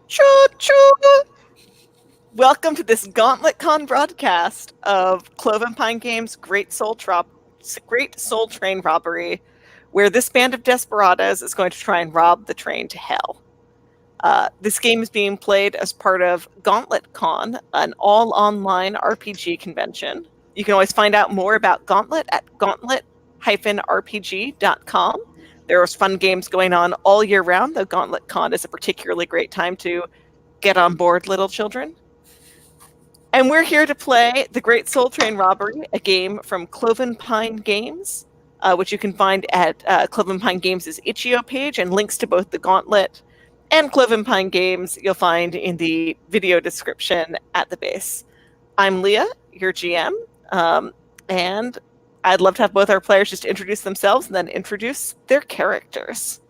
Choo choo! Welcome to this Gauntlet Con broadcast of Cloven Pine Games' Great Soul Train Robbery, where this band of desperados is going to try and rob the train to hell. This game is being played as part of Gauntlet Con, an all-online RPG convention. You can always find out more about Gauntlet at gauntlet-rpg.com. There are fun games going on all year round, though Gauntlet Con is a particularly great time to get on board, little children. And we're here to play The Great Soul Train Robbery, a game from Cloven Pine Games, which you can find at Cloven Pine Games' itch.io page, and links to both the Gauntlet and Cloven Pine Games you'll find in the video description at the base. I'm Leah, your GM, and I'd love to have both our players just introduce themselves and then introduce their characters.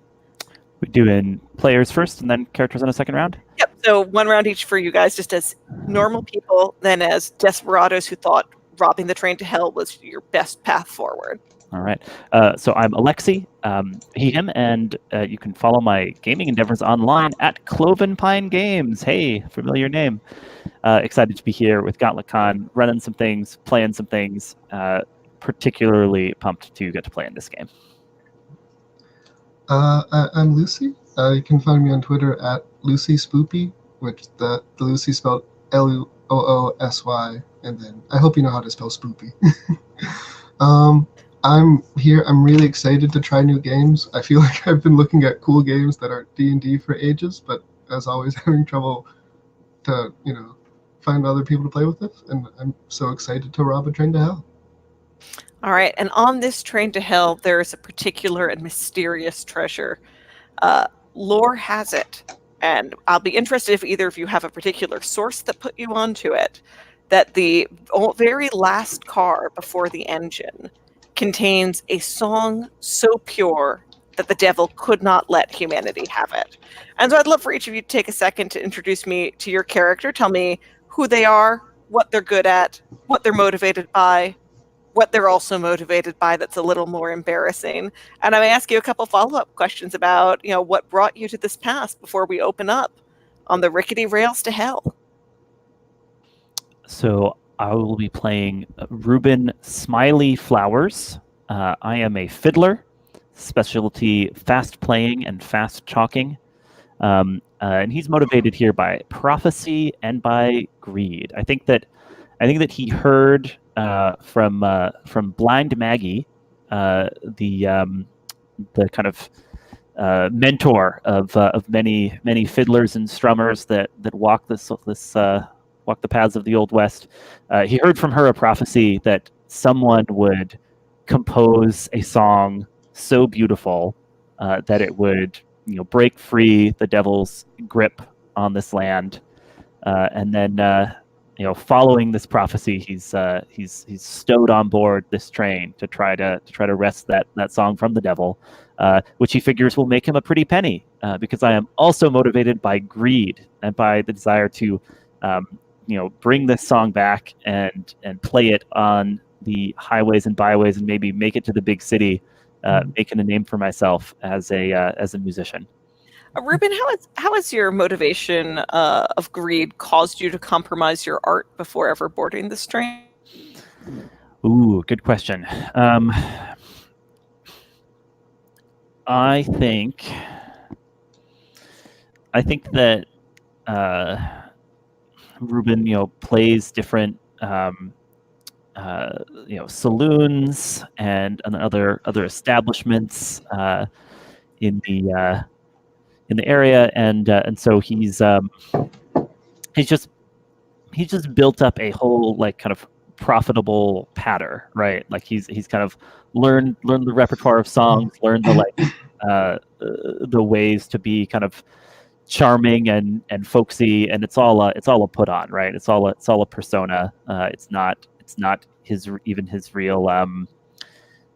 We doing players first and then characters in a second round? Yep, so one round each for you guys, just as normal people, then as desperados who thought robbing the train to hell was your best path forward. All right. So I'm Alexi, he, him, and you can follow my gaming endeavors online at Cloven Pine Games. Hey, familiar name. Excited to be here with Gauntlet Con, running some things, playing some things. Particularly pumped to get to play in this game. I'm Lucy. You can find me on Twitter at LucySpoopy, which the Lucy spelled Loosy, and then I hope you know how to spell spoopy. I'm here. I'm really excited to try new games. I feel like I've been looking at cool games that are D&D for ages, but as always, having trouble to find other people to play with it. And I'm so excited to rob a train to hell. All right, and on this train to hell, there is a particular and mysterious treasure. Lore has it, and I'll be interested if either of you have a particular source that put you onto it, that the very last car before the engine contains a song so pure that the devil could not let humanity have it. And so I'd love for each of you to take a second to introduce me to your character. Tell me who they are, what they're good at, what they're motivated by, what they're also motivated by that's a little more embarrassing. And I may ask you a couple follow-up questions about, what brought you to this past before we open up on the rickety rails to hell. So I will be playing Ruben Smiley Flowers. I am a fiddler, specialty fast playing and fast talking. And he's motivated here by prophecy and by greed. I think that he heard from Blind Maggie, the kind of mentor of many fiddlers and strummers that walk walk the paths of the Old West. He heard from her a prophecy that someone would compose a song so beautiful that it would break free the devil's grip on this land, and then. Following this prophecy, he's stowed on board this train to try to wrest that song from the devil, which he figures will make him a pretty penny. Because I am also motivated by greed and by the desire to, bring this song back and play it on the highways and byways and maybe make it to the big city, making a name for myself as a musician. Ruben, how has your motivation of greed caused you to compromise your art before ever boarding this train? Ooh, good question. I think that Ruben, plays different saloons and other establishments in the area, and so he's just built up a whole kind of profitable patter, right? Like he's kind of learned the repertoire of songs, learned the ways to be kind of charming and folksy, and it's all a put on, right? It's all a persona. It's not his real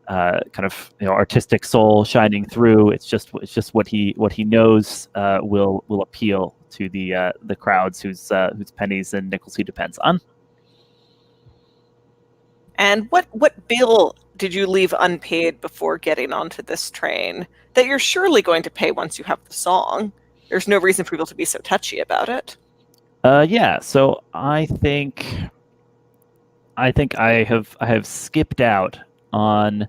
kind of artistic soul shining through. It's just what he knows will appeal to the crowds whose pennies and nickels he depends on. And what bill did you leave unpaid before getting onto this train that you're surely going to pay once you have the song? there's no reason for people to be so touchy about it. Yeah. So I think I have skipped out on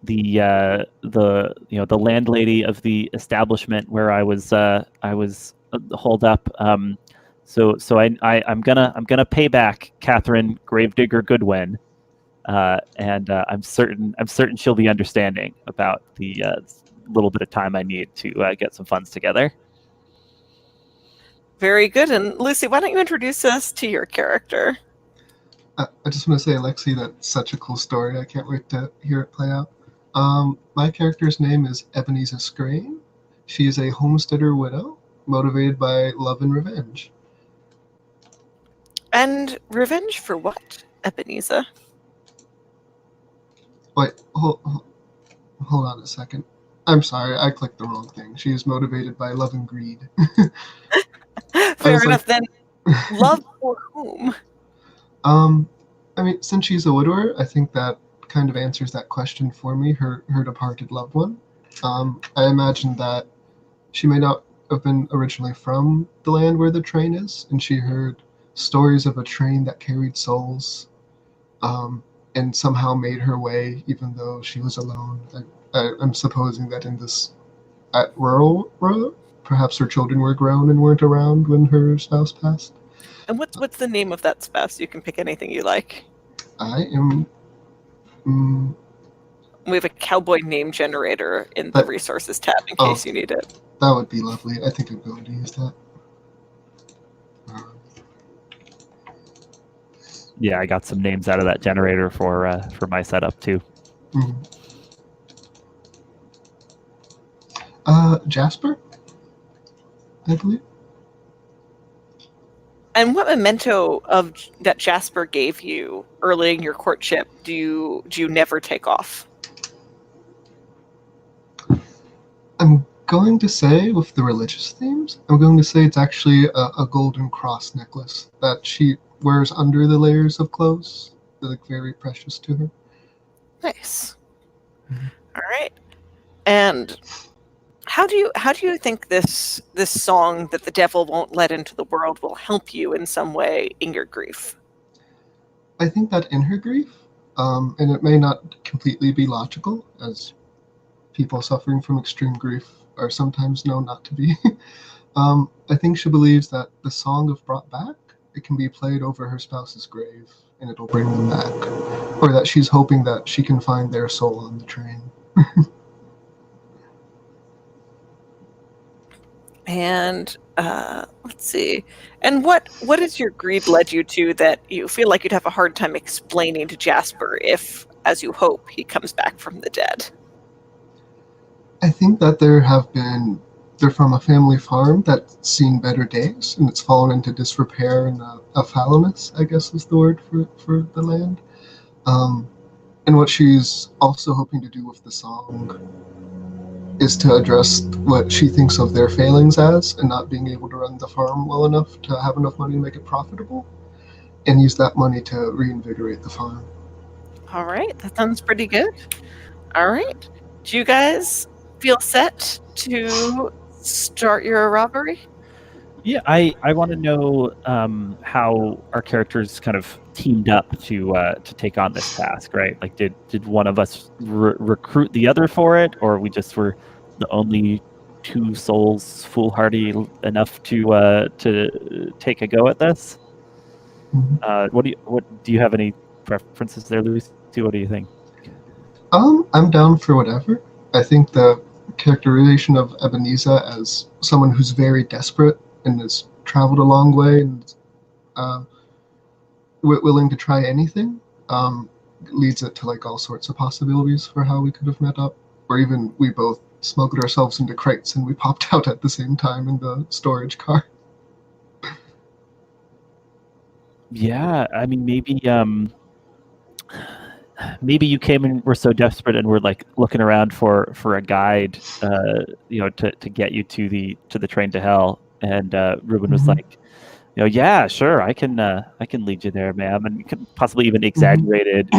the the landlady of the establishment where I was holed up. So I'm gonna pay back Catherine Gravedigger Goodwin, and I'm certain she'll be understanding about the little bit of time I need to get some funds together. Very good. And Lucy, why don't you introduce us to your character? I just want to say, Alexi, that's such a cool story. I can't wait to hear it play out. My character's name is Ebenezer Scrain. She is a homesteader widow, motivated by love and revenge. And revenge for what, Ebenezer? Wait, hold on a second. I'm sorry, I clicked the wrong thing. She is motivated by love and greed. Fair enough, then. Love for whom? I mean, since she's a widower, I think that kind of answers that question for me, her departed loved one. I imagine that she may not have been originally from the land where the train is, and she heard stories of a train that carried souls, and somehow made her way, even though she was alone. I'm supposing that in this rural road, perhaps her children were grown and weren't around when her spouse passed. And what's the name of that spouse? You can pick anything you like. I am. We have a cowboy name generator in the resources tab in case you need it. That would be lovely. I think I'm going to use that. Yeah, I got some names out of that generator for my setup too. Jasper, I believe. And what memento of that Jasper gave you early in your courtship do you never take off? I'm going to say, with the religious themes, I'm going to say it's actually a golden cross necklace that she wears under the layers of clothes. They're like very precious to her. Nice. All right. And how do you think this song that the devil won't let into the world will help you in some way in your grief? I think that in her grief, and it may not completely be logical, as people suffering from extreme grief are sometimes known not to be. I think she believes that the song of Brought Back, it can be played over her spouse's grave and it'll bring them back. Or that she's hoping that she can find their soul on the train. And let's see. And what has your greed led you to that you feel like you'd have a hard time explaining to Jasper if, as you hope, he comes back from the dead? I think that they're from a family farm that's seen better days, and it's fallen into disrepair and a fallamus, I guess is the word for the land. And what she's also hoping to do with the song is to address what she thinks of their failings as, and not being able to run the farm well enough to have enough money to make it profitable, and use that money to reinvigorate the farm. All right, that sounds pretty good. All right. Do you guys feel set to start your robbery? Yeah, I want to know how our characters kind of teamed up to take on this task, right? Like, did one of us recruit the other for it, or we just were the only two souls foolhardy enough to take a go at this? Mm-hmm. What do you have any preferences there, Lucy? What do you think? I'm down for whatever. I think the characterization of Ebenezer as someone who's very desperate and has traveled a long way and willing to try anything leads it to like all sorts of possibilities for how we could have met up, or even we both smuggled ourselves into crates and we popped out at the same time in the storage car. Yeah, I mean, maybe you came and were so desperate and were like looking around for a guide, to get you to the train to hell. And Ruben was like, yeah, sure, I can lead you there, ma'am, and could possibly even exaggerated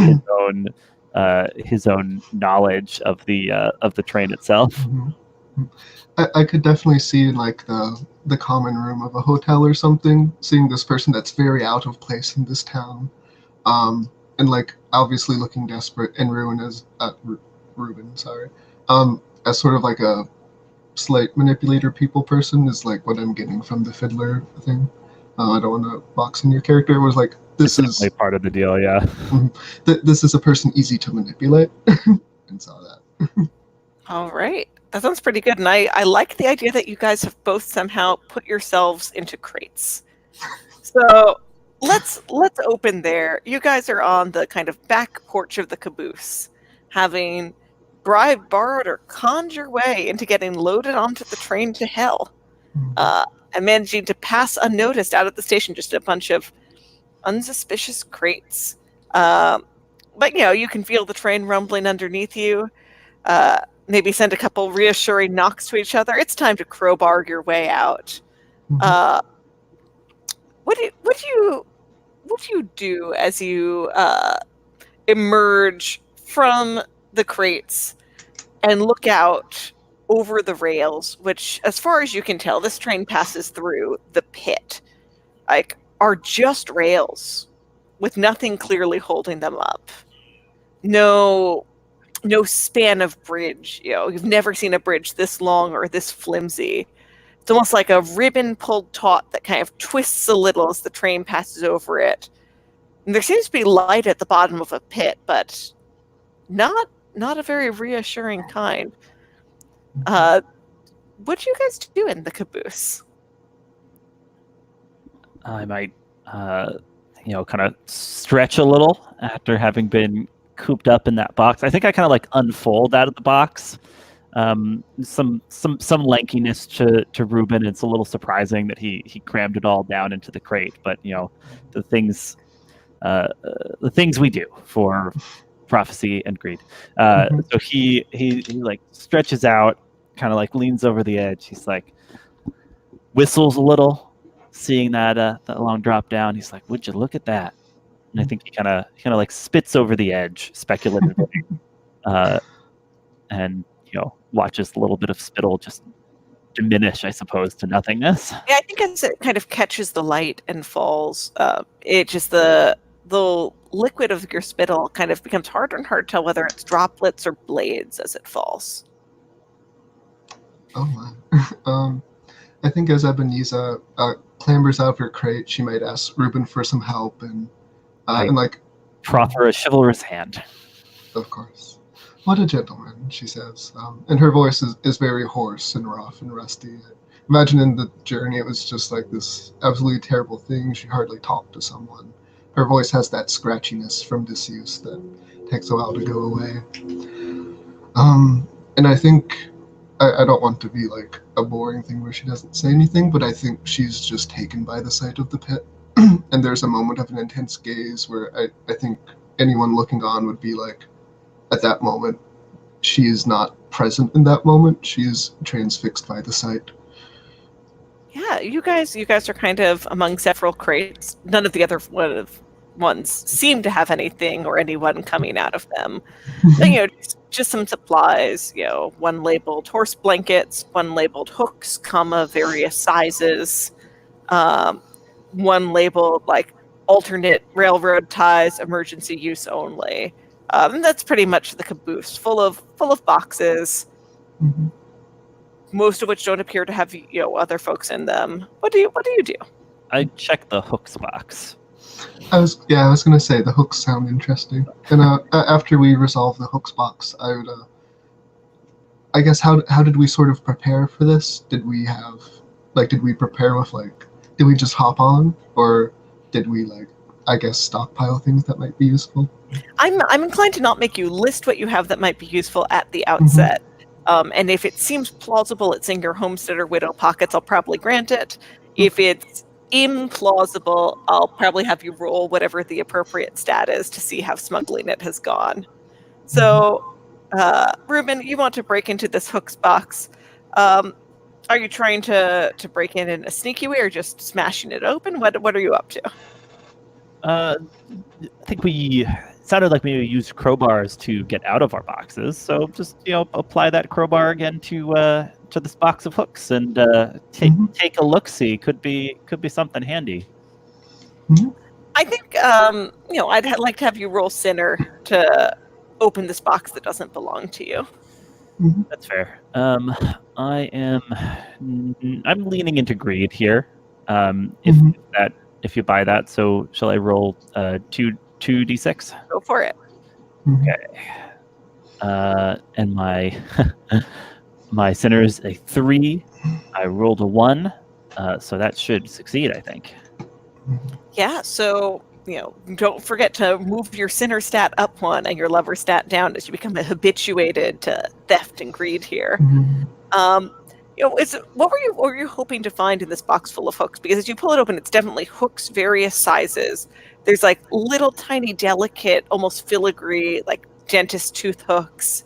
his own knowledge of the train itself. I could definitely see in like the common room of a hotel or something, seeing this person that's very out of place in this town, and like obviously looking desperate, and Ruben, sorry, as sort of like a slight manipulator people person is like what I'm getting from the fiddler thing. I don't want to box in your character. It was like It's definitely part of the deal, yeah. This is a person easy to manipulate, and saw that. All right. That sounds pretty good. And I like the idea that you guys have both somehow put yourselves into crates. So let's open there. You guys are on the kind of back porch of the caboose, having bribed, borrowed, or conned your way into getting loaded onto the train to hell. And managing to pass unnoticed out of the station, just a bunch of unsuspicious crates. But you can feel the train rumbling underneath you. Maybe send a couple reassuring knocks to each other. It's time to crowbar your way out. What do you do as you emerge from the crates and look out over the rails, which, as far as you can tell, this train passes through the pit, like, are just rails with nothing clearly holding them up. No span of bridge. You've never seen a bridge this long or this flimsy. It's almost like a ribbon pulled taut that kind of twists a little as the train passes over it. And there seems to be light at the bottom of a pit, but not a very reassuring kind. What do you guys do in the caboose? I might, kind of stretch a little after having been cooped up in that box. I think I kind of like unfold out of the box. Some lankiness to Ruben. It's a little surprising that he crammed it all down into the crate, but the things we do for prophecy and greed. So he like stretches out, kind of like leans over the edge. He's like whistles a little, seeing that long drop down. He's like, "Would you look at that?" And I think he kind of like spits over the edge speculatively, and watches a little bit of spittle just diminish, I suppose, to nothingness. Yeah, I think as it kind of catches the light and falls, it just the liquid of your spittle kind of becomes harder and harder to tell whether it's droplets or blades as it falls. Oh my. I think as Ebenezer clambers out of her crate, she might ask Ruben for some help and like proffer a chivalrous hand. Of course. What a gentleman, she says. And her voice is very hoarse and rough and rusty. Imagine in the journey it was just like this absolutely terrible thing. She hardly talked to someone. Her voice has that scratchiness from disuse that takes a while to go away. And I think, I don't want to be like a boring thing where she doesn't say anything, but I think she's just taken by the sight of the pit. And there's a moment of an intense gaze where I think anyone looking on would be like, at that moment, she is not present in that moment. She is transfixed by the sight. Yeah, you guys are kind of among several crates. None of the other ones seem to have anything or anyone coming out of them. Just some supplies. One labeled horse blankets, one labeled hooks, various sizes. One labeled like alternate railroad ties, emergency use only. That's pretty much the caboose, full of boxes, most of which don't appear to have other folks in them. What do you do? I check the hooks box. I was gonna say the hooks sound interesting. And after we resolve the hooks box, I would. I guess how did we sort of prepare for this? Did we prepare with did we just hop on, or did we stockpile things that might be useful? I'm inclined to not make you list what you have that might be useful at the outset. And if it seems plausible it's in your homestead or widow pockets, I'll probably grant it. If it's implausible, I'll probably have you roll whatever the appropriate stat is to see how smuggling it has gone. So, Ruben, you want to break into this hooks box. Are you trying to break in a sneaky way or just smashing it open? What are you up to? I think it sounded like we used crowbars to get out of our boxes. So just, apply that crowbar again to to this box of hooks and take a look. See, could be something handy. I think I'd like to have you roll Sinner to open this box that doesn't belong to you. That's fair. I'm leaning into greed here. If you buy that, so shall I roll 2d6? Go for it. Okay. And my my Sinner is a 3. I rolled a 1, so that should succeed, I think. Yeah, so don't forget to move your Sinner stat up 1 and your Lover stat down as you become habituated to theft and greed here. What were you hoping to find in this box full of hooks? Because as you pull it open, it's definitely hooks, various sizes. There's like little tiny delicate, almost filigree, like dentist tooth hooks.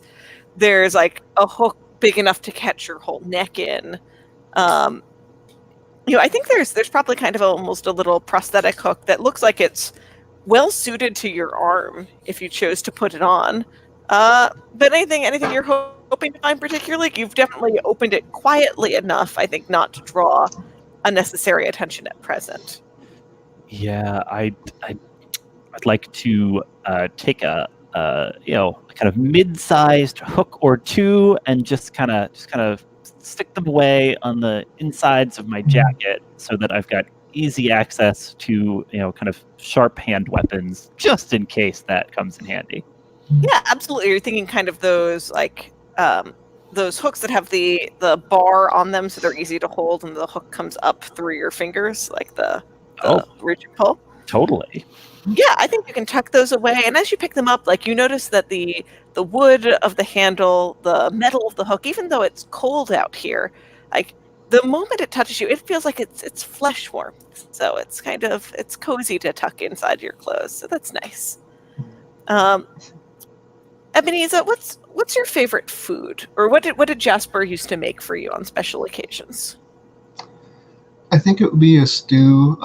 There's like a hook big enough to catch your whole neck in. I think there's probably kind of almost a little prosthetic hook that looks like it's well suited to your arm if you chose to put it on. But anything you're hoping to find particularly, you've definitely opened it quietly enough, I think, not to draw unnecessary attention at present. Yeah, I'd like to take a kind of mid-sized hook or two and just kind of stick them away on the insides of my jacket so that I've got easy access to kind of sharp hand weapons just in case that comes in handy. Yeah, absolutely. You're thinking kind of those like those hooks that have the bar on them so they're easy to hold and the hook comes up through your fingers like the rigid pull. Totally. Yeah, I think you can tuck those away, and as you pick them up, like you notice that the wood of the handle, the metal of the hook, even though it's cold out here, like the moment it touches you, it feels like it's flesh warmth. So it's cozy to tuck inside your clothes. So that's nice. Ebenezer, what's your favorite food, or what did Jasper used to make for you on special occasions? I think it would be a stew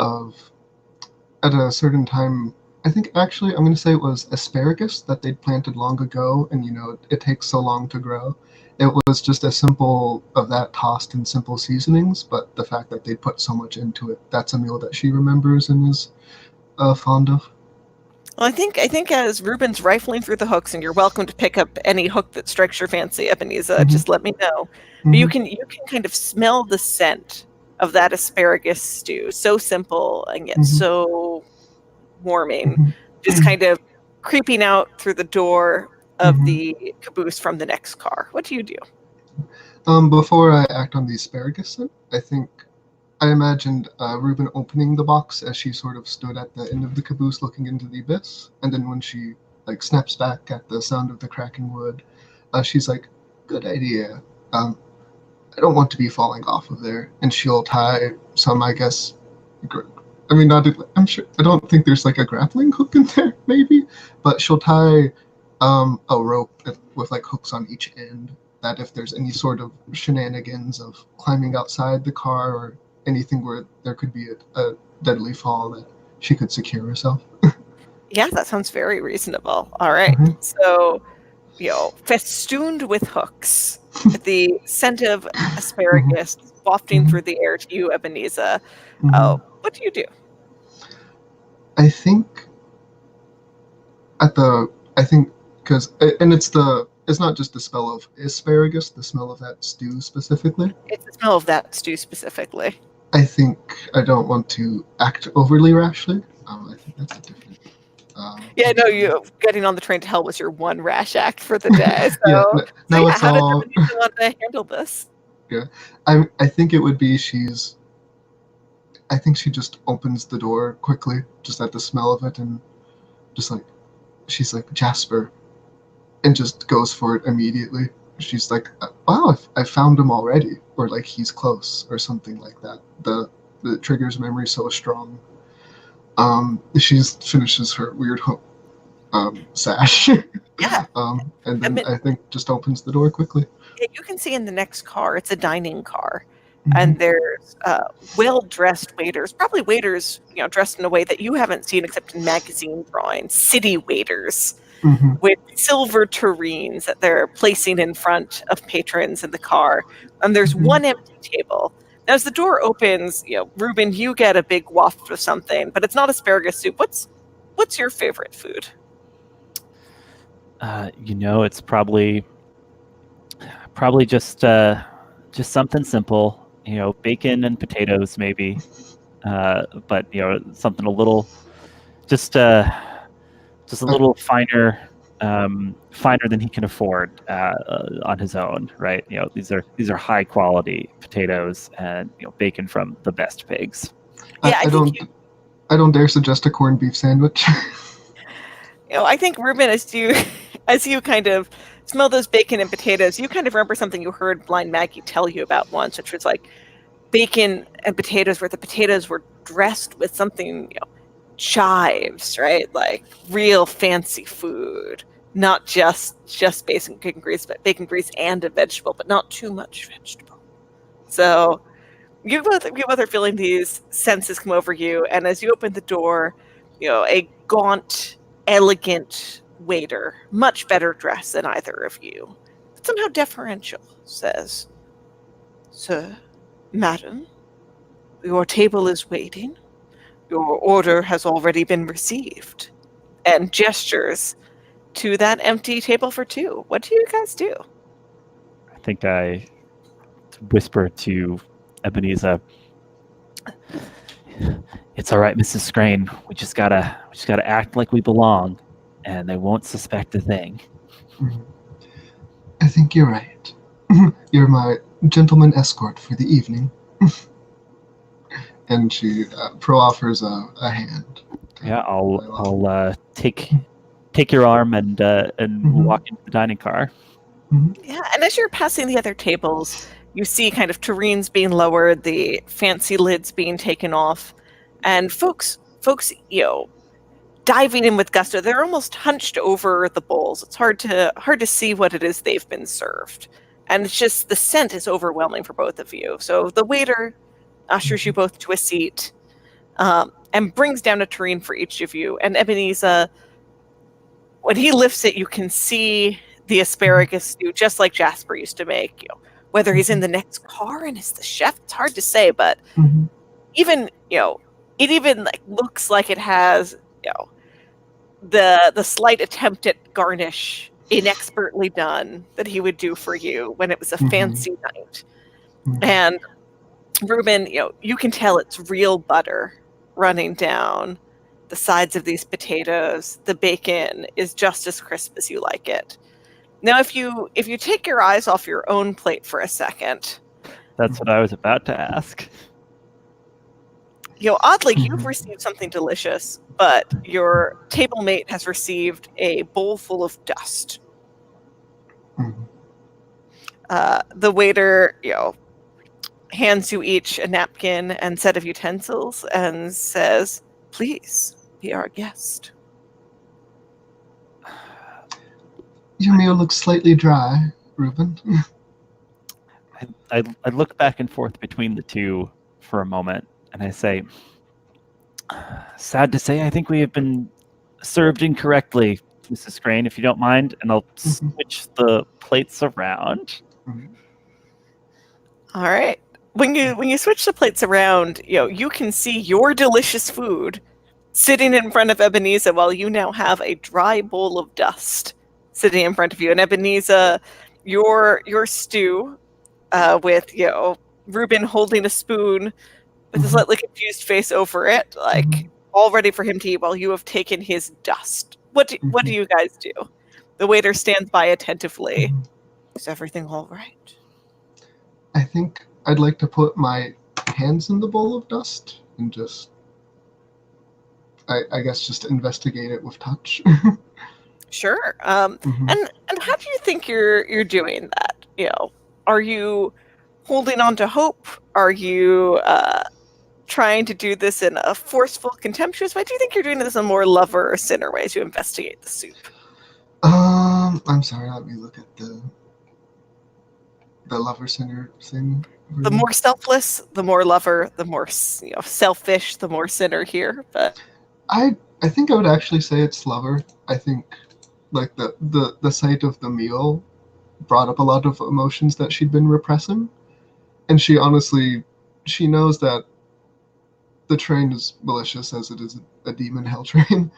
at a certain time. I think actually I'm going to say it was asparagus that they'd planted long ago, and it takes so long to grow. It was just a simple of that tossed in simple seasonings, but the fact that they put so much into it, that's a meal that she remembers and is fond of. Well, I think as Ruben's rifling through the hooks, and you're welcome to pick up any hook that strikes your fancy, Ebenezer, just let me know. But you can kind of smell the scent of that asparagus stew. So simple and yet so warming. Just kind of creeping out through the door of the caboose from the next car. What do you do? Before I act on the asparagus scent, I imagined Ruben opening the box as she sort of stood at the end of the caboose looking into the abyss, and then when she snaps back at the sound of the cracking wood, she's like, "Good idea. I don't want to be falling off of there," and she'll tie some, I guess. I'm sure. I don't think there's a grappling hook in there, maybe, but she'll tie a rope with hooks on each end. That if there's any sort of shenanigans of climbing outside the car or anything where there could be a deadly fall, that she could secure herself. Yeah, that sounds very reasonable. All right. So, festooned with hooks, the scent of asparagus wafting through the air to you, Ebenezer. What do you do? I think because it's not just the smell of asparagus, the smell of that stew specifically. It's the smell of that stew specifically. I think I don't want to act overly rashly. I think that's a different. You getting on the train to hell was your one rash act for the day. So, it's how all. does everybody want to handle this? Yeah, I think it would be I think she just opens the door quickly, just at the smell of it, and just she's like, "Jasper," and just goes for it immediately. She's like, "Wow, I found him already," or he's close, or something like that. The trigger's memory so strong. She finishes her weird hook sash. Yeah. And then I think just opens the door quickly. Yeah, you can see in the next car, it's a dining car. And there's well-dressed waiters, probably waiters, dressed in a way that you haven't seen except in magazine drawings, city waiters, with silver tureens that they're placing in front of patrons in the car. And there's one empty table. Now, as the door opens, Ruben, you get a big waft of something, but it's not asparagus soup. What's your favorite food? It's probably just something simple. Bacon and potatoes maybe, but something a little just a little finer than he can afford on his own, right? These are high quality potatoes and bacon from the best pigs. Yeah, I don't dare suggest a corned beef sandwich. I think Ruben, as you kind of smell those bacon and potatoes, you kind of remember something you heard Blind Maggie tell you about once, which was like bacon and potatoes, where the potatoes were dressed with something, chives, right? Like real fancy food, not just bacon grease, but bacon grease and a vegetable, but not too much vegetable. So you both are feeling these senses come over you, and as you open the door, a gaunt, elegant waiter, much better dressed than either of you, but somehow deferential, says, "Sir, madam, your table is waiting. Your order has already been received," and gestures to that empty table for two. What do you guys do? I think I whisper to Ebenezer, "It's all right, Mrs. Scrane. We just gotta act like we belong, and they won't suspect a thing." I think you're right. You're my gentleman escort for the evening. And she offers a hand. Yeah, I'll take your arm and walk into the dining car. Yeah, and as you're passing the other tables, you see kind of tureens being lowered, the fancy lids being taken off, and folks, diving in with gusto. They're almost hunched over the bowls. It's hard to see what it is they've been served, and it's just the scent is overwhelming for both of you. So the waiter ushers you both to a seat, and brings down a tureen for each of you. And Ebenezer, when he lifts it, you can see the asparagus stew, just like Jasper used to make. Whether he's in the next car and is the chef, it's hard to say. But even it even like looks like it has the slight attempt at garnish, inexpertly done, that he would do for you when it was a fancy night. And Ruben, you can tell it's real butter running down the sides of these potatoes. The bacon is just as crisp as you like it. Now, if you take your eyes off your own plate for a second. That's what I was about to ask. Oddly, you've received something delicious, but your table mate has received a bowl full of dust. The waiter, hands you each a napkin and set of utensils and says, "Please be our guest." Your meal looks slightly dry, Ruben. I look back and forth between the two for a moment, and I say, "Sad to say, I think we have been served incorrectly, Mrs. Crane, if you don't mind," and I'll switch the plates around. All right. When you switch the plates around, you can see your delicious food sitting in front of Ebenezer, while you now have a dry bowl of dust sitting in front of you. And Ebenezer, your stew, with Ruben holding a spoon with a slightly confused face over it, like all ready for him to eat, while you have taken his dust. What do you guys do? The waiter stands by attentively. Is everything all right? I think I'd like to put my hands in the bowl of dust and just, I guess, just investigate it with touch. Sure. And how do you think you're doing that? Are you holding on to hope? Are you trying to do this in a forceful, contemptuous way? Do you think you're doing this in a more lover or sinner way to investigate the soup? I'm sorry. Let me look at the lover sinner thing. The more selfless, the more lover. The more selfish, the more sinner here. But I think I would actually say it's lover. I think like the sight of the meal brought up a lot of emotions that she'd been repressing, and she knows that the train is malicious as it is a demon hell train,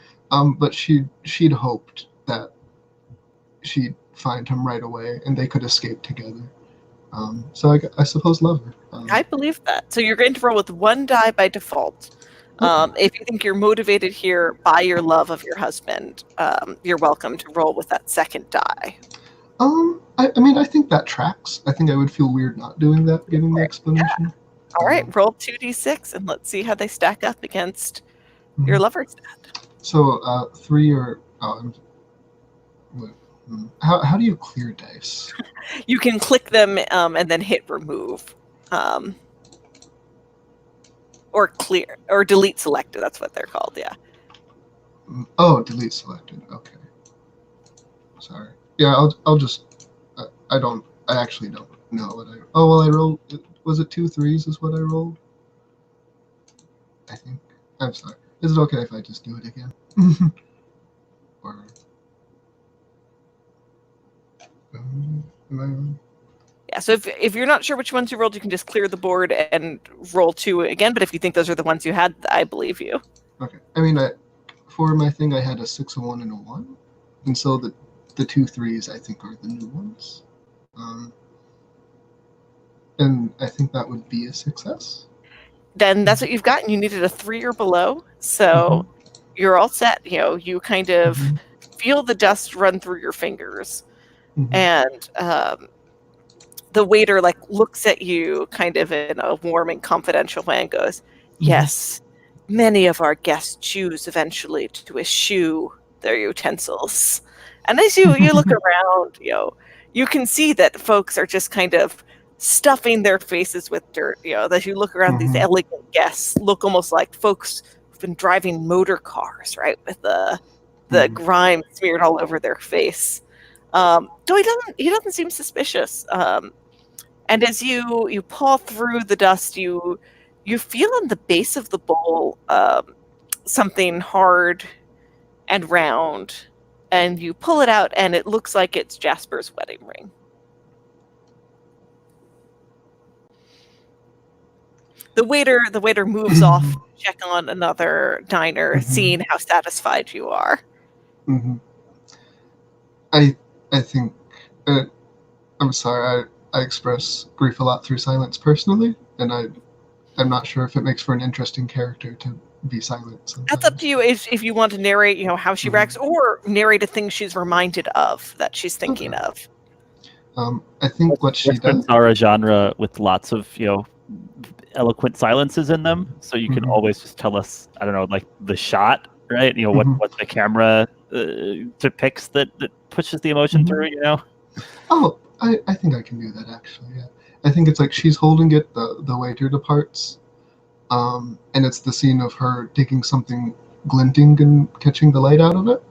but she'd hoped that she'd find him right away and they could escape together. So I suppose love her. I believe that. So you're going to roll with 1 die by default. If you think you're motivated here by your love of your husband, you're welcome to roll with that 2nd die. I mean, I think that tracks. I think I would feel weird not doing that, giving the explanation. Yeah. All right, roll 2d6 and let's see how they stack up against your lover's stat. So 3 or how do you clear dice? You can click them and then hit remove, or clear or delete selected. That's what they're called. Yeah. Oh, delete selected. Okay. Sorry. Yeah, I'll just. I actually don't know what I. Oh well, I rolled. Was it 2 3s? Is what I rolled. I think. I'm sorry. Is it okay if I just do it again? Or. Yeah, so if you're not sure which ones you rolled, you can just clear the board and roll 2 again. But if you think those are the ones you had, I believe you. Okay. I mean, for my thing, I had a 6, a 1, and a 1, and so the 2 3s I think are the new ones, and I think that would be a success. Then that's what you've got, and you needed a 3 or below, so you're all set. You kind of feel the dust run through your fingers, and the waiter looks at you kind of in a warm and confidential way and goes, "Yes, many of our guests choose eventually to eschew their utensils." And as you look around, you can see that folks are just kind of stuffing their faces with dirt. As you look around, these elegant guests look almost like folks who've been driving motor cars, right, with the grime smeared all over their face. So he doesn't seem suspicious. And as you paw through the dust, you feel in the base of the bowl something hard and round, and you pull it out, and it looks like it's Jasper's wedding ring. The waiter moves off to check on another diner, seeing how satisfied you are. I think I'm sorry. I express grief a lot through silence personally, and I'm not sure if it makes for an interesting character to be silent sometimes. That's up to you if you want to narrate, how she reacts, or narrate a thing she's reminded of that she's thinking of. I think what she does. Are a genre with lots of eloquent silences in them, so you can always just tell us, I don't know, like the shot, right? What the camera depicts that pushes the emotion through. Oh, I think I can do that actually. Yeah, I think it's like she's holding it. The waiter departs, and it's the scene of her taking something glinting and catching the light out of it,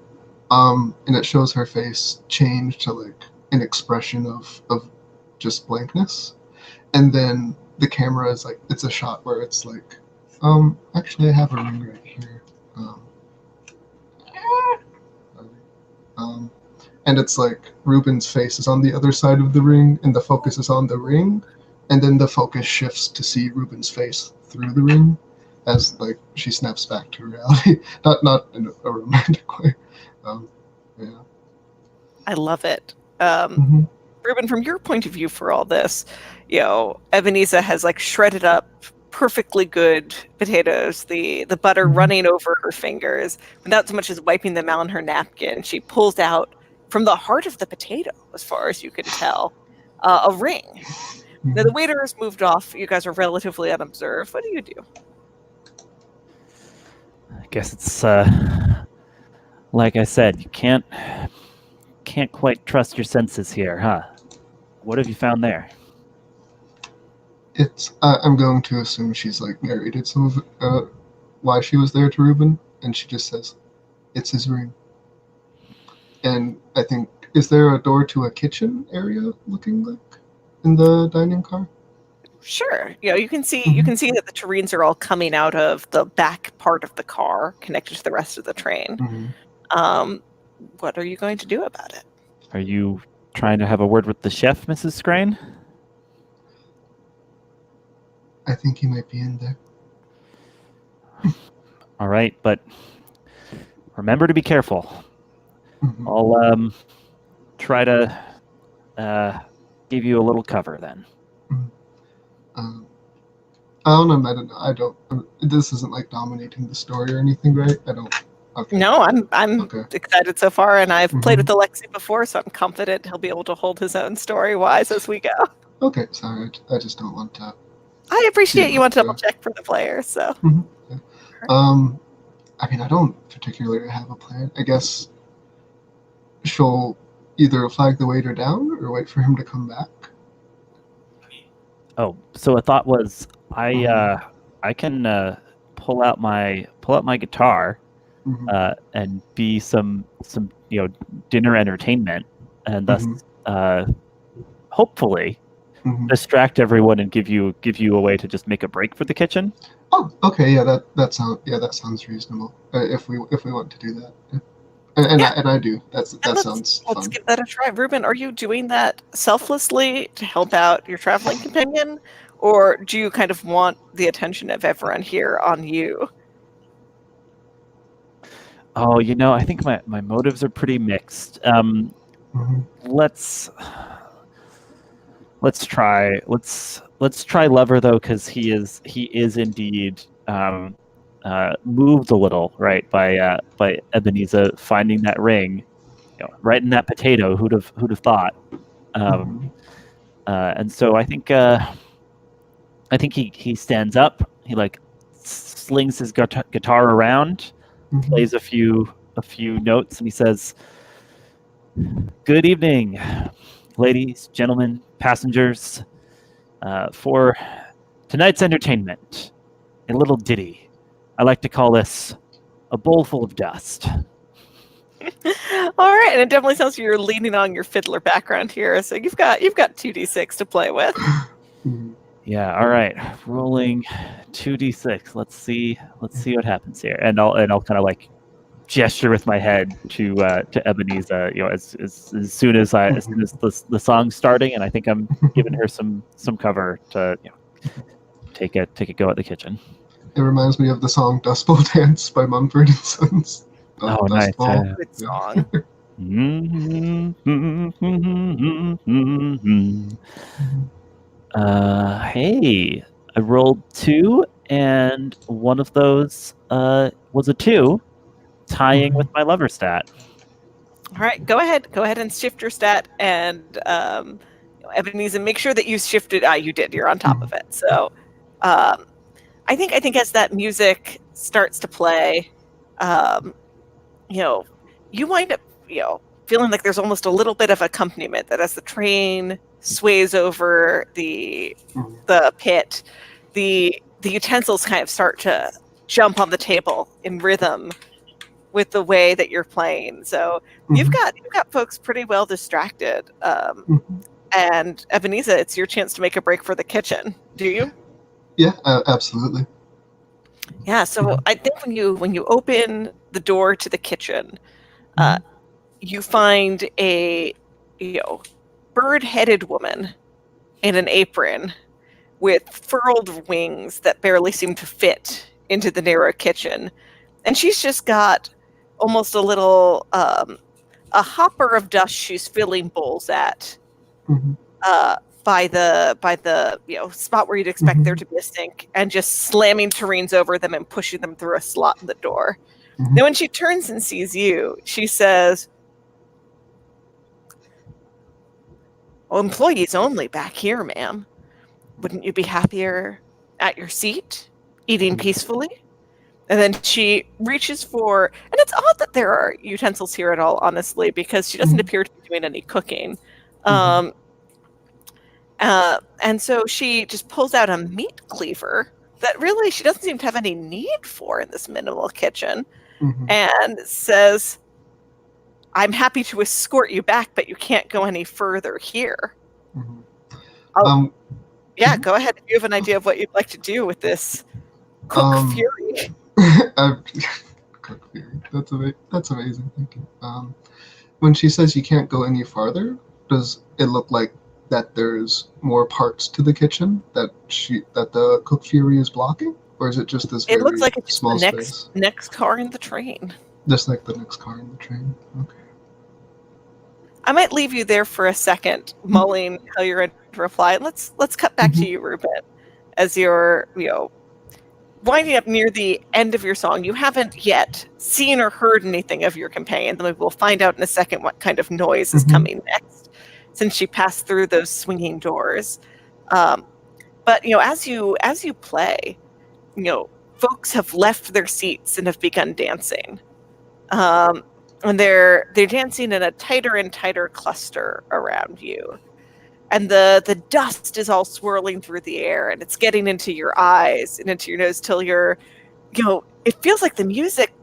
and it shows her face change to like an expression of just blankness, and then the camera is like, it's a shot where it's like, actually I have a ring right here, and it's like Ruben's face is on the other side of the ring, and the focus is on the ring, and then the focus shifts to see Ruben's face through the ring, as like she snaps back to reality. Not in a romantic way. Yeah. I love it. Ruben, from your point of view for all this, Ebenezer has like shredded up perfectly good potatoes, the butter running over her fingers, without so much as wiping them out on her napkin. She pulls out from the heart of the potato, as far as you can tell, a ring. Now the waiter has moved off. You guys are relatively unobserved. What do you do? I guess it's like I said, you can't quite trust your senses here, huh? What have you found there? It's I'm going to assume she's like narrated some of why she was there to Ruben, and she just says, "It's his ring." And I think, is there a door to a kitchen area looking like in the dining car? Sure. You can see that the tureens are all coming out of the back part of the car, connected to the rest of the train. what are you going to do about it? Are you trying to have a word with the chef, Mrs. Scrane? I think he might be in there. All right, but remember to be careful. Mhm. I'll try to give you a little cover then. I don't. This isn't like dominating the story or anything, right? I don't. Okay. No, I'm Okay. excited so far, and I've played Mhm. with Alexi before, so I'm confident he'll be able to hold his own story-wise as we go. Okay. Sorry, I just don't want to. I appreciate you want to Yeah. double check for the player, so. Yeah. I mean, I don't particularly have a plan. I guess she'll either flag the waiter down or wait for him to come back. Oh, so a thought was I can pull out my guitar Mhm. and be some dinner entertainment, and thus hopefully Mhm. distract everyone and give you a way to just make a break for the kitchen. Oh, okay. Yeah, that sounds reasonable. If we want to do that, yeah. Yeah. And I do. That And sounds let's fun. give that a try. Ruben, are you doing that selflessly to help out your traveling companion? Or do you kind of want the attention of everyone here on you? Oh, I think my motives are pretty mixed. Mhm. Let's try Lover though, because he is indeed moved a little, right, by Ebenezer finding that ring, right in that potato. Who'd have thought? Mhm. And so I think he stands up. He like slings his guitar around, Mhm. plays a few notes, and he says, "Good evening, ladies, gentlemen, passengers. For tonight's entertainment, a little ditty. I like to call this a bowl full of dust." All right, and it definitely sounds like you're leaning on your fiddler background here, so you've got 2d6 to play with. Mhm. Yeah. All right. Rolling 2d6. Let's see what happens here. And I'll kind of like gesture with my head to Ebenezer. As soon as the song's starting, and I think I'm giving her some cover to take a go at the kitchen. It reminds me of the song "Dust Bowl Dance" by Mumford and Sons. Oh, Dust nice. Bowl. Good song. Hey, I rolled 2, and one of those was a 2, tying with my lover stat. All right, go ahead and shift your stat, and Ebenezer, make sure that you shifted. You did. You're on top of it. So, I think as that music starts to play, um, you wind up, feeling like there's almost a little bit of accompaniment that as the train sways over the pit, the utensils kind of start to jump on the table in rhythm with the way that you're playing. So you've got folks pretty well distracted. And Ebenezer, it's your chance to make a break for the kitchen. Do you? Yeah, absolutely. Yeah. So I think when you open the door to the kitchen, you find a bird-headed woman in an apron with furled wings that barely seem to fit into the narrow kitchen, and she's just got almost a little a hopper of dust she's filling bowls at by the spot where you'd expect there to be a sink, and just slamming tureens over them and pushing them through a slot in the door. Now, when she turns and sees you, she says, "Oh, employees only back here, ma'am. Wouldn't you be happier at your seat, eating peacefully?" And then she reaches for, and it's odd that there are utensils here at all, honestly, because she doesn't appear to be doing any cooking. And so she just pulls out a meat cleaver that really she doesn't seem to have any need for in this minimal kitchen, and says, "I'm happy to escort you back, but you can't go any further here." Yeah, go ahead. If you have an idea of what you'd like to do with this cook fury. Cook fury. That's amazing. Thank you. When she says you can't go any farther, does it look like that there's more parts to the kitchen that the cook fury is blocking, or is it just this It looks very like it's just small the space? next car in the train. Just like the next car in the train. Okay. I might leave you there for a second, mulling how you're going to reply. Let's cut back to you, Ruben, as you're winding up near the end of your song. You haven't yet seen or heard anything of your companion. We'll find out in a second what kind of noise is coming next, since she passed through those swinging doors. But as you play, folks have left their seats and have begun dancing. And they're dancing in a tighter and tighter cluster around you. And the dust is all swirling through the air, and it's getting into your eyes and into your nose till you're, it feels like the music,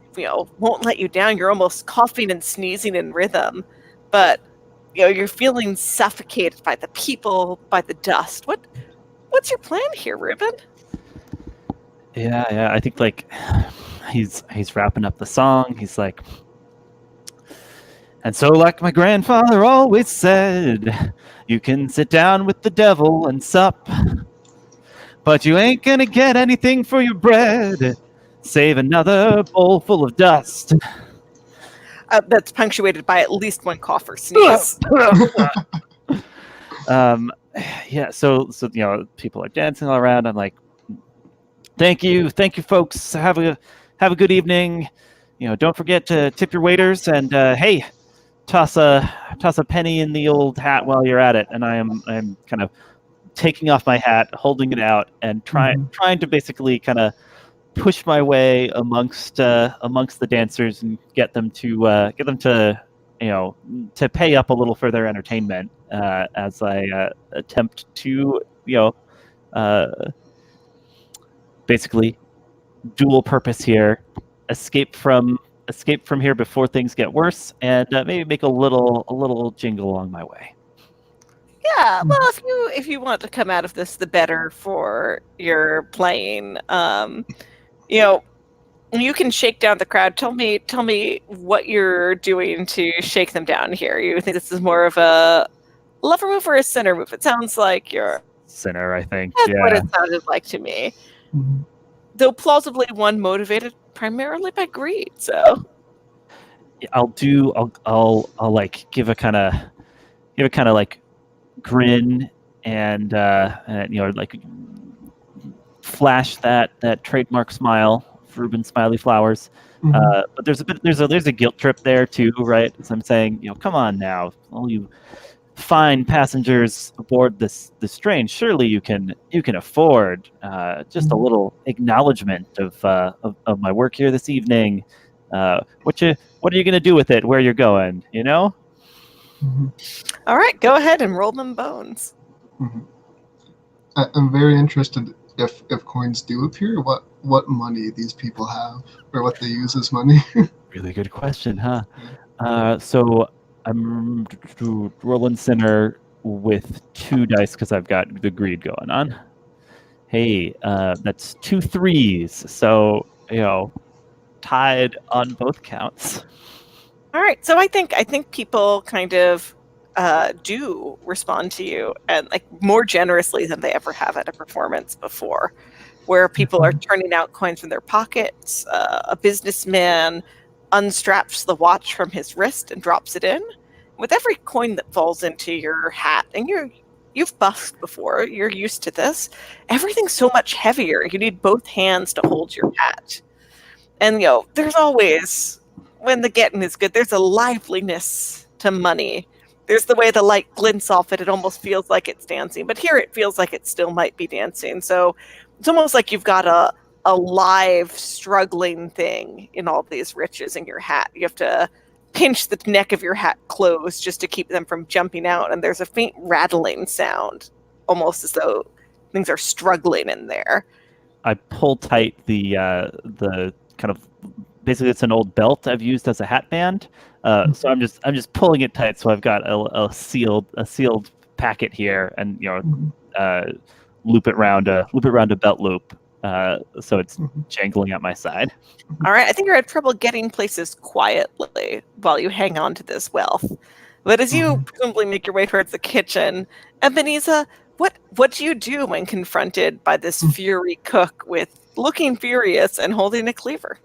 won't let you down. You're almost coughing and sneezing in rhythm, but you're feeling suffocated by the people, by the dust. What's your plan here, Ruben? Yeah. I think like he's wrapping up the song. He's like, and so, like my grandfather always said, you can sit down with the devil and sup, but you ain't gonna get anything for your bread, save another bowl full of dust. That's punctuated by at least one cough or sneeze. Yeah. So people are dancing all around. I'm like, thank you, folks. Have a good evening. Don't forget to tip your waiters, and hey, toss a penny in the old hat while you're at it. And I'm kind of taking off my hat, holding it out, and trying to basically kind of push my way amongst the dancers and get them to to pay up a little for their entertainment as I attempt to basically dual purpose here, escape from here before things get worse, and maybe make a little jingle along my way. Yeah, well, if you want to come out of this, the better for your playing. You can shake down the crowd. Tell me what you're doing to shake them down here. You think this is more of a lover move or a sinner move? It sounds like you're sinner, I think. That's what it sounded like to me. Though plausibly one motivated primarily by greed. So I'll like give a kind of like grin and like flash that trademark smile, Ruben Smiley Flowers. But there's a guilt trip there too, right? So I'm saying, come on now, all you fine passengers aboard this train, surely you can afford just a little acknowledgement of my work here this evening. What are you gonna do with it? Where you're going? All right, go ahead and roll them bones. I'm very interested if coins do appear, what money these people have or what they use as money. Really good question, huh? So I'm rolling sinner with 2 dice because I've got the greed going on. Hey, that's 2 3s. So tied on both counts. All right, so I think people kind of do respond to you, and like more generously than they ever have at a performance before, where people are turning out coins from their pockets. A businessman unstraps the watch from his wrist and drops it in. With every coin that falls into your hat, and you've buffed before, you're used to this, everything's so much heavier. You need both hands to hold your hat. And there's always, when the getting is good, there's a liveliness to money. There's the way the light glints off it. It almost feels like it's dancing. But here it feels like it still might be dancing. So it's almost like you've got a live, struggling thing in all these riches in your hat. You have to pinch the neck of your hat closed just to keep them from jumping out. And there's a faint rattling sound, almost as though things are struggling in there. I pull tight the kind of, basically it's an old belt I've used as a hat band. So I'm just pulling it tight. So I've got a sealed packet here, and loop it round a belt loop. so it's jangling at my side. All right, I think you're having trouble getting places quietly while you hang on to this wealth. But as you presumably make your way towards the kitchen, Ebenezer, what do you do when confronted by this fury cook with looking furious and holding a cleaver?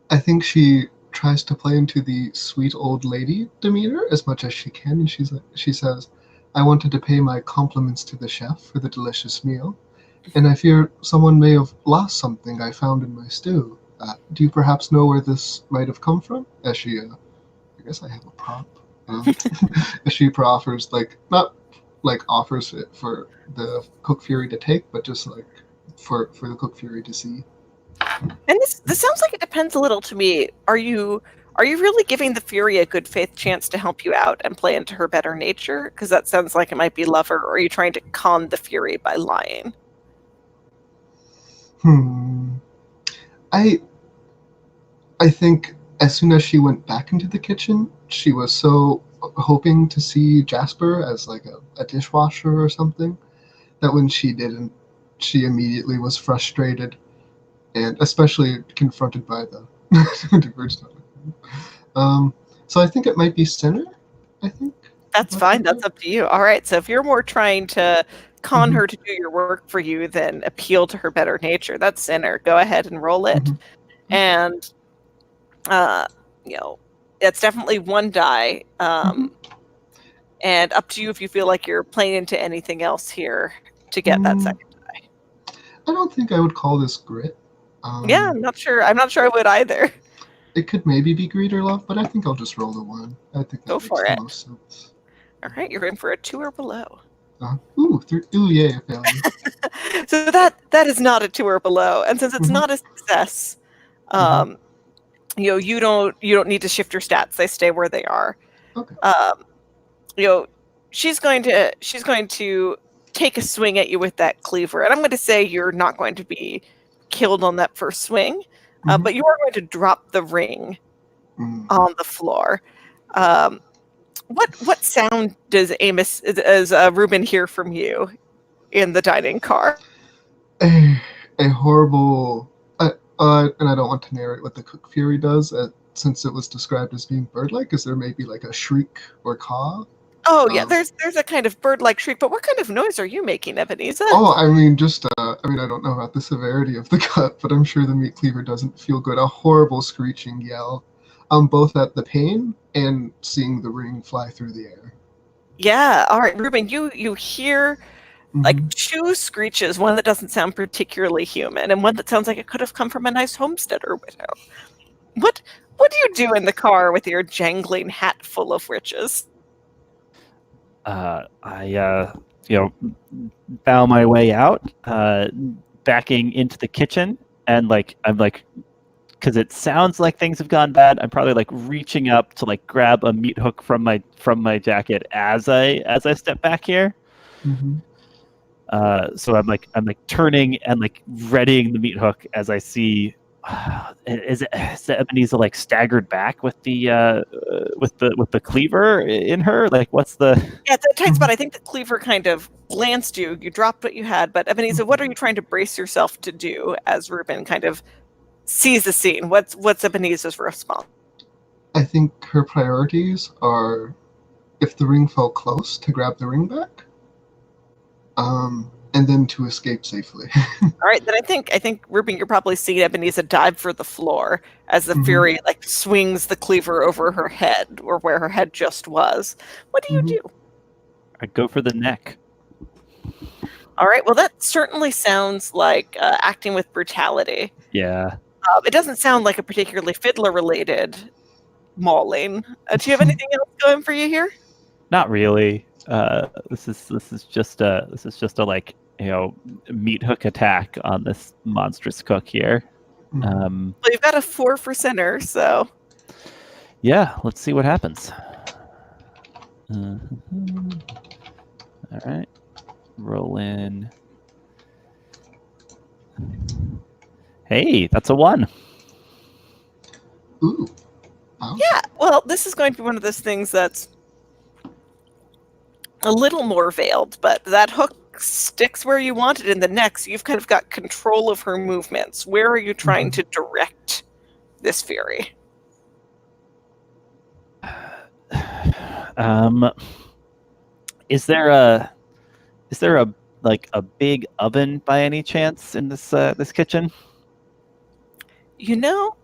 I think she tries to play into the sweet old lady demeanor as much as she can, and she says, "I wanted to pay my compliments to the chef for the delicious meal, and I fear someone may have lost something I found in my stew. Do you perhaps know where this might have come from?" As she, I guess I have a prop. As she offers, not like offers it for the cook fury to take, but just like for the cook fury to see. And this sounds like it depends a little to me. Are you really giving the Fury a good faith chance to help you out and play into her better nature? Because that sounds like it might be lover, or are you trying to con the Fury by lying? I think as soon as she went back into the kitchen, she was so hoping to see Jasper as like a dishwasher or something, that when she didn't, she immediately was frustrated, and especially confronted by the so I think it might be Sinner. I think That's fine. That's up to you. All right. So if you're more trying to con her to do your work for you than appeal to her better nature, that's Sinner. Go ahead and roll it. And it's definitely one die. And up to you if you feel like you're playing into anything else here to get that second die. I don't think I would call this grit. Yeah, I'm not sure I would either. It could maybe be greed or love, but I think I'll just roll the 1. I think that Go makes for the it. most sense. All right, you're in for a 2 or below. Yay, a failure. So that is not a 2 or below, and since it's not a success, you don't need to shift your stats; they stay where they are. Okay. She's going to take a swing at you with that cleaver, and I'm going to say you're not going to be killed on that first swing, but you are going to drop the ring on the floor. What sound does Ruben hear from you in the dining car? A horrible, and I don't want to narrate what the cook fury does, since it was described as being bird-like. Is there maybe like a shriek or caw? Oh yeah, there's a kind of bird-like shriek, but what kind of noise are you making, Ebenezer? Oh, I mean, I don't know about the severity of the cut, but I'm sure the meat cleaver doesn't feel good. A horrible screeching yell, both at the pain and seeing the ring fly through the air. Yeah, all right, Ruben, you hear like 2 screeches, one that doesn't sound particularly human, and one that sounds like it could have come from a nice homesteader widow. What do you do in the car with your jangling hat full of riches? I bow my way out, backing into the kitchen, and because it sounds like things have gone bad, I'm probably reaching up to grab a meat hook from my jacket as I step back here. So I'm turning and readying the meat hook as I see. Is Ebenezer staggered back with the cleaver in her? What's the? Yeah, it's a tight spot. I think the cleaver kind of glanced you. You dropped what you had, but Ebenezer, what are you trying to brace yourself to do as Ruben kind of sees the scene? What's Ebenezer's response? I think her priorities are, if the ring fell close, to grab the ring back, and then to escape safely. All right, then I think Ruben, you're probably seeing Ebenezer dive for the floor as the Fury swings the cleaver over her head, or where her head just was. What do you do? I go for the neck. All right, well that certainly sounds like acting with brutality. Yeah. It doesn't sound like a particularly fiddler-related mauling. Do you have anything else going for you here? Not really. This is just a meat hook attack on this monstrous cook here. Well, you've got a 4 for Sinner, so yeah, let's see what happens. All right, roll in. Hey, that's a 1. Ooh. Wow. Yeah, well, this is going to be one of those things that's a little more veiled, but that hook sticks where you want it in the next. You've kind of got control of her movements. Where are you trying to direct this fury? Is there a like a big oven by any chance in this kitchen? You know,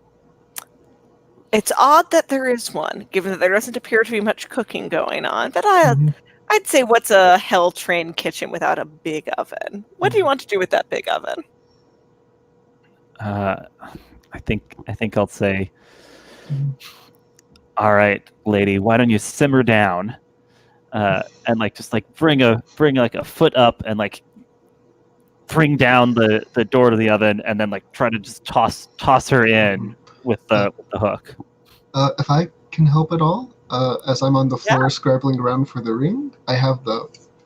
it's odd that there is one, given that there doesn't appear to be much cooking going on. But I'd say, what's a hell-trained kitchen without a big oven? What do you want to do with that big oven? I think I'll say, all right, lady, why don't you simmer down, and like just like bring like a foot up and like bring down the door to the oven, and then like try to just toss her in with the hook. If I can help at all, as I'm on the floor scrabbling around for the ring, I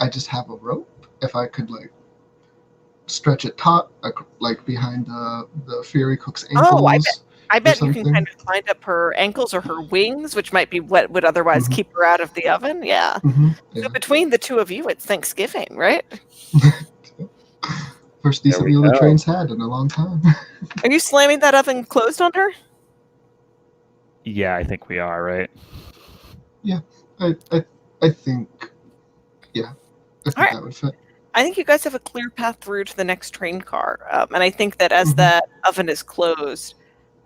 just have a rope. If I could like stretch it taut, like behind the Fury Cook's ankles. Oh, I bet you can kind of wind up her ankles or her wings, which might be what would otherwise keep her out of the oven. Yeah. So between the two of you, it's Thanksgiving, right? First decent meal the train's had in a long time. Are you slamming that oven closed on her? Yeah, I think we are, right? Yeah, I think, yeah, I think that would fit. I think you guys have a clear path through to the next train car, and I think that as that oven is closed,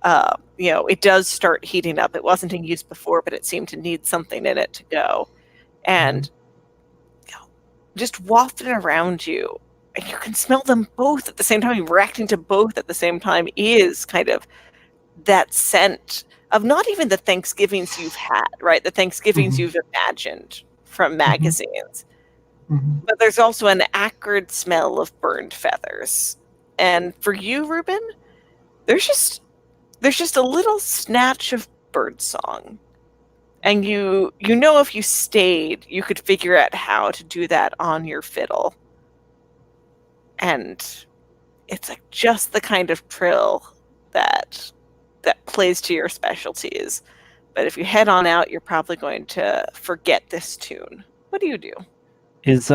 it does start heating up. It wasn't in use before, but it seemed to need something in it to go, and just wafting around you, and you can smell them both at the same time. Reacting to both at the same time is kind of that scent of not even the Thanksgivings you've had, right? The Thanksgivings you've imagined from magazines. But there's also an acrid smell of burned feathers. And for you, Ruben, there's just a little snatch of birdsong. And you know if you stayed, you could figure out how to do that on your fiddle. And it's like just the kind of trill that plays to your specialties. But if you head on out, you're probably going to forget this tune. What do you do? Where's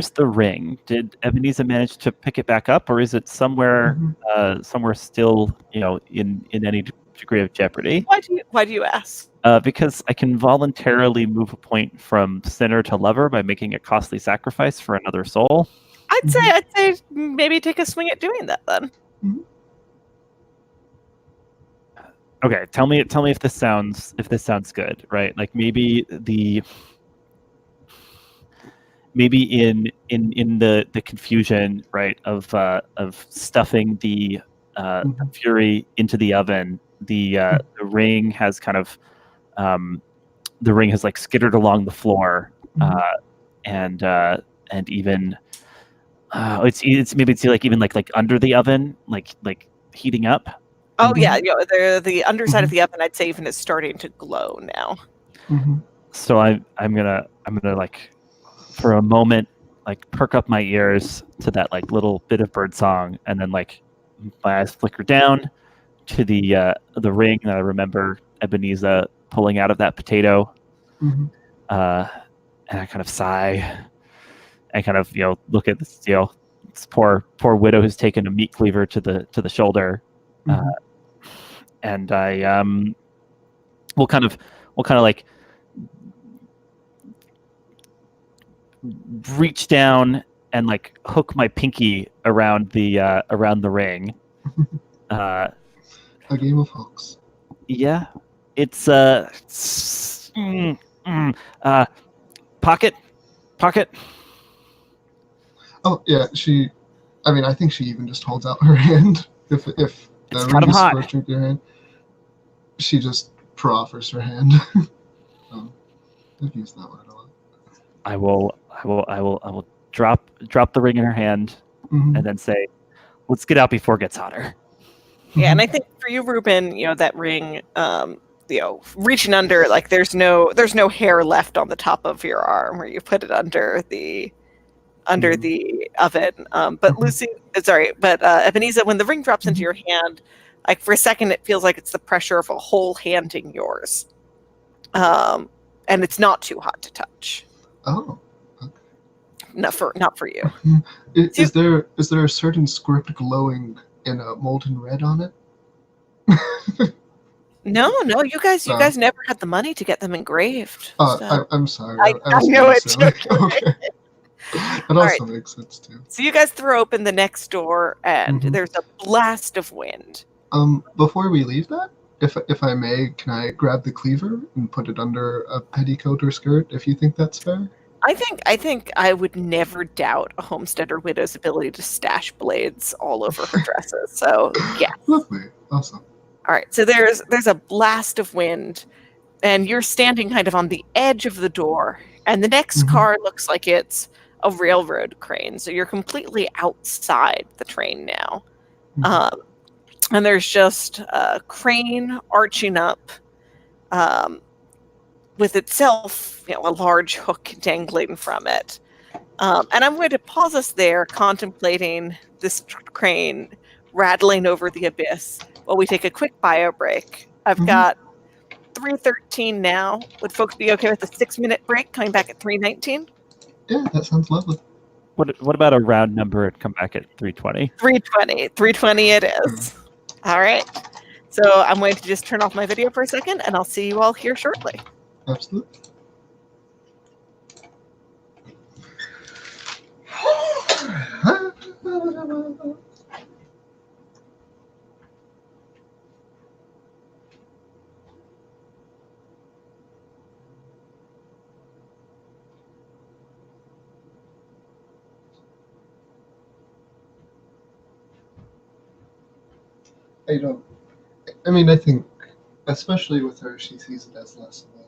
the ring? Did Ebenezer manage to pick it back up, or is it somewhere still, in any degree of jeopardy? Why do you ask? Because I can voluntarily move a point from sinner to lover by making a costly sacrifice for another soul. I'd say maybe take a swing at doing that then. Okay, tell me if this sounds good, right? Like maybe in the confusion, right, of stuffing the Fury into the oven, the ring has kind of like skittered along the floor, and even it's like even like under the oven, like heating up. Oh yeah, the underside of the oven, I'd say, even is starting to glow now. So I'm gonna like for a moment like perk up my ears to that like little bit of bird song, and then like my eyes flicker down to the ring that I remember Ebenezer pulling out of that potato, and I kind of sigh and kind of look at this this poor widow who's taken a meat cleaver to the shoulder. And I will kind of like reach down and like hook my pinky around the ring. A game of hooks. Yeah, it's pocket. Oh yeah, I think she even just holds out her hand if the ring is scorching your hand. She just proffers her hand. I've used that word a lot. I will drop the ring in her hand, and then say, "Let's get out before it gets hotter." Yeah, and I think for you, Ruben, that ring, reaching under, like there's no hair left on the top of your arm where you put it under the oven. But Ebenezer, when the ring drops into your hand, like for a second, it feels like it's the pressure of a whole hand in yours, and it's not too hot to touch. Oh, not for you. Is there a certain script glowing in a molten red on it? No, you guys No. never had the money to get them engraved. Oh, So. I'm sorry. I was know being it. silly. Okay. That also right. makes sense too. So you guys throw open the next door, and Mhm. there's a blast of wind. Before we leave that, if I may, can I grab the cleaver and put it under a petticoat or skirt, if you think that's fair? I think I would never doubt a homesteader widow's ability to stash blades all over her dresses. So yeah. Lovely. Awesome. All right. So there's a blast of wind, and you're standing kind of on the edge of the door, and the next Mhm. car looks like it's a railroad crane. So you're completely outside the train now. Mhm. And there's just a crane arching up, with itself, a large hook dangling from it. And I'm going to pause us there, contemplating this crane rattling over the abyss while we take a quick bio break. I've Mhm. got 3:13 now. Would folks be okay with a 6-minute break, coming back at 3:19? Yeah, that sounds lovely. What about a round number and come back at 3:20? 3:20 it is. All right. So I'm going to just turn off my video for a second, and I'll see you all here shortly. Absolutely. I don't. I mean, I think, especially with her, she sees it as less of a.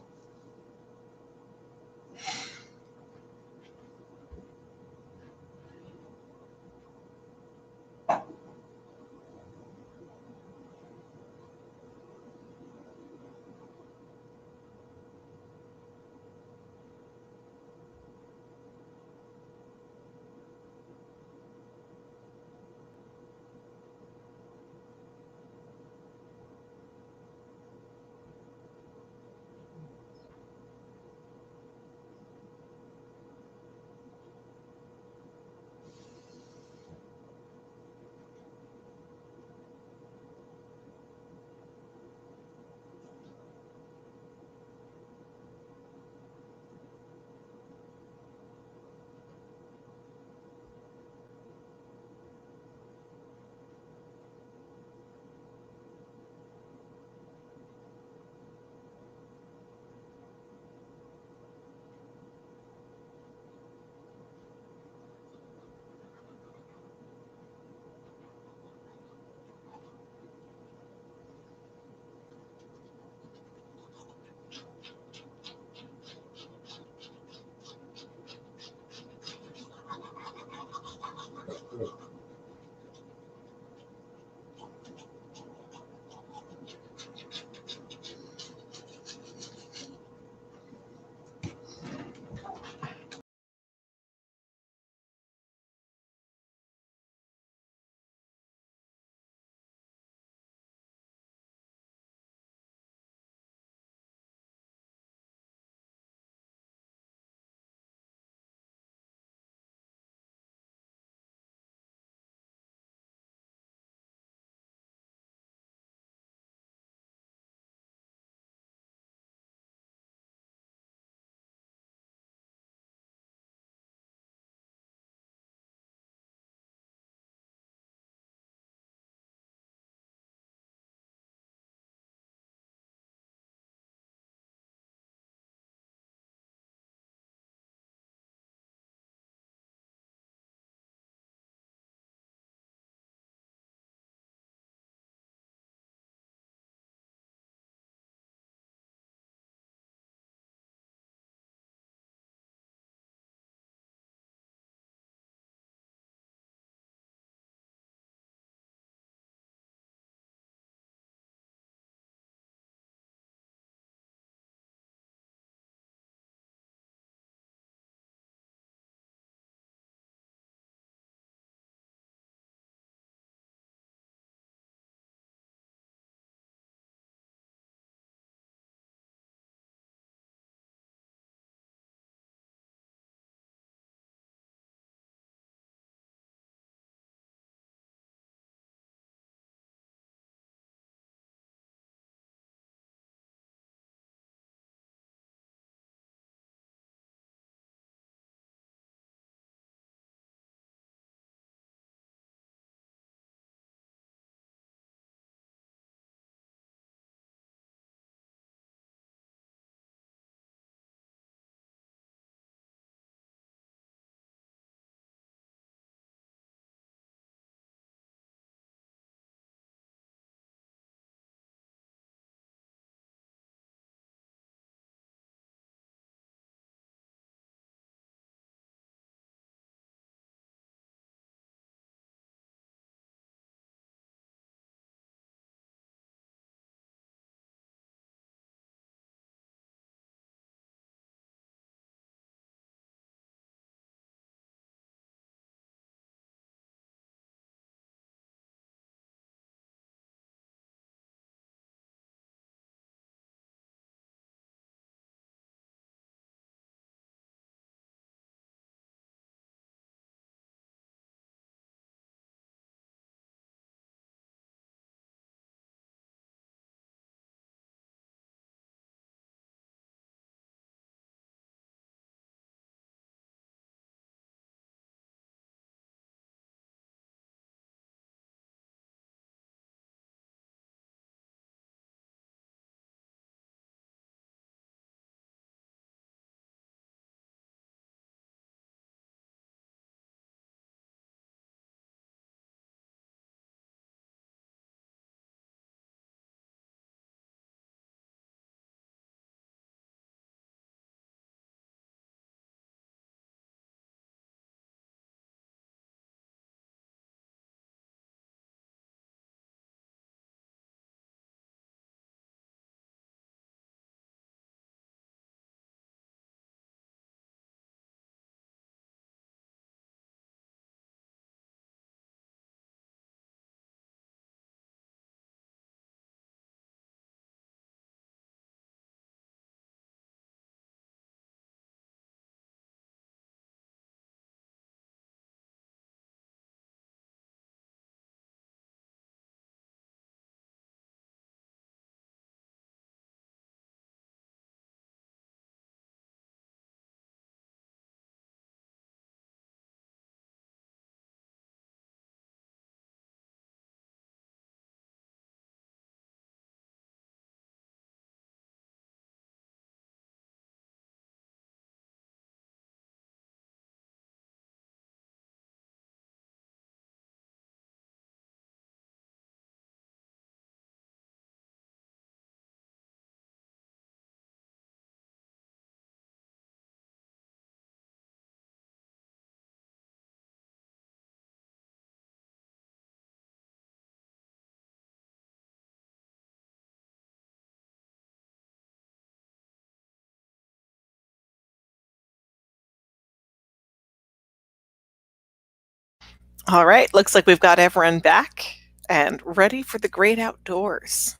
All right, looks like we've got everyone back and ready for the great outdoors.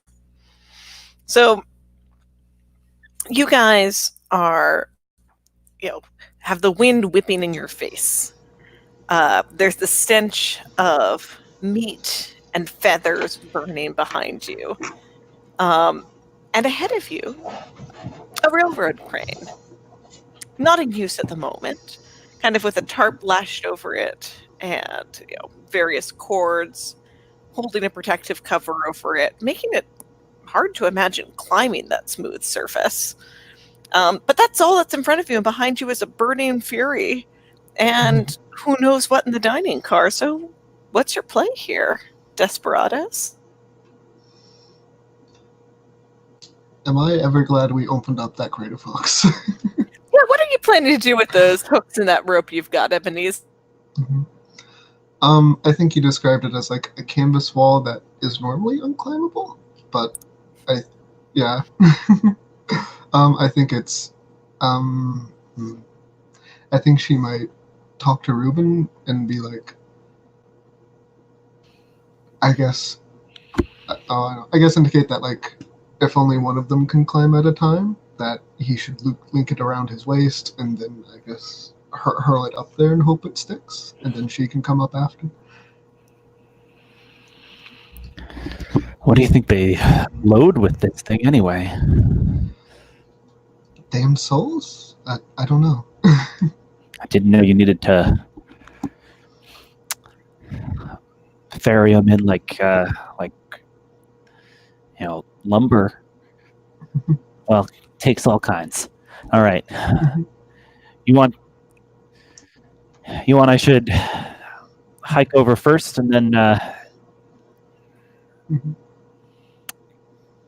So you guys are, have the wind whipping in your face. There's the stench of meat and feathers burning behind you. And ahead of you, a railroad crane. Not in use at the moment, kind of with a tarp lashed over it and various cords holding a protective cover over it, making it hard to imagine climbing that smooth surface. But that's all that's in front of you, and behind you is a burning fury, and who knows what in the dining car. So what's your play here, Desperados? Am I ever glad we opened up that crate of hooks? Yeah, what are you planning to do with those hooks and that rope you've got, Ebenezer? I think you described it as like a canvas wall that is normally unclimbable, but I think it's I think she might talk to Ruben and be like, I guess indicate that like if only one of them can climb at a time, that he should link it around his waist and then I guess hurl it up there and hope it sticks, and then she can come up after. What do you think they load with this thing anyway? Damn souls? I don't know. I didn't know you needed to ferry them in like lumber. Well, takes all kinds. All right. You want I should hike over first and then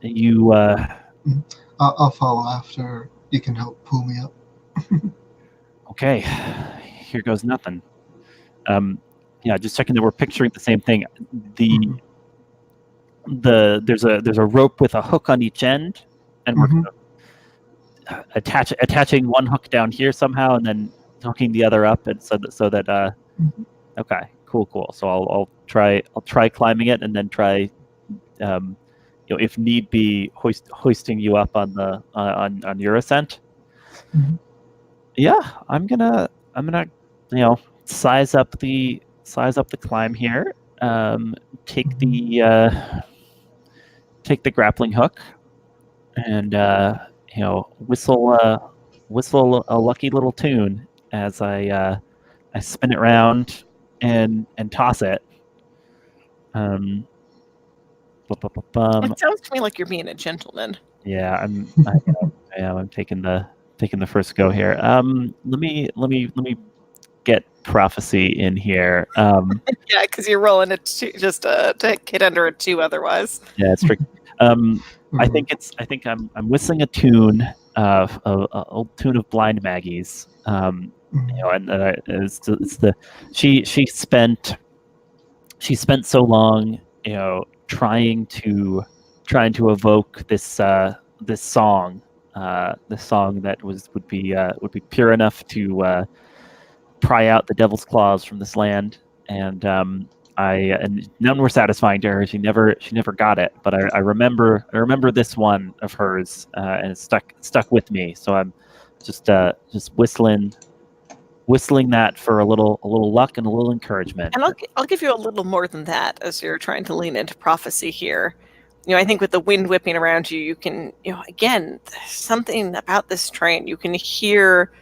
you I'll follow after. You can help pull me up. Okay, here goes nothing. Just checking that we're picturing the same thing. There's a rope with a hook on each end, and we're attaching one hook down here somehow, and then hooking the other up, and so that okay, cool. So I'll try climbing it, and then try if need be hoisting you up on the on your ascent. Yeah, I'm gonna size up the climb here. Take the grappling hook and whistle a lucky little tune as I spin it around and toss it. It sounds to me like you're being a gentleman. Yeah, I'm taking the first go here. Let me get prophecy in here. Yeah, because you're rolling it just to hit under a 2 otherwise. Yeah, it's tricky. I think I'm whistling a tune of a tune of Blind Maggie's. And it's the she spent so long trying to evoke this song that would be pure enough to pry out the devil's claws from this land, and none were satisfying to her. She never got it, but I remember this one of hers, and it stuck with me. So I'm just whistling that for a little luck and a little encouragement. And I'll give you a little more than that as you're trying to lean into prophecy here. I think with the wind whipping around you, you can, again, something about this train, you can hear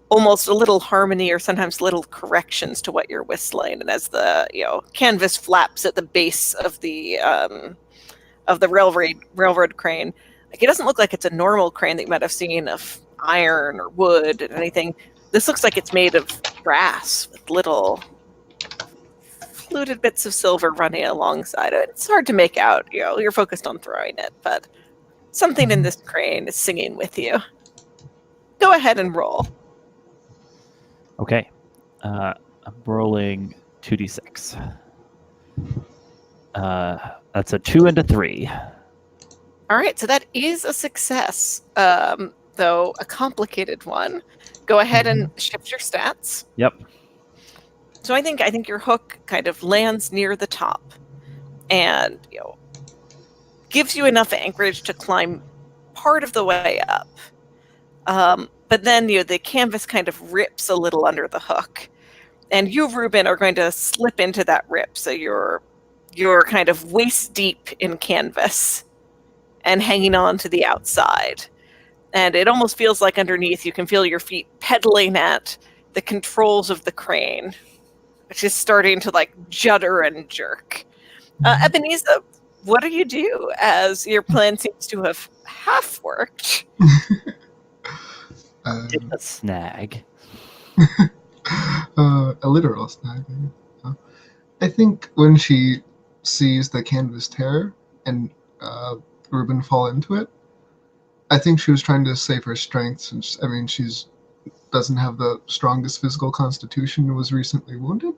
almost a little harmony or sometimes little corrections to what you're whistling. And as the, canvas flaps at the base of the railroad crane, like, it doesn't look like it's a normal crane that you might have seen of iron or wood and anything. This looks like it's made of brass with little fluted bits of silver running alongside it. It's hard to make out. You're focused on throwing it, but something in this crane is singing with you. Go ahead and roll. Okay. I'm rolling 2d6. That's a 2 and a 3. All right, so that is a success, though a complicated one. Go ahead and shift your stats. Yep. So I think your hook kind of lands near the top, and gives you enough anchorage to climb part of the way up. But then the canvas kind of rips a little under the hook, and you, Ruben, are going to slip into that rip. So you're kind of waist deep in canvas and hanging on to the outside. And it almost feels like underneath you can feel your feet pedaling at the controls of the crane, which is starting to like judder and jerk. Ebenezer, what do you do as your plan seems to have half worked? It's a snag. A literal snag. I think when she sees the canvas tear and Ruben fall into it, I think she was trying to save her strength. Since she's doesn't have the strongest physical constitution and was recently wounded.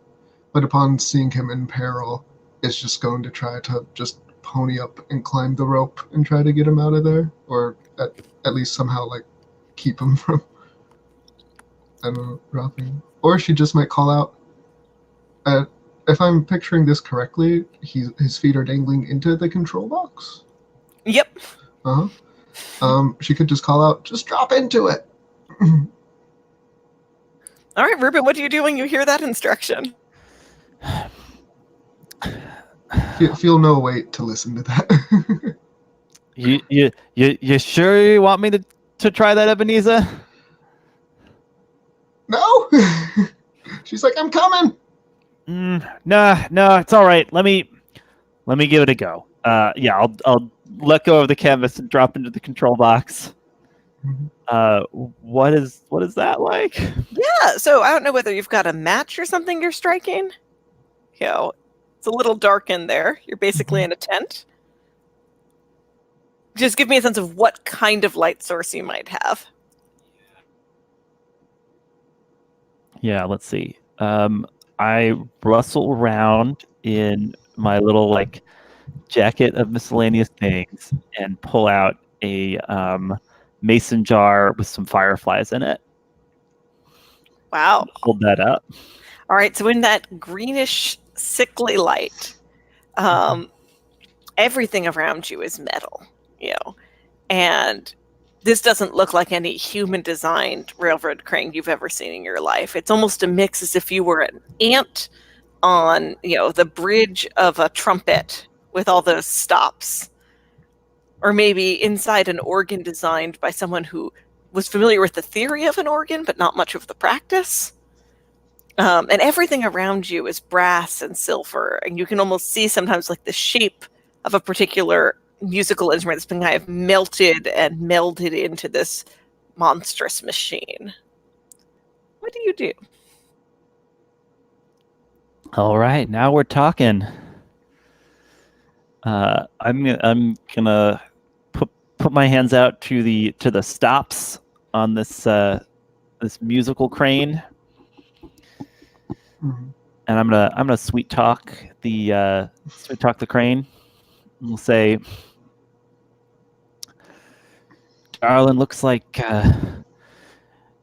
But upon seeing him in peril, is just going to try to just pony up and climb the rope and try to get him out of there, or at least somehow like keep him from dropping. Or she just might call out. If I'm picturing this correctly, his feet are dangling into the control box. Yep. She could just call out, "Just drop into it." All right, Ruben, what do you do when you hear that instruction? Feel no weight to listen to that. You sure you want me to try that, Ebenezer? No. She's like, "I'm coming." No, it's all right. Let me give it a go. Yeah, I'll let go of the canvas and drop into the control box. What is that like? Yeah, so I don't know whether you've got a match or something you're striking. It's a little dark in there. You're basically in a tent. Just give me a sense of what kind of light source you might have. Yeah, let's see. I rustle around in my little like jacket of miscellaneous things and pull out a mason jar with some fireflies in it. Wow. Hold that up. All right, so in that greenish, sickly light, everything around you is metal, and this doesn't look like any human-designed railroad crane you've ever seen in your life. It's almost a mix as if you were an ant on, the bridge of a trumpet with all those stops. Or maybe inside an organ designed by someone who was familiar with the theory of an organ, but not much of the practice. And everything around you is brass and silver, and you can almost see sometimes like the shape of a particular musical instrument that's been kind of melted and melded into this monstrous machine. What do you do? All right, now we're talking. I'm gonna put my hands out to the stops on this musical crane, and I'm gonna sweet talk the crane. We'll say, "Darling, looks like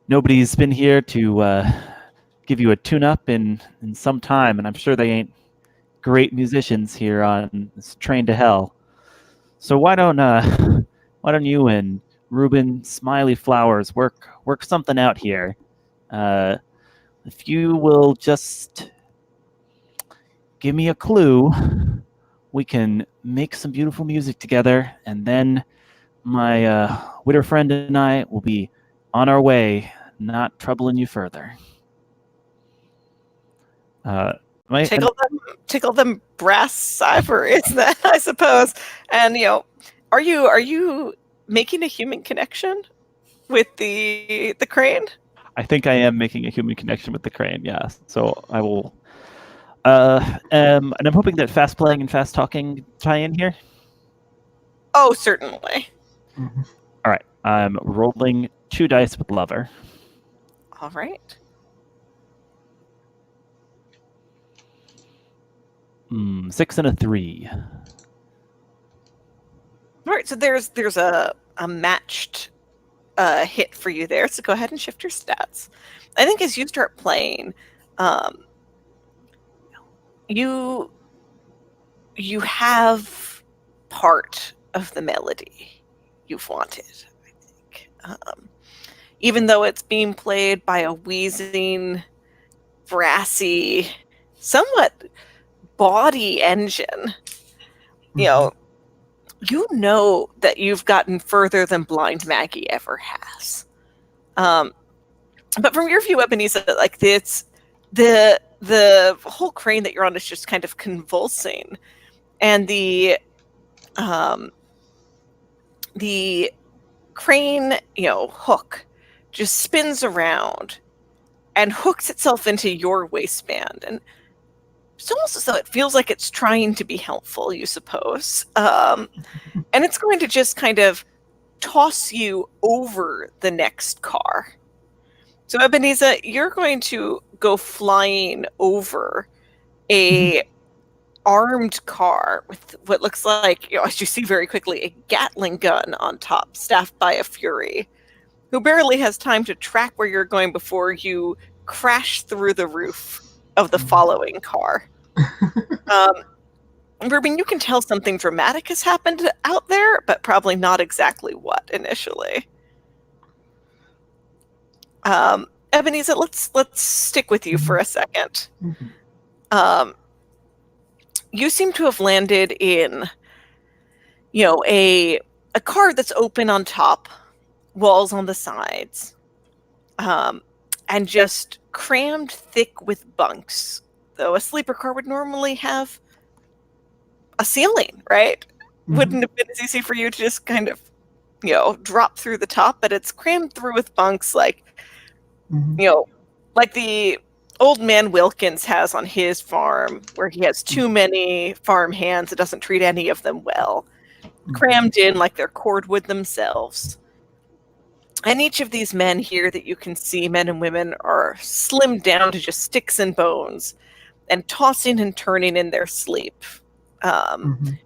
nobody's been here to give you a tune-up in some time, and I'm sure they ain't great musicians here on this train to hell. So why don't you and Ruben Smiley Flowers work something out here? If you will just give me a clue, we can make some beautiful music together, and then my widow friend and I will be on our way, not troubling you further." Tickle them brass ivories, that I suppose. And are you making a human connection with the crane? I think I am making a human connection with the crane. Yeah, so I will. And I'm hoping that fast playing and fast talking tie in here. Oh, certainly. Mm-hmm. All right, I'm rolling 2 dice with lover. All right. 6 and a 3. All right, so there's a matched hit for you there. So go ahead and shift your stats. I think as you start playing, you have part of the melody you've wanted, I think. Even though it's being played by a wheezing, brassy, somewhat bawdy engine, you know that you've gotten further than Blind Maggie ever has. But from your view, Ebenezer, like it's the whole crane that you're on is just kind of convulsing, and the crane, hook just spins around and hooks itself into your waistband, and it's almost as though it feels like it's trying to be helpful, you suppose, and it's going to just kind of toss you over the next car. So, Ebenezer, you're going to go flying over a armed car with what looks like, as you see very quickly, a Gatling gun on top, staffed by a Fury, who barely has time to track where you're going before you crash through the roof of the following car. Ruben, you can tell something dramatic has happened out there, but probably not exactly what initially. Ebenezer, let's stick with you for a second. You seem to have landed in, a car that's open on top, walls on the sides, and just crammed thick with bunks. Though a sleeper car would normally have a ceiling, right? Wouldn't have been as easy for you to just kind of, drop through the top, but it's crammed through with bunks like, like the old man Wilkins has on his farm, where he has too many farm hands and doesn't treat any of them well, crammed in like they're cordwood themselves. And each of these men here that you can see, men and women, are slimmed down to just sticks and bones and tossing and turning in their sleep. And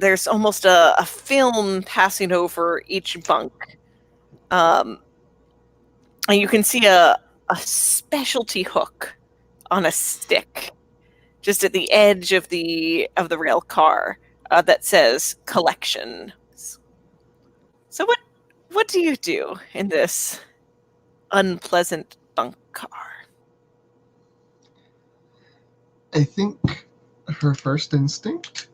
there's almost a film passing over each bunk. And you can see a specialty hook on a stick just at the edge of the rail car that says collection. So what do you do in this unpleasant bunk car? I think her first instinct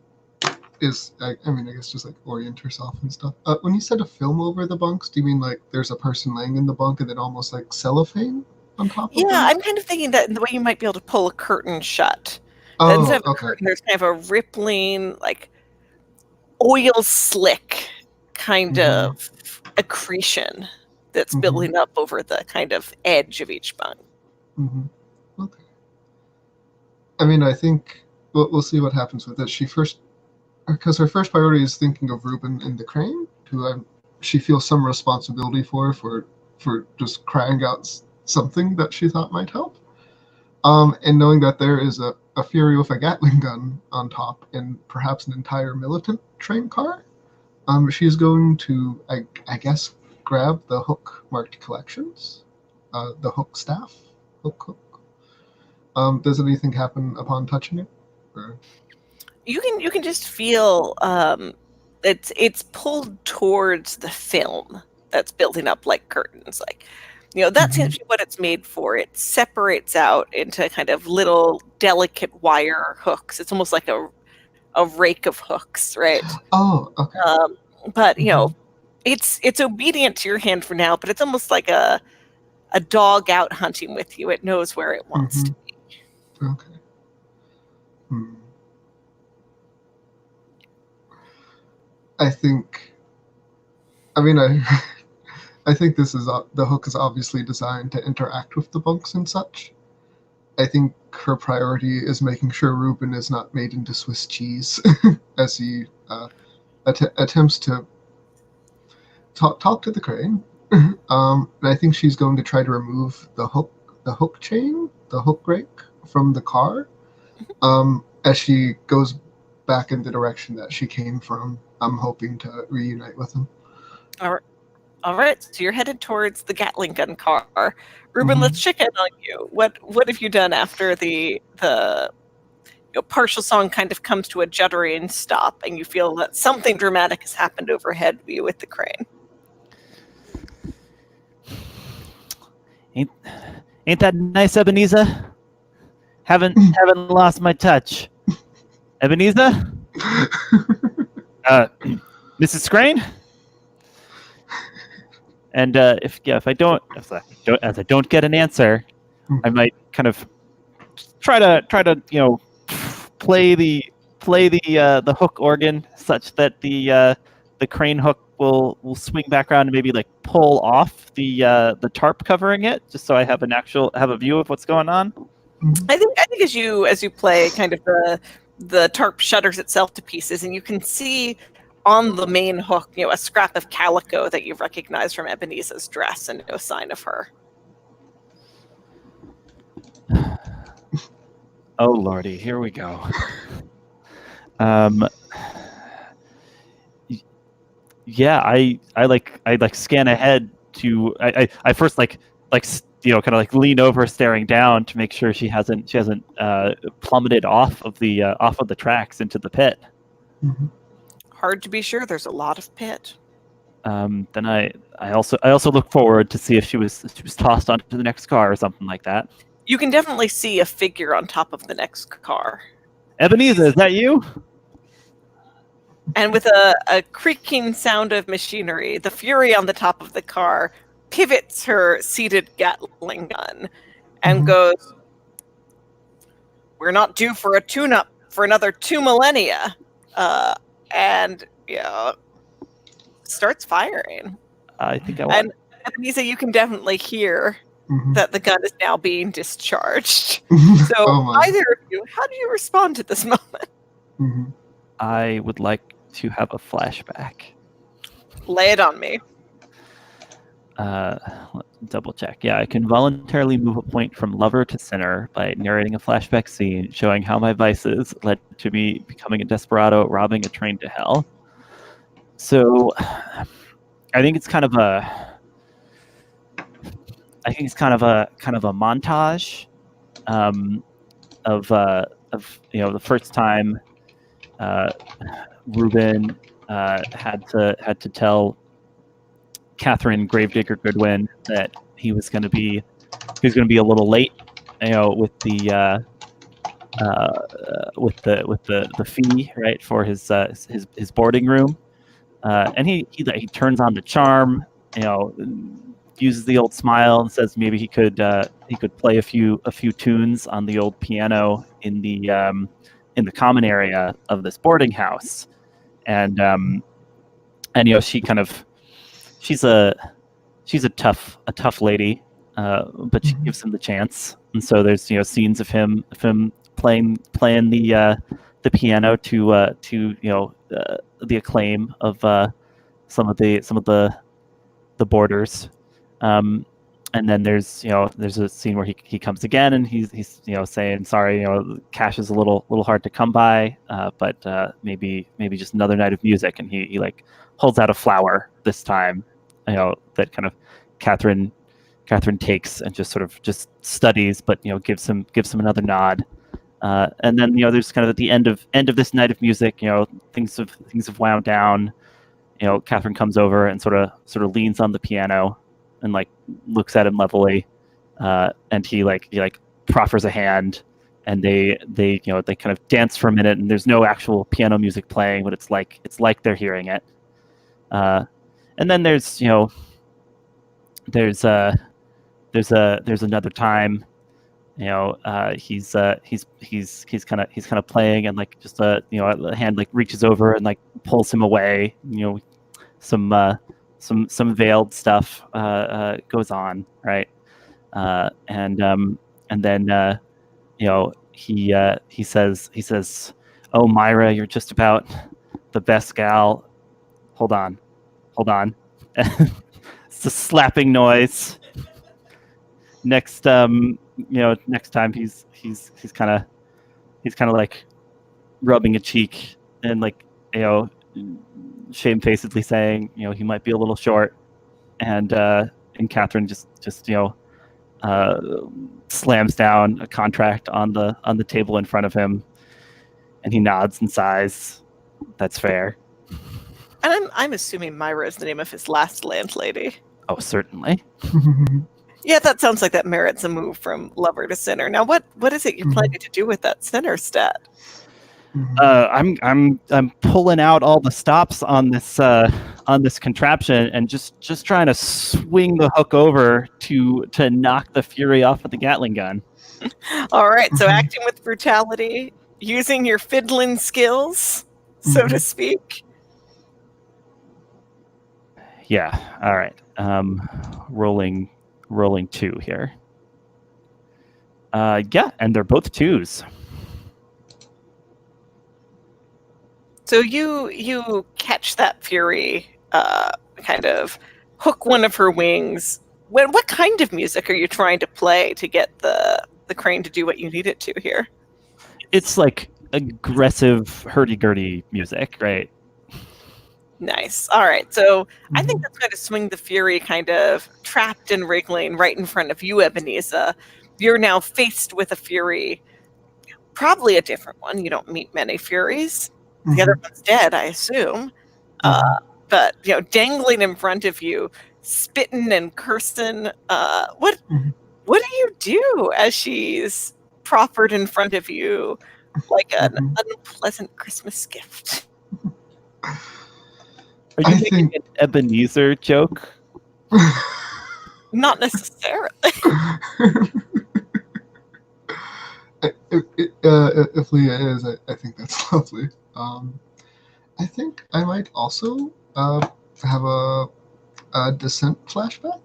is, I guess just like orient herself and stuff. When you said a film over the bunks, do you mean like there's a person laying in the bunk and then almost like cellophane on top of them? Yeah, I'm kind of thinking that in the way you might be able to pull a curtain shut. Oh, Instead of a okay. curtain, there's kind of a rippling, like oil slick kind of accretion that's building up over the kind of edge of each bunk. Okay. I think we'll see what happens with it. Because her first priority is thinking of Ruben in the crane, who she feels some responsibility for just crying out something that she thought might help. And knowing that there is a Fury with a Gatling gun on top and perhaps an entire militant train car, she's going to, I guess, grab the hook marked collections, the hook staff, hook. Does anything happen upon touching it? Or? You can just feel it's pulled towards the film that's building up like curtains. Like, that seems to be what it's made for. It separates out into kind of little delicate wire hooks. It's almost like a rake of hooks, right? Oh, okay. But it's obedient to your hand for now. But it's almost like a dog out hunting with you. It knows where it wants to be. Okay. I think. I think this is the hook is obviously designed to interact with the bunks and such. I think her priority is making sure Ruben is not made into Swiss cheese as he attempts to talk to the crane. And I think she's going to try to remove the hook chain, the hook rake from the car, as she goes back in the direction that she came from. I'm hoping to reunite with him. All right, so you're headed towards the Gatling gun car. Ruben, let's check in on you. What have you done after the partial song kind of comes to a juddering stop, and you feel that something dramatic has happened overhead of you with the crane. Ain't that nice, Ebenezer? Haven't lost my touch. Ebenezer? Mrs. Scrane? And if I don't get an answer, I might kind of try to play the hook organ such that the crane hook will swing back around and maybe like pull off the tarp covering it, just so I have a view of what's going on. I think as you play, kind of the tarp shudders itself to pieces, and you can see on the main hook, a scrap of calico that you recognize from Ebenezer's dress, and no sign of her. Oh lordy, here we go. Yeah, I scan ahead to I first kind of lean over, staring down to make sure she hasn't plummeted off of the tracks into the pit. Mm-hmm. Hard to be sure. There's a lot of pit. Then I also look forward to see if she was tossed onto the next car or something like that. You can definitely see a figure on top of the next car. Ebenezer, is that you? And with a creaking sound of machinery, the Fury on the top of the car pivots her seated Gatling gun and goes, "We're not due for a tune-up for another 2 millennia." And starts firing. I think And Ebenezer, you can definitely hear that the gun is now being discharged. So either of you, how do you respond to this moment? I would like to have a flashback. Lay it on me. Double check. Yeah, I can voluntarily move a point from lover to sinner by narrating a flashback scene showing how my vices led to me becoming a desperado, robbing a train to hell. So I think it's kind of a montage of the first time Ruben had to tell Catherine Gravedigger Goodwin that he was going to be a little late, with the fee, right, for his boarding room, and he turns on the charm, uses the old smile and says maybe he could play a few tunes on the old piano in the common area of this boarding house, and she kind of she's a tough lady, but she gives him the chance, and so there's scenes of him playing the piano to the acclaim of some of the boarders, and then there's a scene where he comes again and he's saying sorry, cash is a little hard to come by, but maybe just another night of music, and he like holds out a flower this time, that kind of Catherine takes and just studies, but gives him another nod, and then there's kind of at the end of this night of music, things have wound down. Catherine comes over and sort of leans on the piano and like looks at him levelly, and he proffers a hand, and they kind of dance for a minute, and there's no actual piano music playing, but it's like they're hearing it. And then there's another time, he's kind of playing, and like just a hand like reaches over and like pulls him away. Some veiled stuff goes on, right? And then he says, "Oh, Myra, you're just about the best gal." Hold on. It's a slapping noise. Next time he's kind of like rubbing a cheek and like shamefacedly saying he might be a little short, and Catherine just slams down a contract on the table in front of him, And he nods and sighs. That's fair. And I'm assuming Myra is the name of his last landlady. Oh, certainly. Yeah, that sounds like that merits a move from lover to sinner. Now, what is it you're planning to do with that sinner stat? I'm pulling out all the stops on this contraption and just trying to swing the hook over to knock the fury off with the Gatling gun. All right, so acting with brutality, using your fiddling skills, so to speak. Yeah. All right. Rolling 2 here. Yeah, and they're both 2s. So you catch that fury, kind of hook one of her wings. What kind of music are you trying to play to get the crane to do what you need it to here? It's like aggressive hurdy-gurdy music, right? Nice. All right. So I think that's going to swing the fury kind of trapped and wriggling right in front of you, Ebenezer. You're now faced with a fury, probably a different one. You don't meet many furies. The other one's dead, I assume. But dangling in front of you, spitting and cursing. What do you do as she's proffered in front of you like an unpleasant Christmas gift? Are you making an Ebenezer joke? Not necessarily. If Leah is, I think that's lovely. I think I might also have a Descent flashback.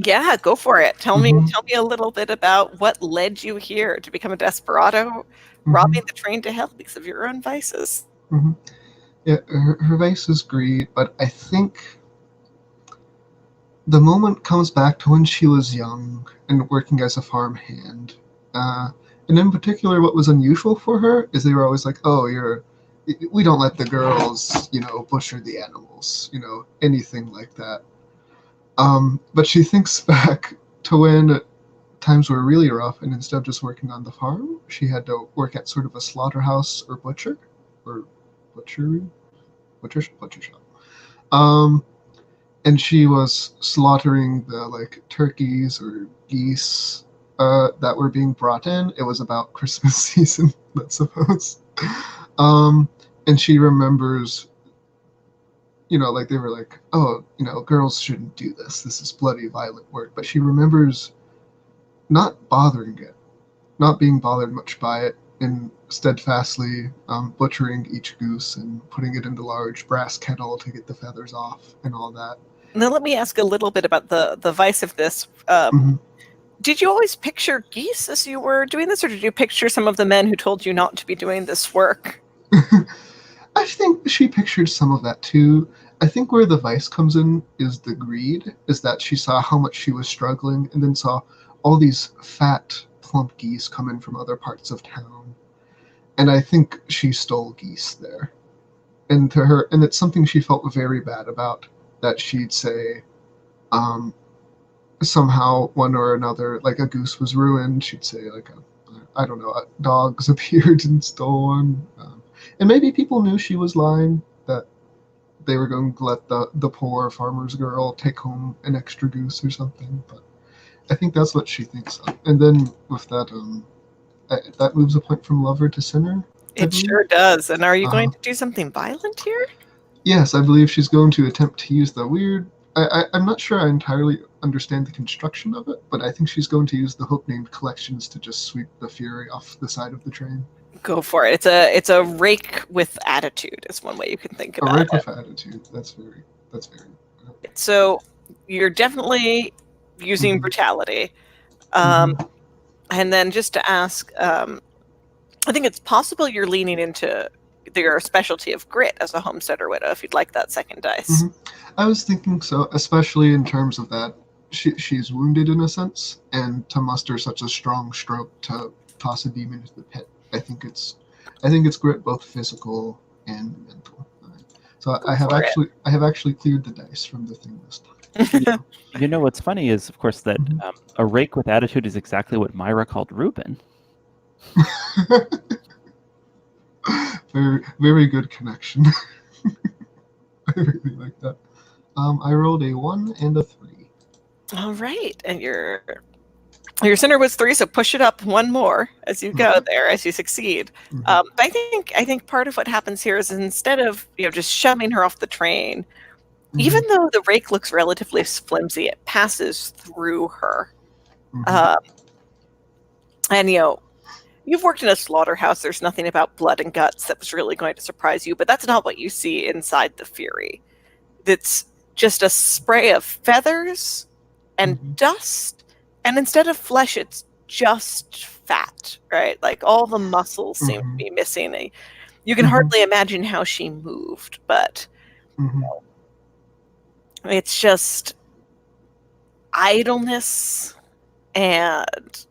Yeah, go for it. Tell me a little bit about what led you here to become a desperado, robbing the train to hell because of your own vices. Yeah, her vice is greed, but I think the moment comes back to when she was young and working as a farm hand. And in particular, what was unusual for her is they were always like, "Oh, we don't let the girls, butcher the animals, anything like that." But she thinks back to when times were really rough, and instead of just working on the farm, she had to work at sort of a slaughterhouse or butcher shop. And she was slaughtering the turkeys or geese that were being brought in. It was about Christmas season, let's suppose. And she remembers, they were like, "Oh, girls shouldn't do this. This is bloody, violent work." But she remembers not being bothered much by it, and steadfastly butchering each goose and putting it in the large brass kettle to get the feathers off and all that. Now let me ask a little bit about the vice of this. Did you always picture geese as you were doing this, or did you picture some of the men who told you not to be doing this work? I think she pictured some of that too. I think where the vice comes in is the greed, is that she saw how much she was struggling and then saw all these fat, plump geese come in from other parts of town. And I think she stole geese there. And it's something she felt very bad about, that she'd say, somehow one or another, like a goose was ruined, she'd say dogs appeared and stole one. And maybe people knew she was lying, that they were going to let the poor farmer's girl take home an extra goose or something. But I think that's what she thinks of. And then with that, that moves a point from lover to sinner. It sure does. And are you going to do something violent here? Yes, I believe she's going to attempt to use the weird... I'm not sure I entirely understand the construction of it, but I think she's going to use the hook named Collections to just sweep the fury off the side of the train. Go for it. It's a rake with attitude is one way you can think about it. A rake with attitude. That's very. So you're definitely using brutality. And then just to ask, I think it's possible you're leaning into your specialty of grit as a homesteader widow, if you'd like that second dice. I was thinking so, especially in terms of that she's wounded in a sense, and to muster such a strong stroke to toss a demon into the pit. I think it's grit, both physical and mental. So I have actually cleared the dice from the thing this time. What's funny is, of course, that a rake with attitude is exactly what Myra called Reuben. Very, very good connection. I really like that. I rolled a 1 and a 3. All right, and your center was 3, so push it up one more as you go there, as you succeed. Mhm. I think part of what happens here is instead of just shoving her off the train, even though the rake looks relatively flimsy, it passes through her. Mhm. And you've worked in a slaughterhouse. There's nothing about blood and guts that was really going to surprise you, but that's not what you see inside the Fury. It's just a spray of feathers and dust, and instead of flesh, it's just fat, right? Like all the muscles seem to be missing. You can hardly imagine how she moved, but it's just idleness and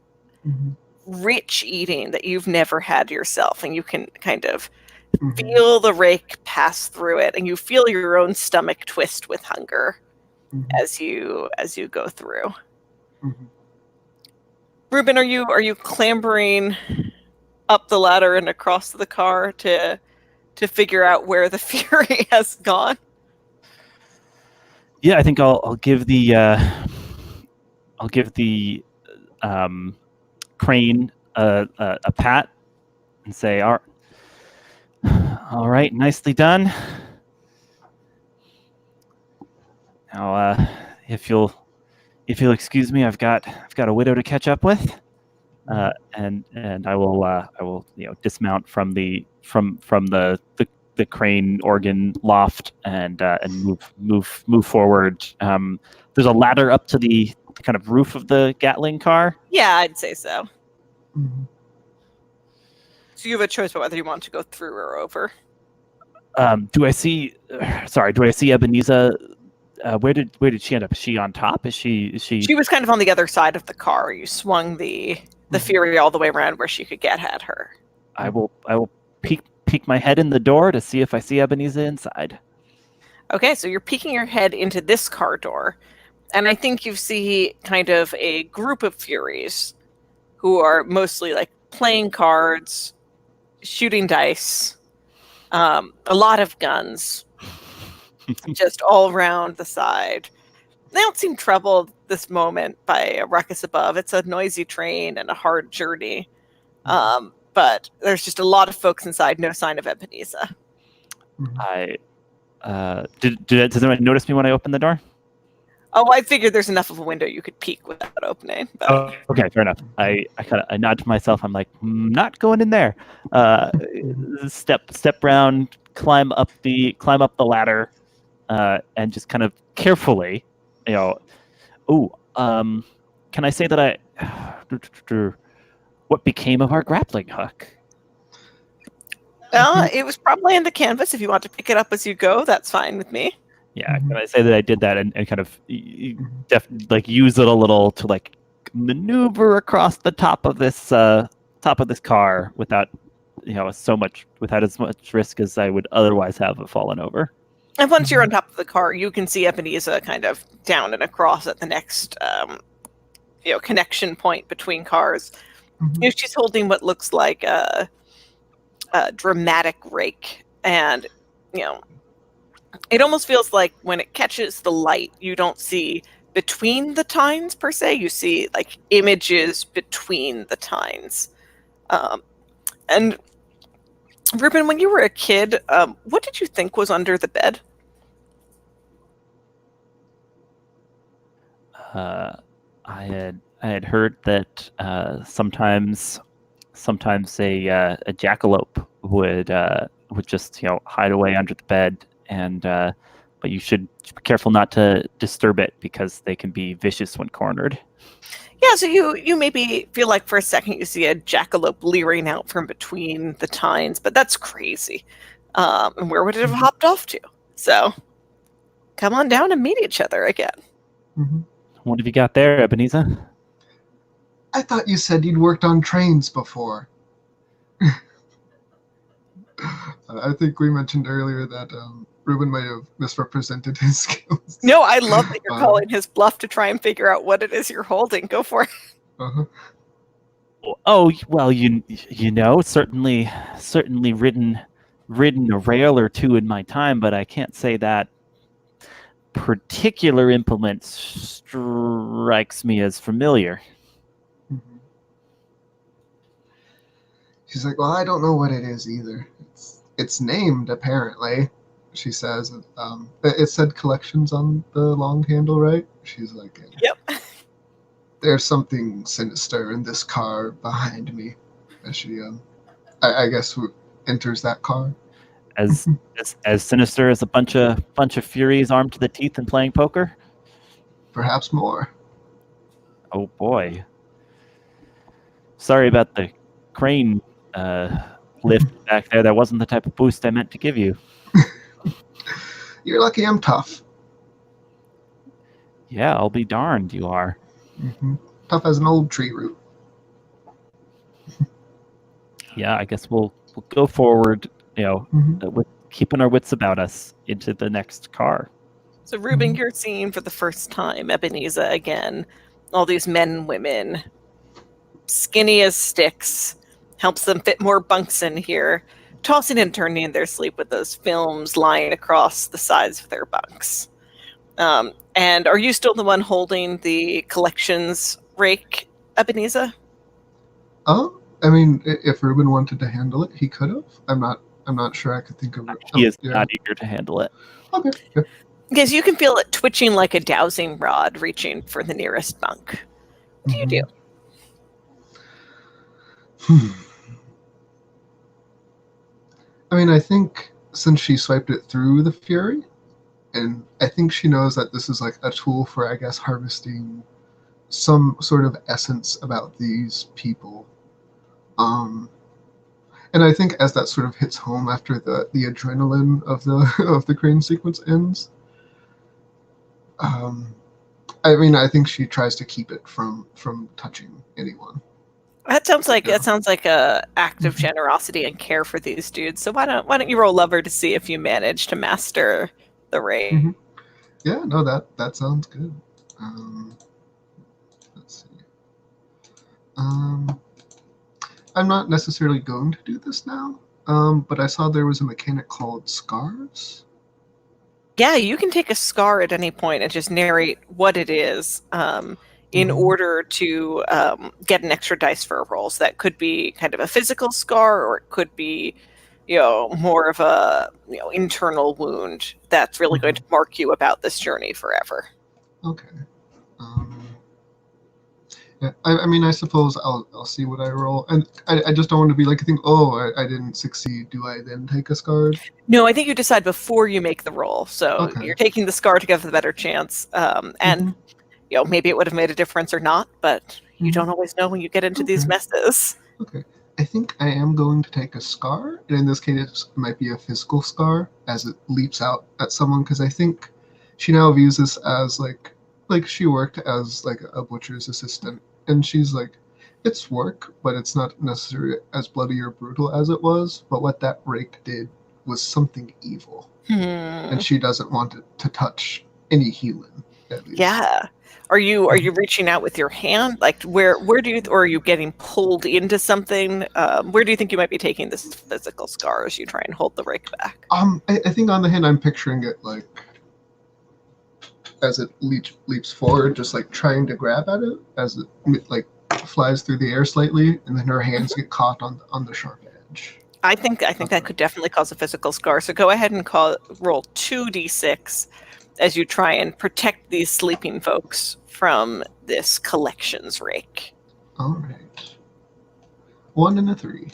rich eating that you've never had yourself, and you can kind of feel the rake pass through it, and you feel your own stomach twist with hunger as you go through. Ruben, are you clambering up the ladder and across the car to figure out where the Fury has gone? Yeah, I think I'll give the crane a pat and say, all right, nicely done. Now, if you'll excuse me, I've got a widow to catch up with, and I will dismount from the crane organ loft and move forward. There's a ladder up to the kind of roof of the Gatling car. Yeah, I'd say so. So you have a choice about whether you want to go through or over. Do I see Ebenezer? Where did she end up? Is she on top? Is she? She was kind of on the other side of the car. You swung the Fury all the way around where she could get at her. I will peek my head in the door to see if I see Ebenezer inside. Okay, so you're peeking your head into this car door, and I think you see kind of a group of Furies who are mostly like playing cards, shooting dice, a lot of guns, just all around the side. They don't seem troubled this moment by a ruckus above. It's a noisy train and a hard journey. But there's just a lot of folks inside, no sign of Ebenezer. Does anyone notice me when I open the door? Oh, I figured there's enough of a window you could peek without opening. But... Okay, fair enough. I nod to myself. I'm like, not going in there. Step round, climb up the ladder, and just kind of carefully, can I say that what became of our grappling hook? It was probably in the canvas. If you want to pick it up as you go, that's fine with me. Yeah, can I say that I did that and kind of use it a little to like maneuver across the top of this car without as much risk as I would otherwise have of fallen over. And once you're on top of the car, you can see Ebenezer kind of down and across at the next connection point between cars. She's holding what looks like a dramatic rake, and it almost feels like when it catches the light, you don't see between the tines per se. You see like images between the tines. And Ruben, when you were a kid, what did you think was under the bed? I had heard that sometimes a jackalope would just hide away under the bed, and but you should be careful not to disturb it because they can be vicious when cornered. Yeah, so you maybe feel like for a second you see a jackalope leering out from between the tines, but that's crazy. And where would it have hopped off to? So come on down and meet each other again. What have you got there, Ebenezer? I thought you said you'd worked on trains before. I think we mentioned earlier that Ruben might have misrepresented his skills. No, I love that you're calling his bluff to try and figure out what it is you're holding. Go for it. Oh, well, certainly ridden ridden a rail or two in my time, but I can't say that particular implement strikes me as familiar. Mhm. She's like, well, I don't know what it is either. It's named, apparently, she says. It said collections on the long handle, right? She's like, Yep. there's something sinister in this car behind me. As she, I guess, enters that car. As sinister as a bunch of furies armed to the teeth and playing poker? Perhaps more. Oh boy. Sorry about the crane lift back there. That wasn't the type of boost I meant to give you. You're lucky I'm tough. Yeah, I'll be darned you are. Mm-hmm. Tough as an old tree root. Yeah, I guess we'll go forward, Mm-hmm. with keeping our wits about us into the next car. So, Ruben, you're seeing for the first time Ebenezer again. All these men and women, skinny as sticks, helps them fit more bunks in here, tossing and turning in their sleep with those films lying across the sides of their bunks. And are you still the one holding the collections rake, Ebenezer? Oh, I mean, if Ruben wanted to handle it, he could have. I'm not sure I could think of it. He is Yeah. not eager to handle it. Okay. Yeah. Because you can feel it twitching like a dowsing rod reaching for the nearest bunk. What do you do? I mean, I think since she swiped it through the Fury, and I think she knows that this is like a tool for, I guess, harvesting some sort of essence about these people. And I think as that sort of hits home after the adrenaline of the of the crane sequence ends, I mean, I think she tries to keep it from touching anyone. That sounds like a act of generosity and care for these dudes. So why don't you roll lover to see if you manage to master the raid? Mm-hmm. Yeah, no, that sounds good. Let's see. I'm not necessarily going to do this now, but I saw there was a mechanic called Scars. Yeah, you can take a scar at any point and just narrate what it is in order to get an extra dice for a roll. So that could be kind of a physical scar, or it could be, more of a internal wound that's really going to mark you about this journey forever. Okay. Yeah, I mean, I suppose I'll see what I roll, and I just don't want to be like, I didn't succeed. Do I then take a scar? No, I think you decide before you make the roll. So Okay. you're taking the scar to give the better chance, and maybe it would have made a difference or not, but you don't always know when you get into these messes. Okay. I think I am going to take a scar, and in this case, it might be a physical scar as it leaps out at someone, because I think she now views this as like she worked as like a butcher's assistant, and she's like, it's work, but it's not necessarily as bloody or brutal as it was. But what that rake did was something evil, and she doesn't want it to touch any human. At least. Yeah. Are you reaching out with your hand? Like where do you, or are you getting pulled into something? Where do you think you might be taking this physical scar as you try and hold the rake back? I think on the hand I'm picturing it like as it leaps forward, just like trying to grab at it as it like flies through the air slightly, and then her hands get caught on the sharp edge. I think that could definitely cause a physical scar. So go ahead and roll 2d6 as you try and protect these sleeping folks from this collections rake. All right. 1 and a 3.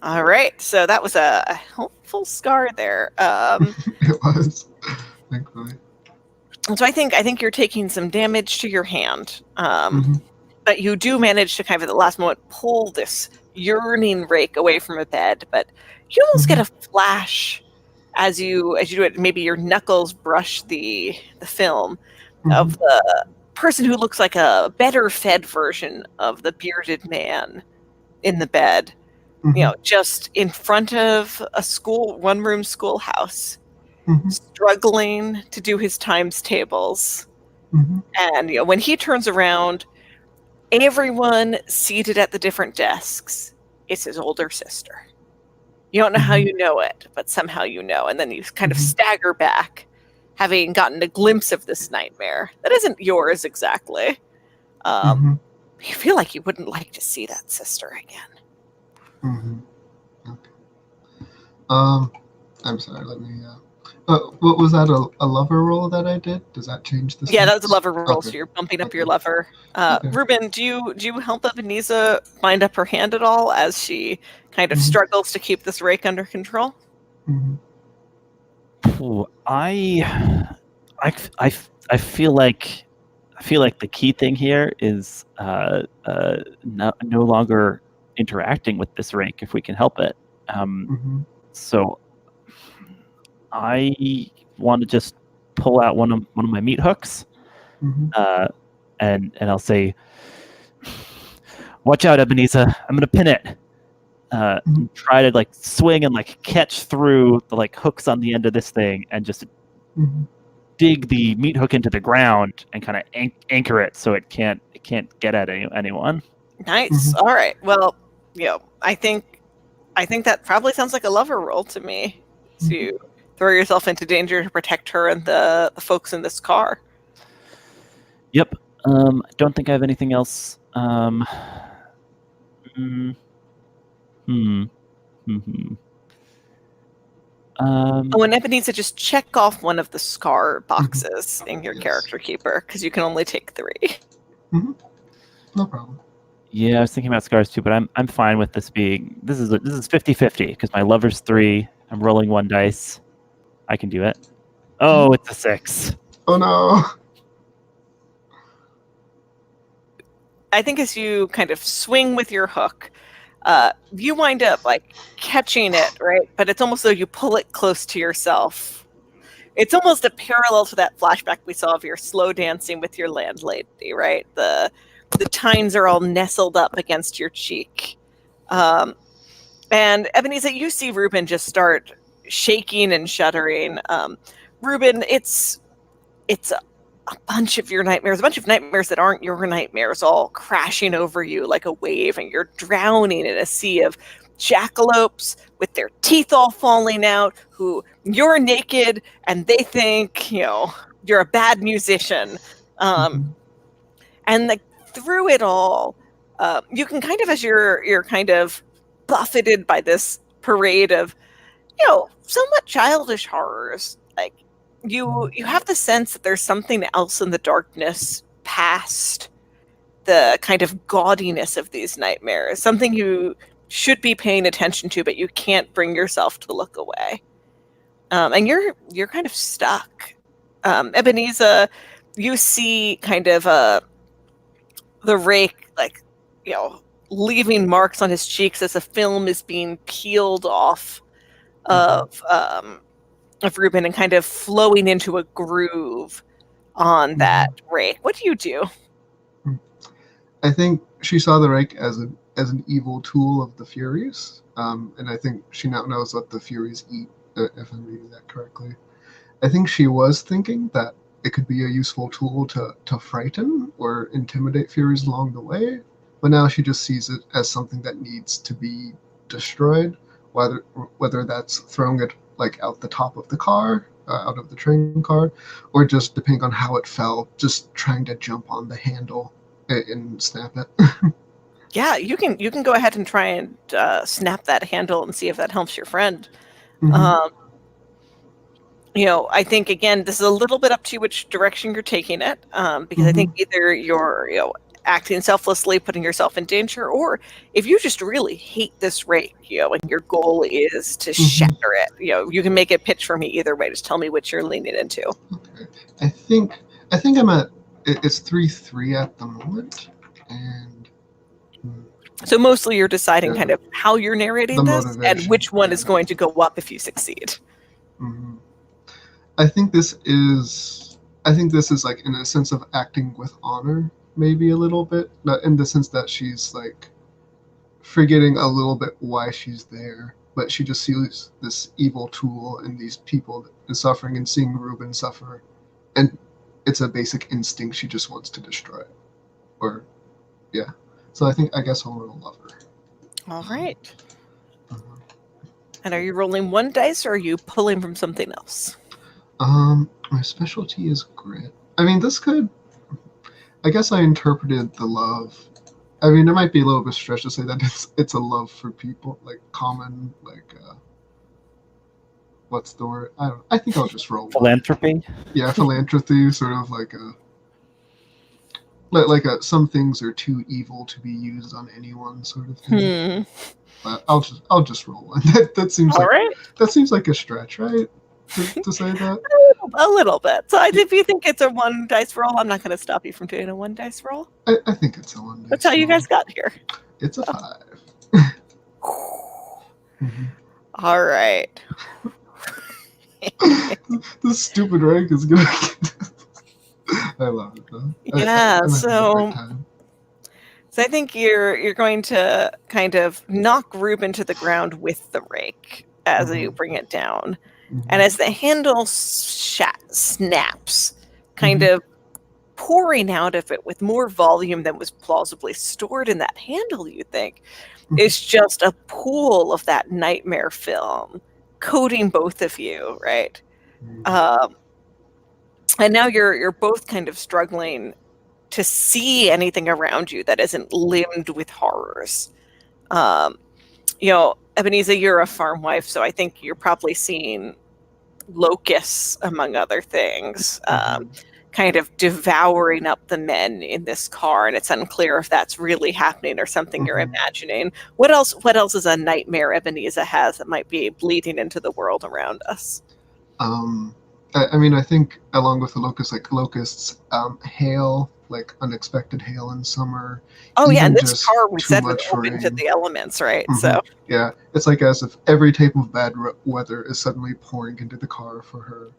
All right. So that was a helpful scar there. It was, thankfully. So I think you're taking some damage to your hand. But you do manage to kind of at the last moment pull this yearning rake away from a bed, but you almost get a flash as you do it. Maybe your knuckles brush the film of the person who looks like a better fed version of the bearded man in the bed, just in front of a one-room schoolhouse, struggling to do his times tables. And when he turns around, everyone seated at the different desks, it's his older sister. You don't know how Mhm. you know it, but somehow you know. And then you kind of Mhm. stagger back, having gotten a glimpse of this nightmare that isn't yours exactly. Mhm. You feel like you wouldn't like to see that sister again. Mhm. Okay. I'm sorry. Let me. What was that? A lover roll that I did? Does that change the Yeah, that was a stakes? lover roll, Okay. so you're bumping up your Okay. lover. Okay. Ruben, do you help Ebenezer bind up her hand at all as she kind of Mhm. struggles to keep this rake under control? Mhm. Ooh, I feel like the key thing here is no longer interacting with this rake if we can help it. Mhm. So I want to just pull out one of my meat hooks, Mhm. and I'll say, "Watch out, Ebenezer! I'm gonna pin it." Mhm. And try to like swing and like catch through the like hooks on the end of this thing, and just Mhm. dig the meat hook into the ground and kind of anchor it so it can't get at anyone. Nice. Mhm. All right. Well, I think that probably sounds like a lover roll to me. Mhm. To throw yourself into danger to protect her and the folks in this car. Yep. I don't think I have anything else. Mm, hmm. Hmm. Oh, and Ebenezer, just check off one of the scar Mhm. boxes in your Yes. character keeper because you can only take 3. Mhm. No problem. Yeah, I was thinking about scars too, but I'm fine with this being this is 50-50 because my lover's 3. I'm rolling 1 dice. I can do it. Oh, it's a 6. Oh no. I think as you kind of swing with your hook, you wind up like catching it, right? But it's almost though you pull it close to yourself. It's almost a parallel to that flashback we saw of your slow dancing with your landlady, right? The tines are all nestled up against your cheek. Um, and Ebenezer, you see Ruben just start shaking and shuddering. Ruben, it's a bunch of your nightmares, a bunch of nightmares that aren't your nightmares, all crashing over you like a wave, and you're drowning in a sea of jackalopes with their teeth all falling out, who you're naked and they think, you're a bad musician. Um, Mhm. and like through it all, you can kind of, as you're kind of buffeted by this parade of somewhat childish horrors. Like you have the sense that there's something else in the darkness past the kind of gaudiness of these nightmares. Something you should be paying attention to, but you can't bring yourself to look away. And you're kind of stuck. Ebenezer, you see kind of the rake like you know leaving marks on his cheeks as a film is being peeled off Mhm. of Ruben and kind of flowing into a groove on that Mhm. rake. What do you do? Mhm. I think she saw the rake as an evil tool of the furies, and I think she now knows what the furies eat. If I'm reading that correctly, I think she was thinking that it could be a useful tool to frighten or intimidate furies along the way, but now she just sees it as something that needs to be destroyed, whether that's throwing it like out the top of the car, out of the train car, or just depending on how it fell, just trying to jump on the handle and snap it. Yeah, you can go ahead and try and snap that handle and see if that helps your friend. Hmm. Um, I think again, this is a little bit up to you which direction you're taking it, because I think Hmm. either you're acting selflessly, putting yourself in danger, or if you just really hate this rake, and your goal is to Hmm. shatter it, you can make a pitch for me either way. Just tell me which you're leaning into. Okay. I think I think I'm at it's 3-3 at the moment, and hmm, So mostly you're deciding yeah, kind of how you're the narrating this and motivation. which one Yeah. is going to go up if you succeed. Hmm. I think this is. I think this is like in a sense of acting with honor, maybe a little bit, not in the sense that she's like forgetting a little bit why she's there, but she just sees this evil tool and these people that is suffering and seeing Ruben suffer, and it's a basic instinct she just wants to destroy. Or yeah, so I guess I'll roll lover. All Um, right. uh-huh. And are you rolling one dice or are you pulling from something else? My specialty is grit. I mean, this could. I guess I interpreted the love. I mean, it might be a little bit stretch to say that it's a love for people, like common, like what's the word? I don't. I think I'll just roll one. Philanthropy? Yeah, philanthropy, sort of like some things are too evil to be used on anyone, sort of thing. But I'll just roll one. That seems All like right. that seems like a stretch, right? To say that. A little bit. So if you think it's a one dice roll, I'm not going to stop you from doing a one dice roll. I think it's a one. That's how you guys got here. It's a 5. Mm-hmm. All right. This stupid rank is gonna get. I love it though. Yeah, I'm having a so great time. I think you're going to kind of knock Ruben to the ground with the rake as you bring it down. And as the handle snaps, kind of pouring out of it with more volume than was plausibly stored in that handle, you think, is just a pool of that nightmare film coating both of you, right? And now you're both kind of struggling to see anything around you that isn't limbed with horrors. Ebenezer, you're a farm wife, so I think you're probably seeing locusts, among other things, kind of devouring up the men in this car, and it's unclear if that's really happening or something you're imagining. What else is a nightmare Ebenezer has that might be bleeding into the world around us? I mean, I think along with the locusts, hail, like unexpected hail in summer. Oh yeah, and this car we said was open to the elements, right? So yeah, it's like as if every type of bad weather is suddenly pouring into the car for her.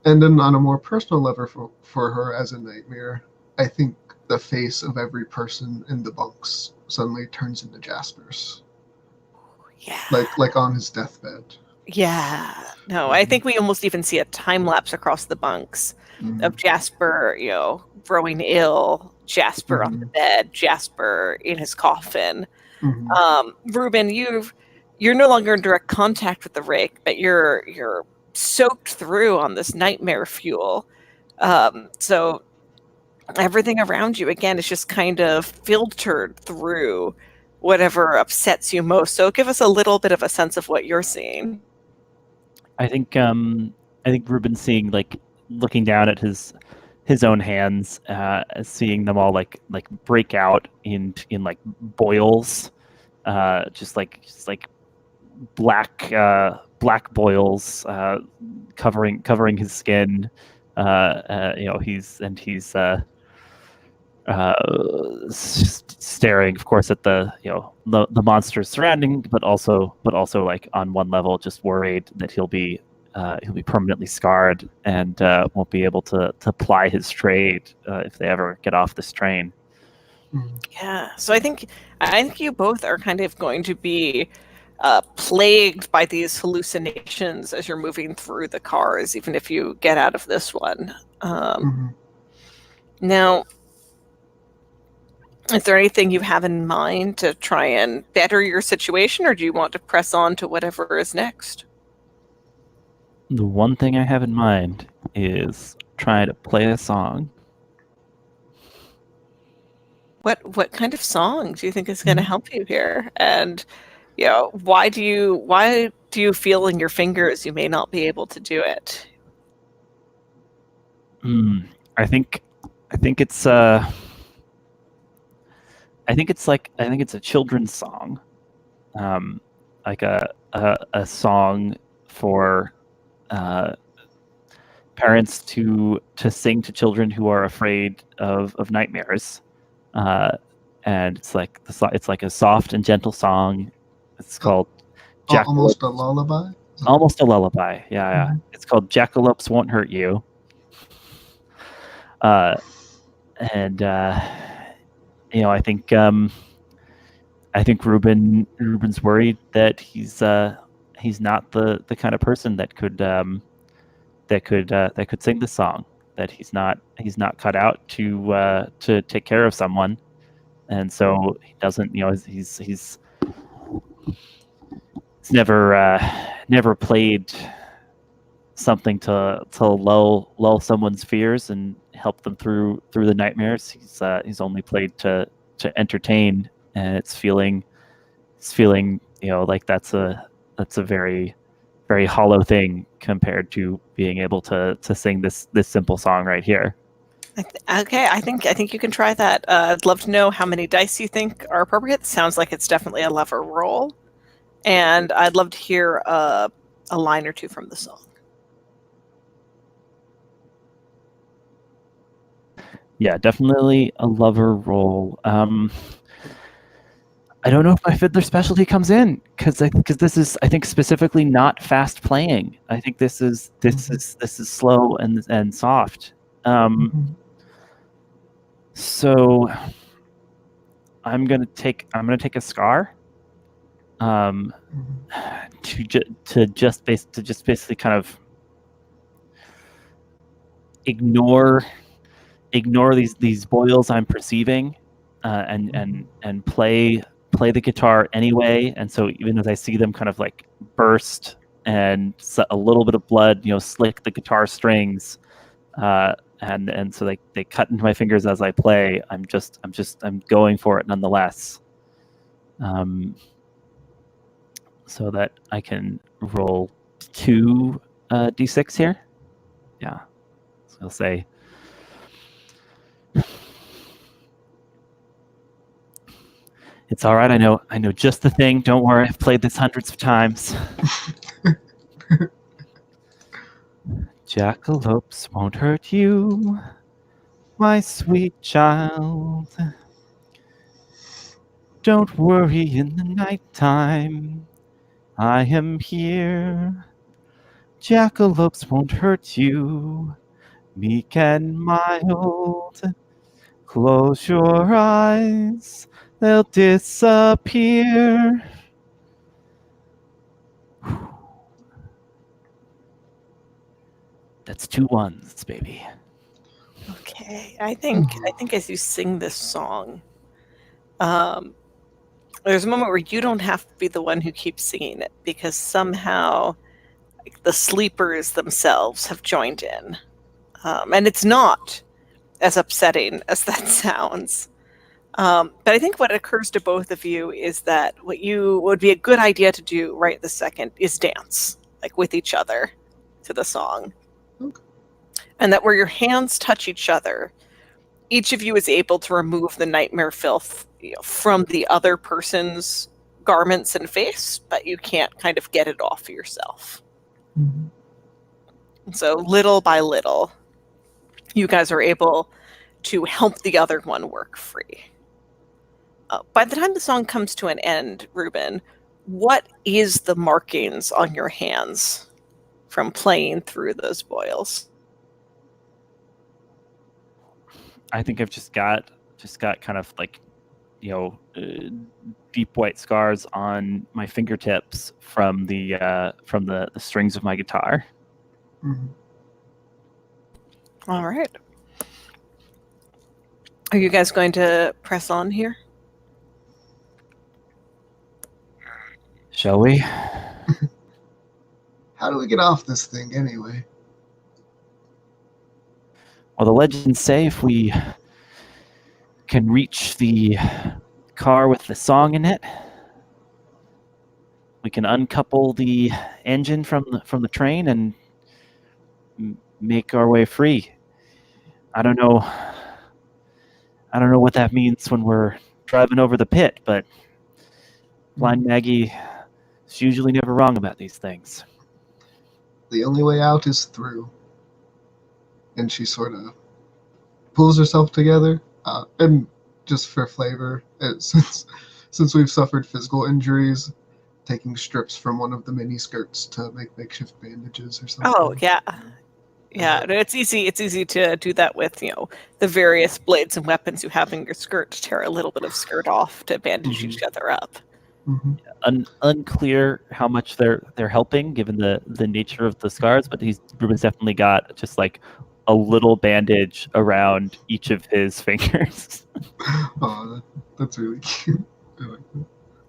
And then on a more personal level for her as a nightmare, I think the face of every person in the bunks suddenly turns into Jasper's. Yeah. Like on his deathbed. Yeah. No, I think we almost even see a time lapse across the bunks of Jasper, growing ill, Jasper on the bed, Jasper in his coffin. Ruben, you're no longer in direct contact with the rake, but you're soaked through on this nightmare fuel. So everything around you again is just kind of filtered through whatever upsets you most. So give us a little bit of a sense of what you're seeing. I think Ruben's seeing, like, looking down at his own hands, seeing them all like break out in like boils, just like black boils, covering his skin. He's staring, of course, at the monsters surrounding, but also like on one level, just worried that he'll be permanently scarred and won't be able to ply his trade if they ever get off this train. Yeah, so I think you both are kind of going to be plagued by these hallucinations as you're moving through the cars, even if you get out of this one. Now, is there anything you have in mind to try and better your situation, or do you want to press on to whatever is next? The one thing I have in mind is try to play a song. What kind of song do you think is going to help you here? And why do you feel in your fingers you may not be able to do it? I think it's a children's song, like a song for parents to sing to children who are afraid of nightmares, and it's like a soft and gentle song. It's called Almost a lullaby. Almost a lullaby. Yeah. It's called Jackalopes Won't Hurt You. I think Ruben's worried that he's not the kind of person that could sing the song. That he's not cut out to take care of someone, and so he doesn't. He's never played something to lull someone's fears and help them through the nightmares. He's only played to entertain, and it's feeling like that's a very very hollow thing compared to being able to sing this simple song right here. Okay, I think you can try that. I'd love to know how many dice you think are appropriate. It sounds like it's definitely a lever roll, and I'd love to hear a line or two from the song. Yeah, definitely a lover roll. I don't know if my fiddler specialty comes in because this is, I think, specifically not fast playing. I think this is slow and soft. So I'm gonna take a scar. To just basically kind of ignore these boils I'm perceiving, and play the guitar anyway. And so even as I see them kind of like burst and a little bit of blood, slick the guitar strings, and so they cut into my fingers as I play, I'm going for it nonetheless. So that I can roll 2 d6 here. Yeah. So I'll say it's all right. I know just the thing. Don't worry. I've played this hundreds of times. Jackalopes won't hurt you, my sweet child. Don't worry in the nighttime. I am here. Jackalopes won't hurt you, meek and mild. Close your eyes, they'll disappear. That's 2 1s, baby. Okay, I think as you sing this song, there's a moment where you don't have to be the one who keeps singing it, because somehow the sleepers themselves have joined in, and it's not as upsetting as that sounds. But I think what occurs to both of you is that what would be a good idea to do right this second is dance, like with each other, to the song. Okay. And that where your hands touch each other, each of you is able to remove the nightmare filth from the other person's garments and face, but you can't kind of get it off yourself. So little by little, you guys are able to help the other one work free. By the time the song comes to an end, Ruben, what is the markings on your hands from playing through those boils? I think I've just got kind of like, deep white scars on my fingertips from the strings of my guitar. All right. Are you guys going to press on here? Shall we? How do we get off this thing anyway? Well, the legends say if we can reach the car with the song in it, we can uncouple the engine from the train and make our way free. I don't know what that means when we're driving over the pit, but Blind Maggie is usually never wrong about these things. The only way out is through. And she sort of pulls herself together, and just for flavor, since we've suffered physical injuries, taking strips from one of the mini skirts to make makeshift bandages or something. Oh yeah. It's easy to do that with the various blades and weapons you have in your skirt, to tear a little bit of skirt off to bandage each other up. Unclear how much they're helping given the nature of the scars, but Ruben's definitely got just like a little bandage around each of his fingers. Oh, that's really cute. I like that.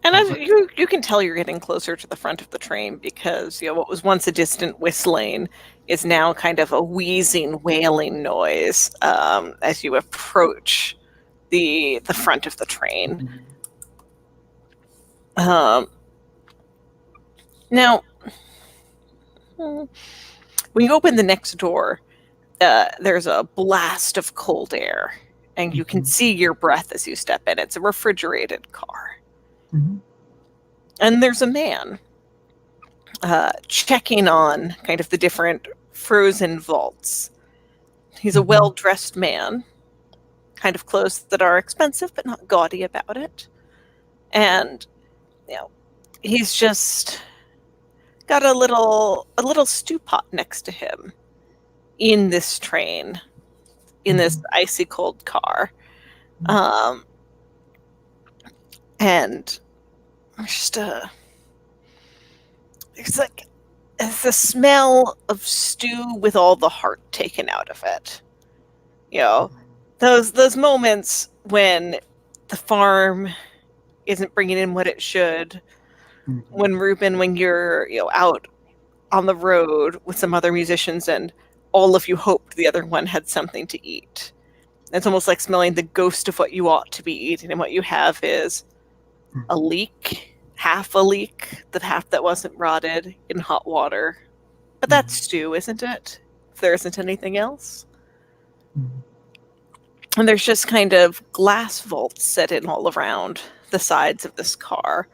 And as you can tell, you're getting closer to the front of the train because what was once a distant whistling is now kind of a wheezing, wailing noise as you approach the front of the train. Now, when you open the next door, there's a blast of cold air, and you can see your breath as you step in. It's a refrigerated car. And there's a man checking on kind of the different frozen vaults. He's a well-dressed man, kind of clothes that are expensive but not gaudy about it. And he's just got a little stew pot next to him in this train, in this icy cold car. And just it's the smell of stew with all the heart taken out of it. Those moments when the farm isn't bringing in what it should. When you're out on the road with some other musicians and all of you hoped the other one had something to eat. It's almost like smelling the ghost of what you ought to be eating, and what you have is a leak, half a leak, the half that wasn't rotted in hot water. But that's stew, isn't it? If there isn't anything else. And there's just kind of glass vaults set in all around the sides of this car,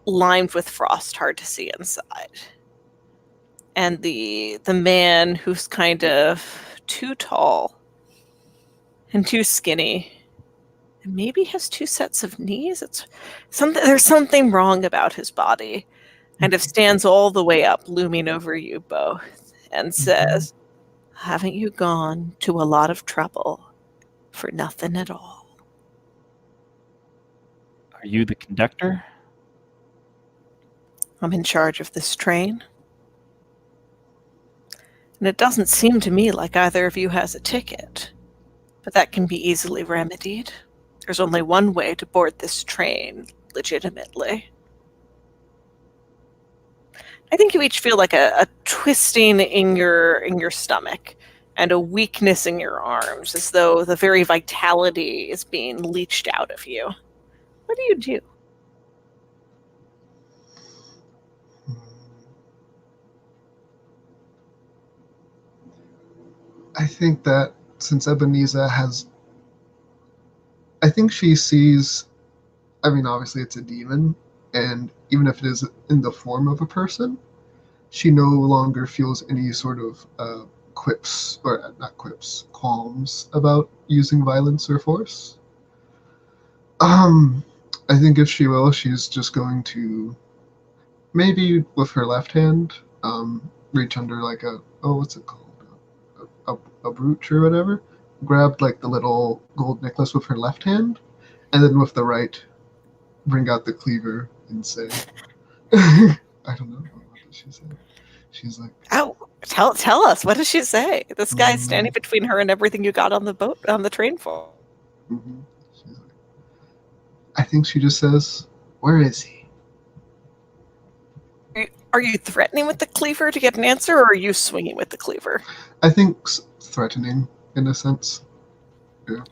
lined with frost, hard to see inside. And the man who's kind of too tall and too skinny, and maybe has 2 sets of knees. There's something wrong about his body. Kind of stands all the way up, looming over you both, and says, "Haven't you gone to a lot of trouble for nothing at all?" Are you the conductor? I'm in charge of this train. And it doesn't seem to me like either of you has a ticket. But that can be easily remedied. There's only one way to board this train legitimately. I think you each feel like a twisting in your stomach and a weakness in your arms, as though the very vitality is being leached out of you. What do you do? I think that since Ebenezer I think she sees, obviously it's a demon, and even if it is in the form of a person, she no longer feels any sort of qualms about using violence or force. I think if she will, she's just going to, maybe with her left hand, reach under like what's it called? A brooch or whatever, grabbed like the little gold necklace with her left hand, and then with the right, bring out the cleaver and say, I don't know, what does she say? She's like, "Oh, tell us, what does she say?" This guy's standing between her and everything you got on the train for. She's like, I think she just says, "Where is he?" Are you threatening with the cleaver to get an answer, or are you swinging with the cleaver? I think threatening, in a sense. Yeah.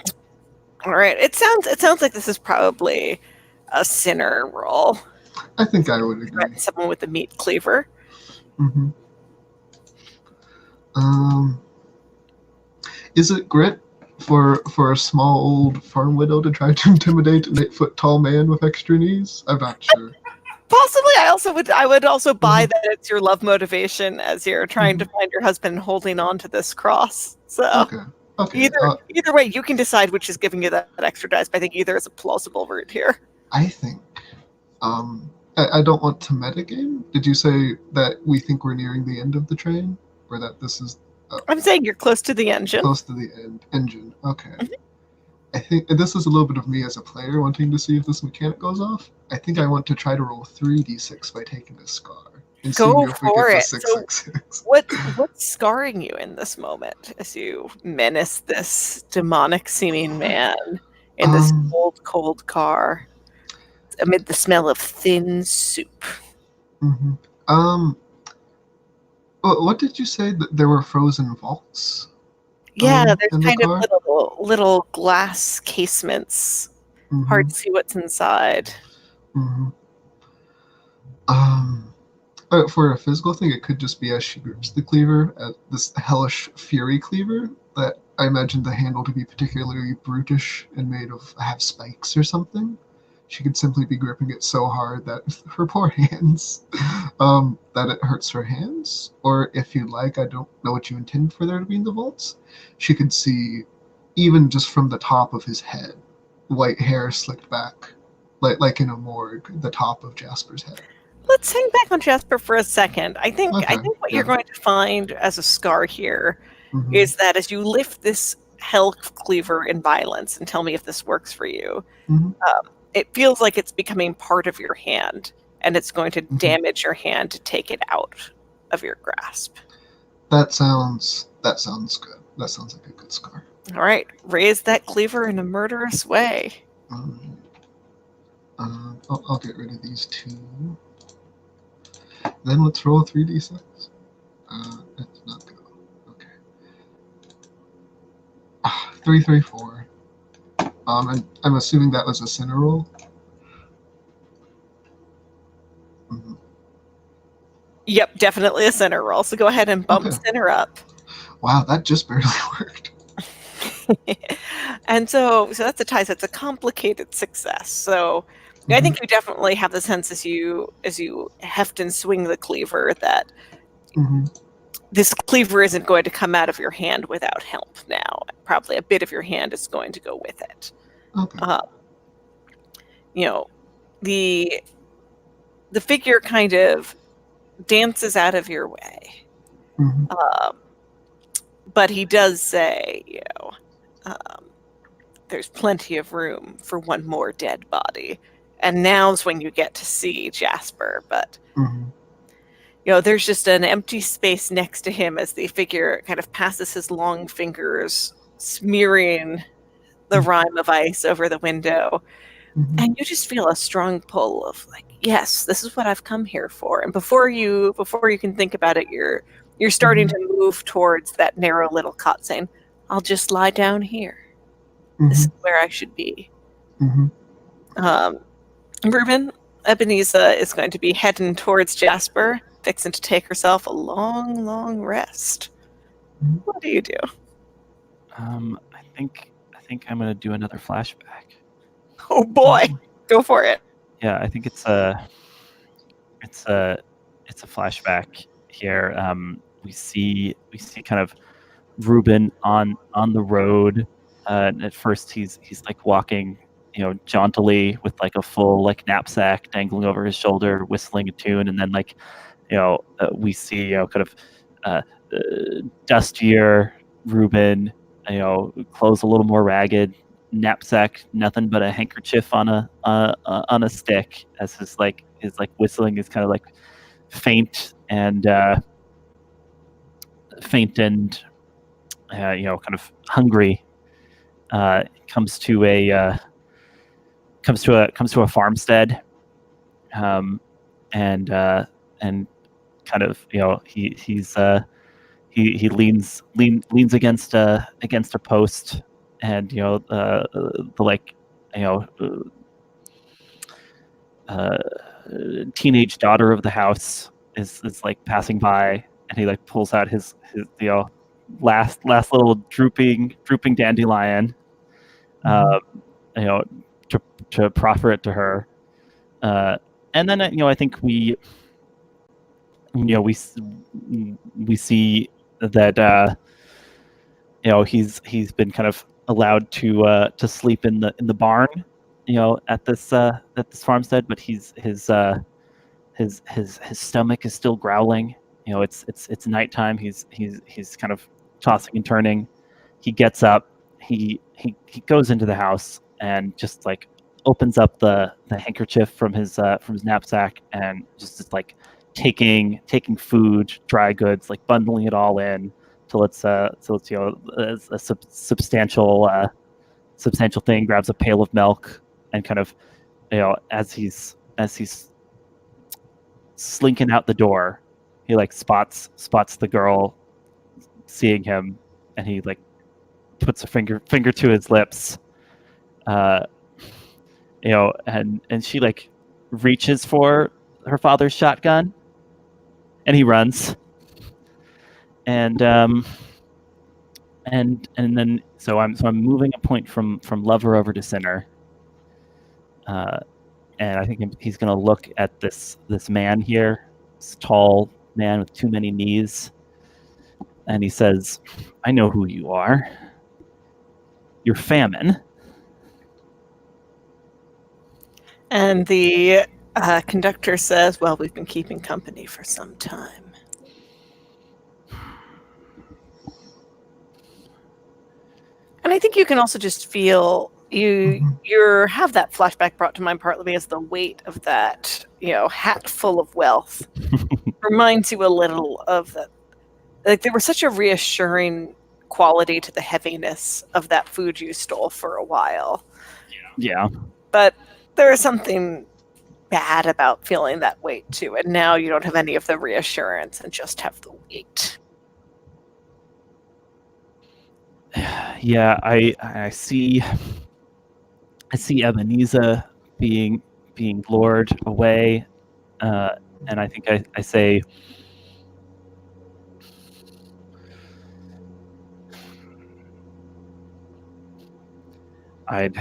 All right. It sounds like this is probably a sinner roll. I think I would agree. Threaten someone with a meat cleaver. Is it grit for a small old farm widow to try to intimidate an 8-foot-tall man with extra knees? I'm not sure. Possibly. I would also buy that it's your love motivation as you're trying to find your husband and holding on to this cross. So okay. Either way, you can decide which is giving you that extra dice. But I think either is a plausible route here. I think. I don't want to metagame. Did you say that we think we're nearing the end of the train, or that this is? I'm saying you're close to the engine. Close to the engine. Okay. I think, and this is a little bit of me as a player wanting to see if this mechanic goes off. I think I want to try to roll 3d6 by taking a scar. And Go for it. 666. What's scarring you in this moment as you menace this demonic seeming man in this cold car? amid the smell of thin soup. Mm-hmm. What did you say that there were frozen vaults? Yeah, there's In the kind of car. little glass casements. Mm-hmm. Hard to see what's inside. Mm-hmm. For a physical thing, it could just be as she grips the cleaver, this hellish fury cleaver that I imagine the handle to be particularly brutish and made of have spikes or something. She could simply be gripping it so hard that her poor hands, that it hurts her hands. Or if you like, I don't know what you intend for there to be in the vaults. She could see, even just from the top of his head, white hair slicked back, like in a morgue, the top of Jasper's head. Let's hang back on Jasper for a second. I think Okay, what you're yeah. going to find as a scar here Mm-hmm. is that as you lift this hell cleaver in violence, and tell me if this works for you, Mm-hmm. it feels like it's becoming part of your hand, and it's going to Mm-hmm. damage your hand to take it out of your grasp. That sounds good. That sounds like a good scar. All right, raise that cleaver in a murderous way. I'll get rid of these two. Then let's roll 3d6. Let's not go. Okay. 3, 3, 4. And I'm assuming that was a sinner roll. Mm-hmm. Yep, definitely a center roll. So go ahead and bump center up. Wow, that just barely worked. And so that's a tie. So it's a complicated success. So I think you definitely have the sense as you heft and swing the cleaver that this cleaver isn't going to come out of your hand without help now. Probably a bit of your hand is going to go with it. Okay. The figure kind of dances out of your way. But he does say, there's plenty of room for one more dead body. And now's when you get to see Jasper. But, there's just an empty space next to him as the figure kind of passes his long fingers, smearing the rime of ice over the window. And you just feel a strong pull of like, yes, this is what I've come here for. And before you can think about it, you're starting to move towards that narrow little cot, saying, I'll just lie down here. This is where I should be. Reuben, Ebenezer is going to be heading towards Jasper, fixing to take herself a long, long rest. What do you do? I think I'm going to do another flashback. Oh boy, go for it. Yeah, I think it's a flashback here. We see kind of Reuben on the road. At first, he's like walking, jauntily with like a full like knapsack dangling over his shoulder, whistling a tune, and then like, we see kind of dustier Reuben, clothes a little more ragged, knapsack, nothing but a handkerchief on a stick, as his whistling is kind of like faint and kind of hungry. Comes to a farmstead, and kind of he leans against a post, and teenage daughter of the house is like passing by, and he like pulls out his last little drooping dandelion, to proffer it to her, and then I think we see that he's been kind of allowed to sleep in the barn, at this farmstead, but his stomach is still growling. It's nighttime. He's kind of tossing and turning. He gets up. He goes into the house and just like opens up the handkerchief from his knapsack, and just like taking food, dry goods, like bundling it all in till it's a substantial thing. Grabs a pail of milk and kind of as he's slinking out the door, he like spots the girl seeing him, and he like puts a finger to his lips, and she like reaches for her father's shotgun, and he runs, and then so I'm moving a point from lover over to sinner, and I think he's gonna look at this man here, this tall man with too many knees, and he says, "I know who you are. You're Famine." And the conductor says, "Well, we've been keeping company for some time." And I think you can also just feel you have that flashback brought to mind partly because the weight of that, hat full of wealth reminds you a little of that. Like there was such a reassuring quality to the heaviness of that food you stole for a while. Yeah. But there is something bad about feeling that weight too, and now you don't have any of the reassurance and just have the weight. Yeah, I see Ebenezer being lured away, and I think I say, I'd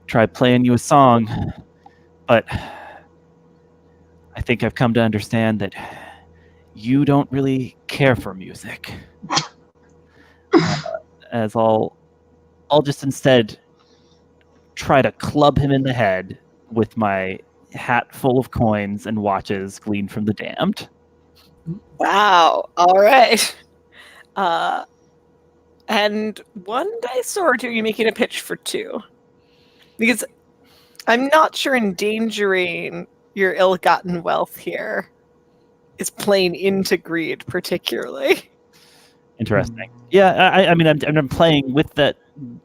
try playing you a song, but I think I've come to understand that you don't really care for music. As I'll just instead try to club him in the head with my hat full of coins and watches gleaned from the damned. Wow. All right. And one dice, or are you making a pitch for two? Because I'm not sure endangering your ill-gotten wealth here is playing into greed particularly. Interesting. Yeah, I mean, I'm playing with it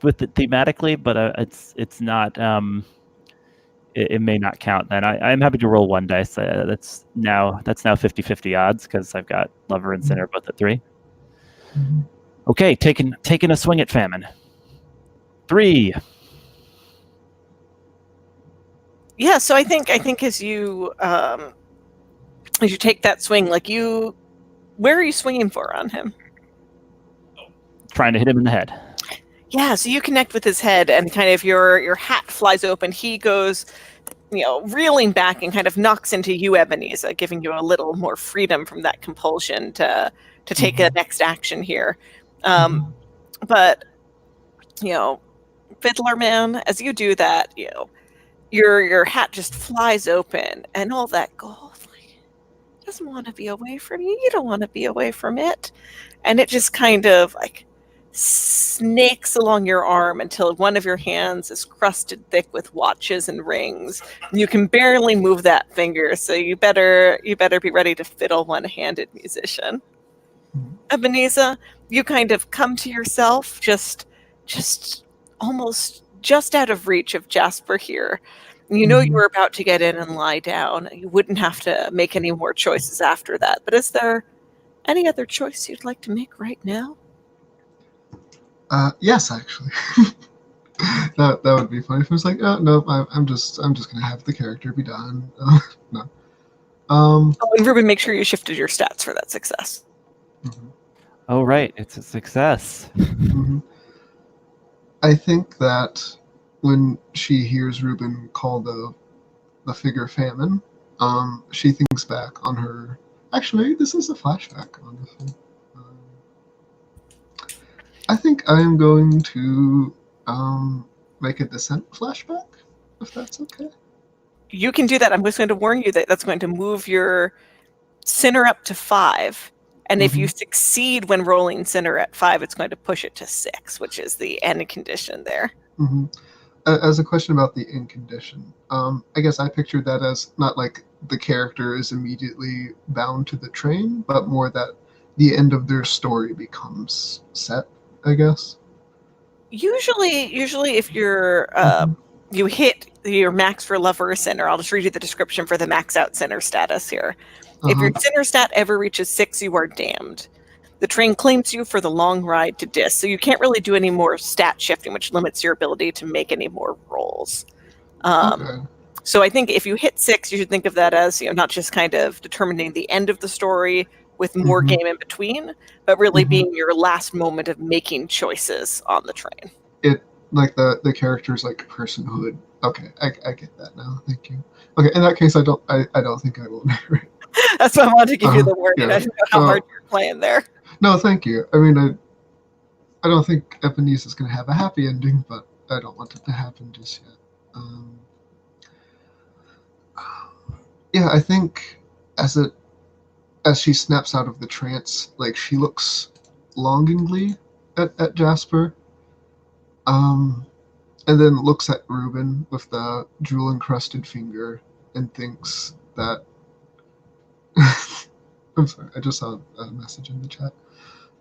thematically, but it's not. It may not count. Then I'm happy to roll one dice. That's now 50-50 odds because I've got lover and sinner both at 3. Okay, taking a swing at Famine. 3. Yeah, so I think as you take that swing, where are you swinging for on him? Trying to hit him in the head. Yeah, so you connect with his head, and kind of your hat flies open. He goes, reeling back and kind of knocks into you, Ebenezer, giving you a little more freedom from that compulsion to take a next action here. But Fiddler Man, as you do that, your hat just flies open, and all that gold doesn't want to be away from you. You don't want to be away from it, and it just kind of snakes along your arm until one of your hands is crusted thick with watches and rings. You can barely move that finger, so you better be ready to fiddle one-handed, musician. Ebenezer, you kind of come to yourself, just almost just out of reach of Jasper here. You know you were about to get in and lie down. You wouldn't have to make any more choices after that. But is there any other choice you'd like to make right now? Yes, actually. that would be funny if it was like, oh no, I'm just gonna have the character be done. No. And Ruben, make sure you shifted your stats for that success. Oh right, it's a success. I think that when she hears Ruben call the figure Famine, she thinks back on her. Actually, this is a flashback, honestly. I think I am going to make a descent flashback, if that's okay. You can do that. I'm just going to warn you that that's going to move your sinner up to 5. And if you succeed when rolling sinner at 5, it's going to push it to 6, which is the end condition there. As a question about the end condition, I guess I pictured that as not like the character is immediately bound to the train, but more that the end of their story becomes set, I guess. Usually if you're you hit your max for lover or sinner. I'll just read you the description for the max out sinner status here. If your sinner stat ever reaches 6, you are damned. The train claims you for the long ride to Dis, so you can't really do any more stat shifting, which limits your ability to make any more rolls. Okay. So I think if you hit 6, you should think of that as, not just kind of determining the end of the story with more game in between, but really being your last moment of making choices on the train. It like the character's like personhood. Okay, I get that now. Thank you. Okay, in that case, I don't think I will narrate. That's why I wanted to give you the word. Yeah. I didn't know how hard you're playing there. No, thank you. I mean, I don't think Ebenezer is going to have a happy ending, but I don't want it to happen just yet. Yeah, I think as she snaps out of the trance, like she looks longingly at Jasper, and then looks at Reuben with the jewel encrusted finger and thinks that. I'm sorry, I just saw a message in the chat.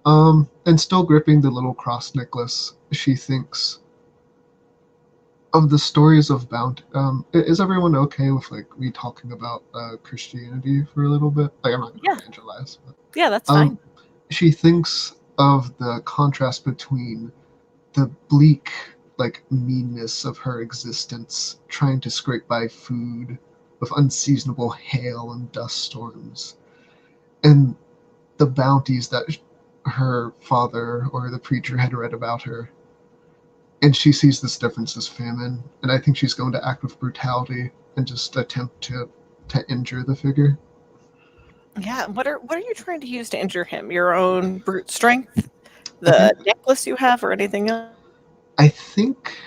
And still gripping the little cross necklace, she thinks of the stories of bounty. Is everyone okay with like me talking about Christianity for a little bit? Like I'm not going to evangelize. But, yeah, that's fine. She thinks of the contrast between the bleak like meanness of her existence, trying to scrape by food with unseasonable hail and dust storms, and the bounties that her father or the preacher had read about her. And she sees this difference as famine, and I think she's going to act with brutality and just attempt to injure the figure. Yeah, what are you trying to use to injure him? Your own brute strength, the necklace you have, or anything else? I think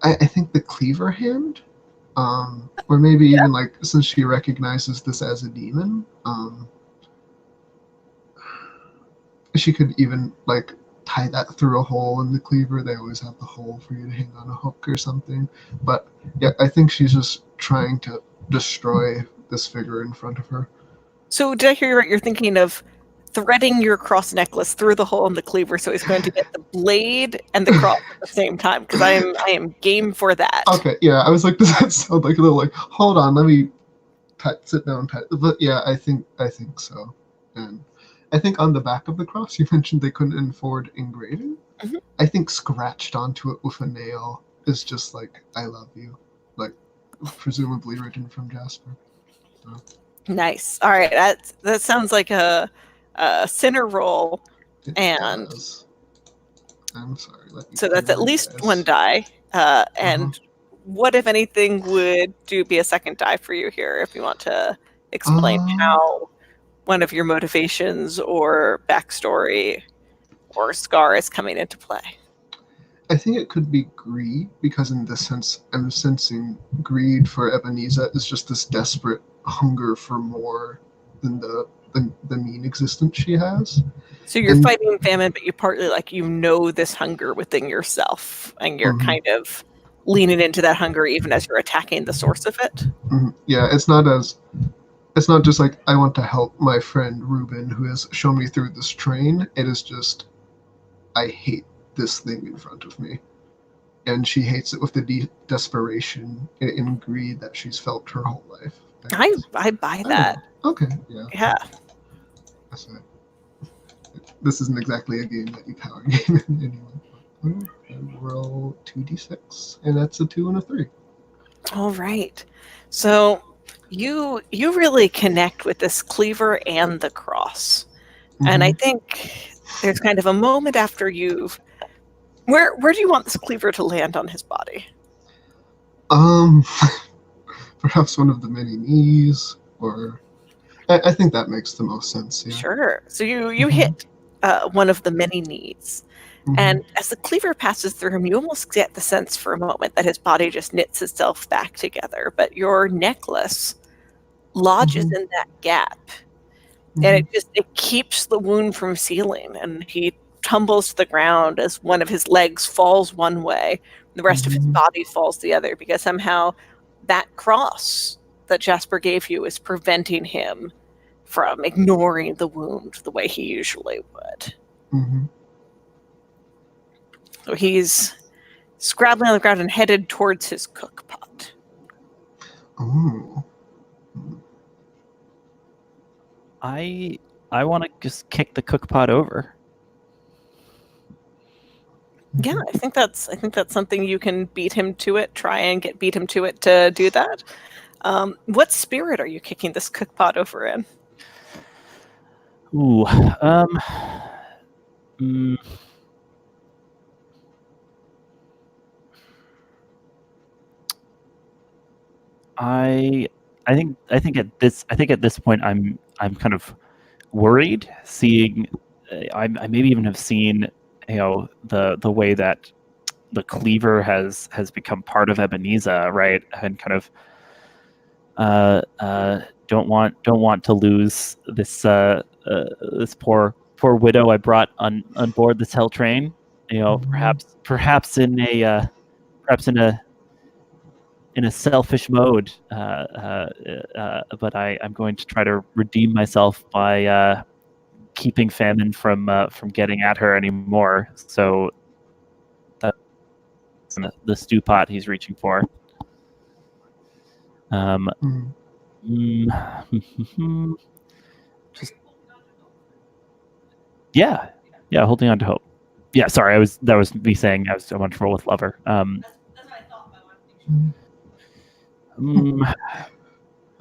the cleaver hand, or maybe even like since she recognizes this as a demon, she could even like tie that through a hole in the cleaver. They always have the hole for you to hang on a hook or something. But yeah, I think she's just trying to destroy this figure in front of her. So did I hear you right? You're thinking of threading your cross necklace through the hole in the cleaver, so he's going to get the blade and the cross at the same time. Because I am game for that. Okay, yeah, I was like, does that sound like a little like? Hold on, let me sit down. But yeah, I think so. And I think on the back of the cross, you mentioned they couldn't afford engraving. I think scratched onto it with a nail is just like "I love you," like presumably written from Jasper. So. Nice. All right, that sounds like a sinner roll, and does. I'm sorry. So that's at least one die. And what, if anything, would be a second die for you here if you want to explain how one of your motivations or backstory or scar is coming into play? I think it could be greed, because in this sense, I'm sensing greed for Ebenezer is just this desperate hunger for more than the mean existence she has. So you're fighting famine, but you partly this hunger within yourself, and you're kind of leaning into that hunger even as you're attacking the source of it. Yeah, it's not just like I want to help my friend Reuben who has shown me through this train. It is just I hate this thing in front of me, and she hates it with the desperation and greed that she's felt her whole life. I buy that. Okay, yeah. Yeah. That's it. This isn't exactly a game that you power game anyway. Roll 2d6, and that's a 2 and a 3. All right. So you really connect with this cleaver and the cross. And I think there's kind of a moment after you've... Where do you want this cleaver to land on his body? Perhaps one of the many knees, or... I think that makes the most sense, yeah. Sure. So you hit one of the many knees. And as the cleaver passes through him, you almost get the sense for a moment that his body just knits itself back together. But your necklace lodges in that gap. And it keeps the wound from sealing. And he tumbles to the ground as one of his legs falls one way, and the rest of his body falls the other, because somehow that cross that Jasper gave you is preventing him from ignoring the wound the way he usually would. So he's scrabbling on the ground and headed towards his cook pot. Ooh. I want to just kick the cook pot over. Yeah, I think that's something you can beat him to it. Try and beat him to it to do that. What spirit are you kicking this cook pot over in? Ooh, I think at this point I'm kind of worried, seeing I maybe even have seen the way that the cleaver has become part of Ebenezer, right? And kind of don't want to lose this this poor widow I brought on board this hell train. Perhaps in a selfish mode, but I'm going to try to redeem myself by keeping famine from getting at her anymore. So that's the stew pot he's reaching for. Just yeah, holding on to hope. Yeah, sorry, that was me saying I want to roll with lover. That's what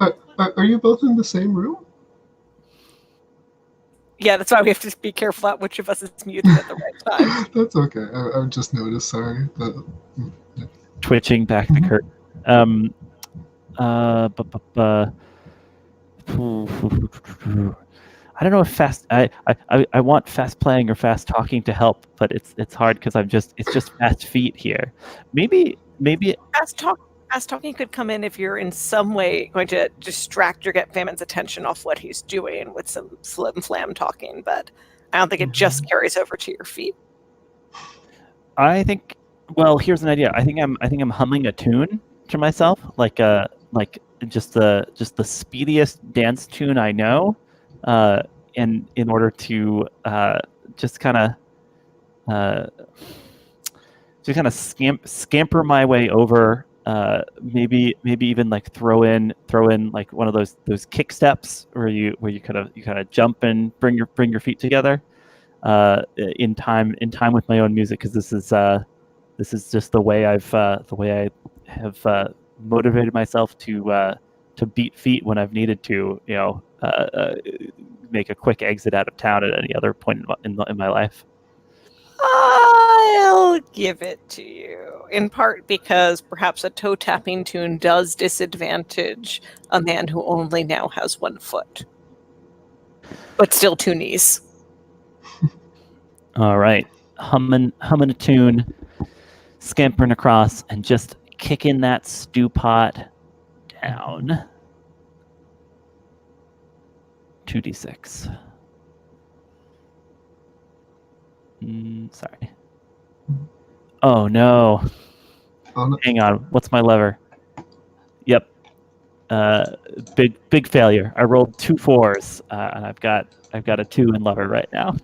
I thought. Are you both in the same room? Yeah, that's why we have to be careful at which of us is muted at the right time. That's okay. I just noticed. Sorry. Twitching back the curtain. I don't know if I want fast playing or fast talking to help, but it's hard because it's just fast feet here. Maybe fast talking could come in if you're in some way going to distract or get Famine's attention off what he's doing with some flim flam talking, but I don't think it just carries over to your feet. I think. Well, here's an idea. I think I'm humming a tune to myself, like just the speediest dance tune I know, in order to just kind of scamper my way over. Maybe even like throw in like one of those kick steps where you kind of jump and bring your feet together in time with my own music, because this is just the way I have motivated myself to beat feet when I've needed to, make a quick exit out of town at any other point in my life. I'll give it to you, in part because perhaps a toe tapping tune does disadvantage a man who only now has one foot, but still two knees. All right, humming a tune, scampering across, and just kicking that stew pot down. 2d6. Sorry. Oh no. Hang on. What's my lever? Yep. Big failure. I rolled 2 4s, and I've got a 2 in lever right now.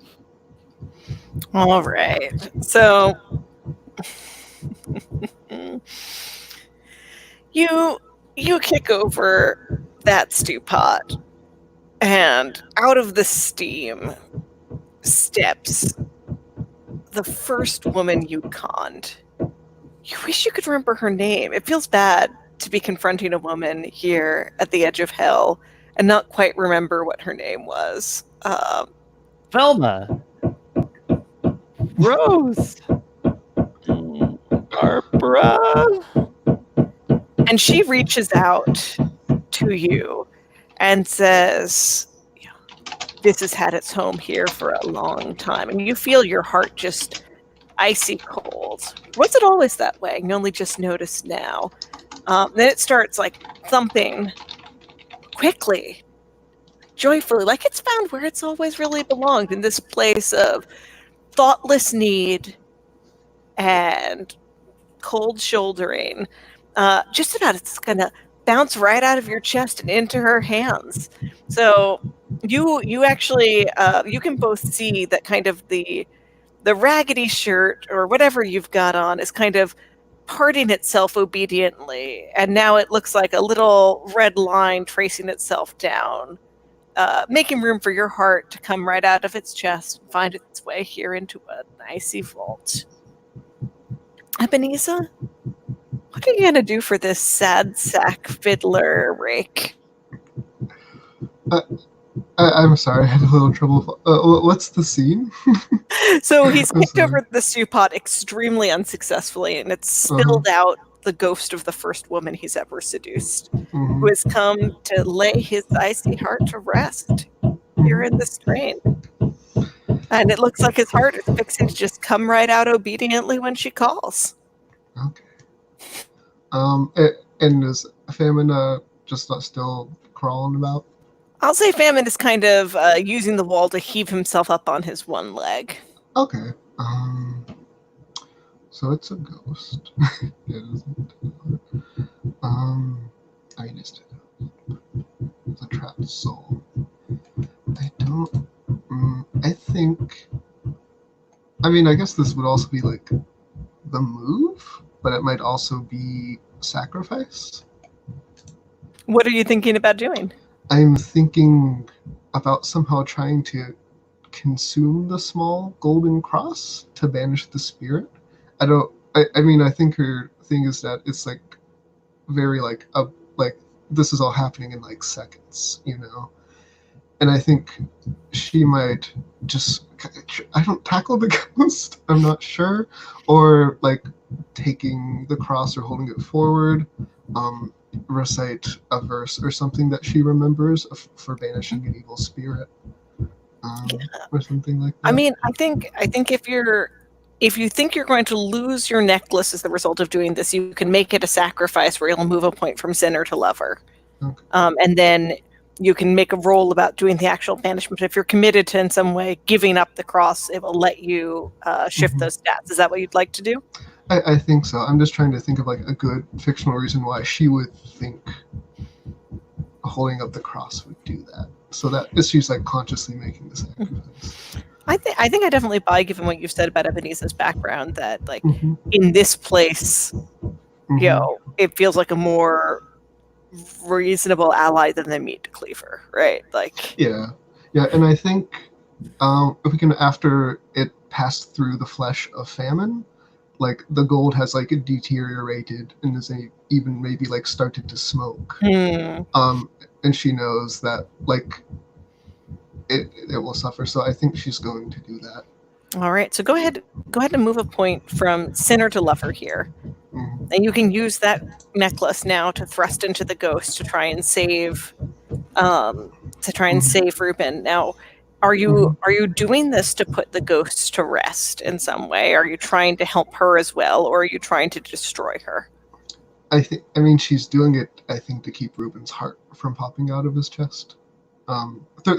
All right. So you kick over that stew pot, and out of the steam steps the first woman you conned. You wish you could remember her name. It feels bad to be confronting a woman here at the edge of hell and not quite remember what her name was. Velma. Rose. Barbara. And she reaches out to you and says, this has had its home here for a long time. And you feel your heart just icy cold. Was it always that way? You only just notice now. Then it starts like thumping quickly, joyfully, like it's found where it's always really belonged, in this place of thoughtless need and cold shouldering. Just about it's gonna bounce right out of your chest and into her hands. So you actually you can both see that kind of the raggedy shirt or whatever you've got on is kind of parting itself obediently, and now it looks like a little red line tracing itself down, making room for your heart to come right out of its chest and find its way here into an icy vault. Ebenezer, what are you going to do for this sad sack fiddler rake? I'm sorry, I had a little trouble. What's the scene? So he's I'm kicked sorry. over the stew pot extremely unsuccessful, and it's spilled out the ghost of the first woman he's ever seduced, who has come to lay his icy heart to rest here in this train. And it looks like his heart is fixing to just come right out obediently when she calls. Okay. And is Famine just still crawling about? I'll say Famine is kind of using the wall to heave himself up on his one leg. Okay. So it's a ghost. It isn't. I guess it's a trapped soul. I don't. I think. I mean, I guess this would also be like the move, but it might also be sacrifice. What are you thinking about doing? I'm thinking about somehow trying to consume the small golden cross to banish the spirit. I mean, I think her thing is that it's like very like this is all happening in like seconds, you know. And I think she might just, I don't tackle the ghost, I'm not sure, or like taking the cross or holding it forward, recite a verse or something that she remembers for banishing an evil spirit, or something like that. I mean, I think if you think you're going to lose your necklace as the result of doing this, you can make it a sacrifice where you'll move a point from sinner to lover. Okay. And then you can make a roll about doing the actual banishment. If you're committed to in some way giving up the cross, it will let you shift those stats. Is that what you'd like to do? I think so. I'm just trying to think of like a good fictional reason why she would think holding up the cross would do that. So that she's like consciously making the sacrifice. I think I definitely buy, given what you've said about Ebenezer's background, that like in this place, you know, it feels like a more reasonable ally than the meat cleaver, right? Like yeah, and I think if we can, after it passed through the flesh of Famine, like the gold has like deteriorated and is even maybe like started to smoke. And she knows that like it will suffer, so I think she's going to do that. All right, so go ahead and move a point from sinner to lover here. And you can use that necklace now to thrust into the ghost to try and save Ruben. Now, are you doing this to put the ghost to rest in some way? Are you trying to help her as well, or are you trying to destroy her? I mean she's doing it, I think, to keep Ruben's heart from popping out of his chest.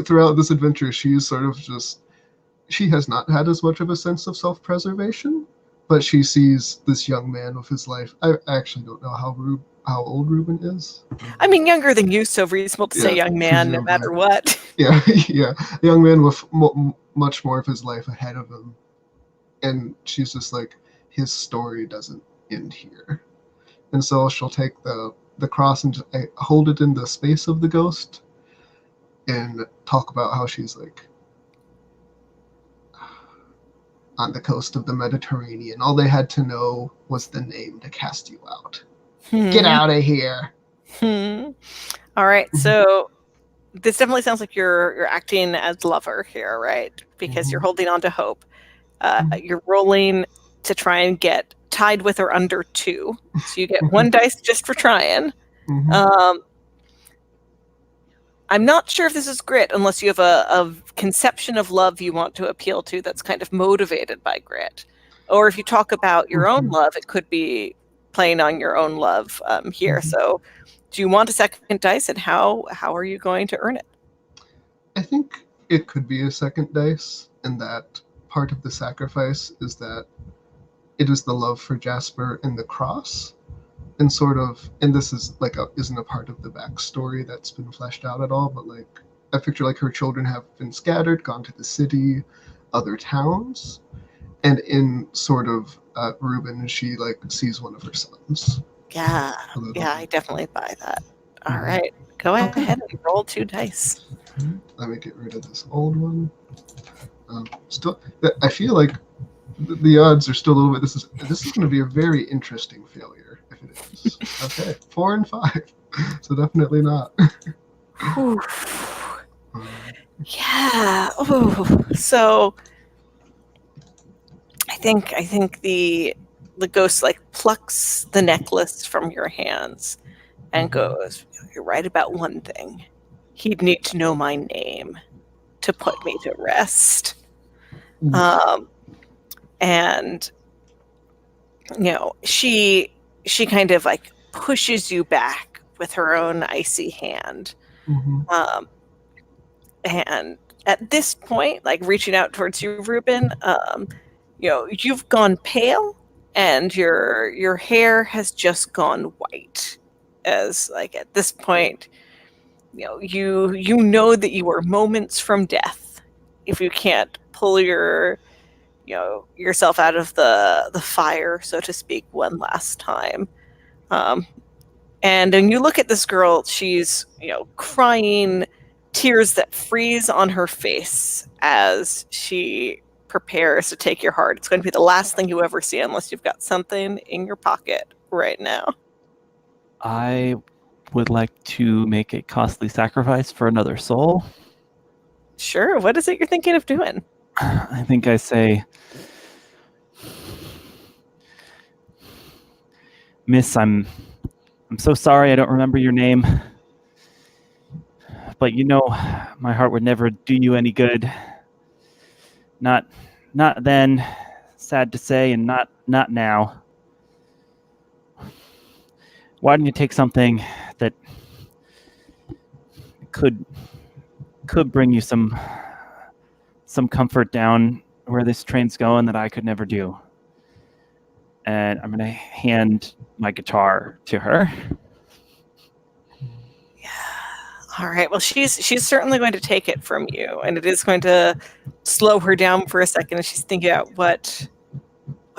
Throughout this adventure, she's sort of she has not had as much of a sense of self-preservation, but she sees this young man with his life. I actually don't know how old Ruben is. I mean, younger than you, so reasonable to say young man, no matter what. Yeah, a young man with much more of his life ahead of him. And she's just like, his story doesn't end here. And so she'll take the cross and just hold it in the space of the ghost and talk about how she's like, on the coast of the Mediterranean. All they had to know was the name to cast you out. Get out of here. All right, so this definitely sounds like you're acting as lover here, right? Because you're holding on to hope. You're rolling to try and get tied with or under 2. So you get 1 dice just for trying. I'm not sure if this is grit unless you have a conception of love you want to appeal to that's kind of motivated by grit. Or if you talk about your own love, it could be playing on your own love here. So do you want a second dice, and how are you going to earn it? I think it could be a second dice, and that part of the sacrifice is that it is the love for Jasper and the cross. And sort of, and this is like isn't a part of the backstory that's been fleshed out at all, but like I picture like her children have been scattered, gone to the city, other towns, And in sort of Ruben, she like sees one of her sons. Yeah, A little yeah, bit. I definitely buy that. All Mhm. right, go Okay. ahead and roll 2 dice. Let me get rid of this old one. Still, I feel like the odds are still a little bit. This is going to be a very interesting failure if it is. Okay, 4 and 5, so definitely not. Whew. Um, Yeah. Ooh. So I think the ghost like plucks the necklace from your hands and goes, "You're right about one thing. He'd need to know my name to put me to rest." Um, and she kind of like pushes you back with her own icy hand. mhm. Um, and at this point, like reaching out towards you, Ruben, you've gone pale and your hair has just gone white. As like at this point, you know that you are moments from death if you can't pull yourself out of the fire, so to speak, one last time. Um, and when you look at this girl, she's crying, tears that freeze on her face as she prepares to take your heart. It's going to be the last thing you ever see unless you've got something in your pocket right now. I would like to make a costly sacrifice for another soul. Sure. What is it you're thinking of doing? I think I say, Miss, I'm so sorry I don't remember your name. But my heart would never do you any good. Not then, sad to say, and not now. Why don't you take something that could bring you some comfort down where this train's going that I could never do? And I'm gonna hand my guitar to her. Yeah. All right. Well, she's certainly going to take it from you, and it is going to slow her down for a second as she's thinking about what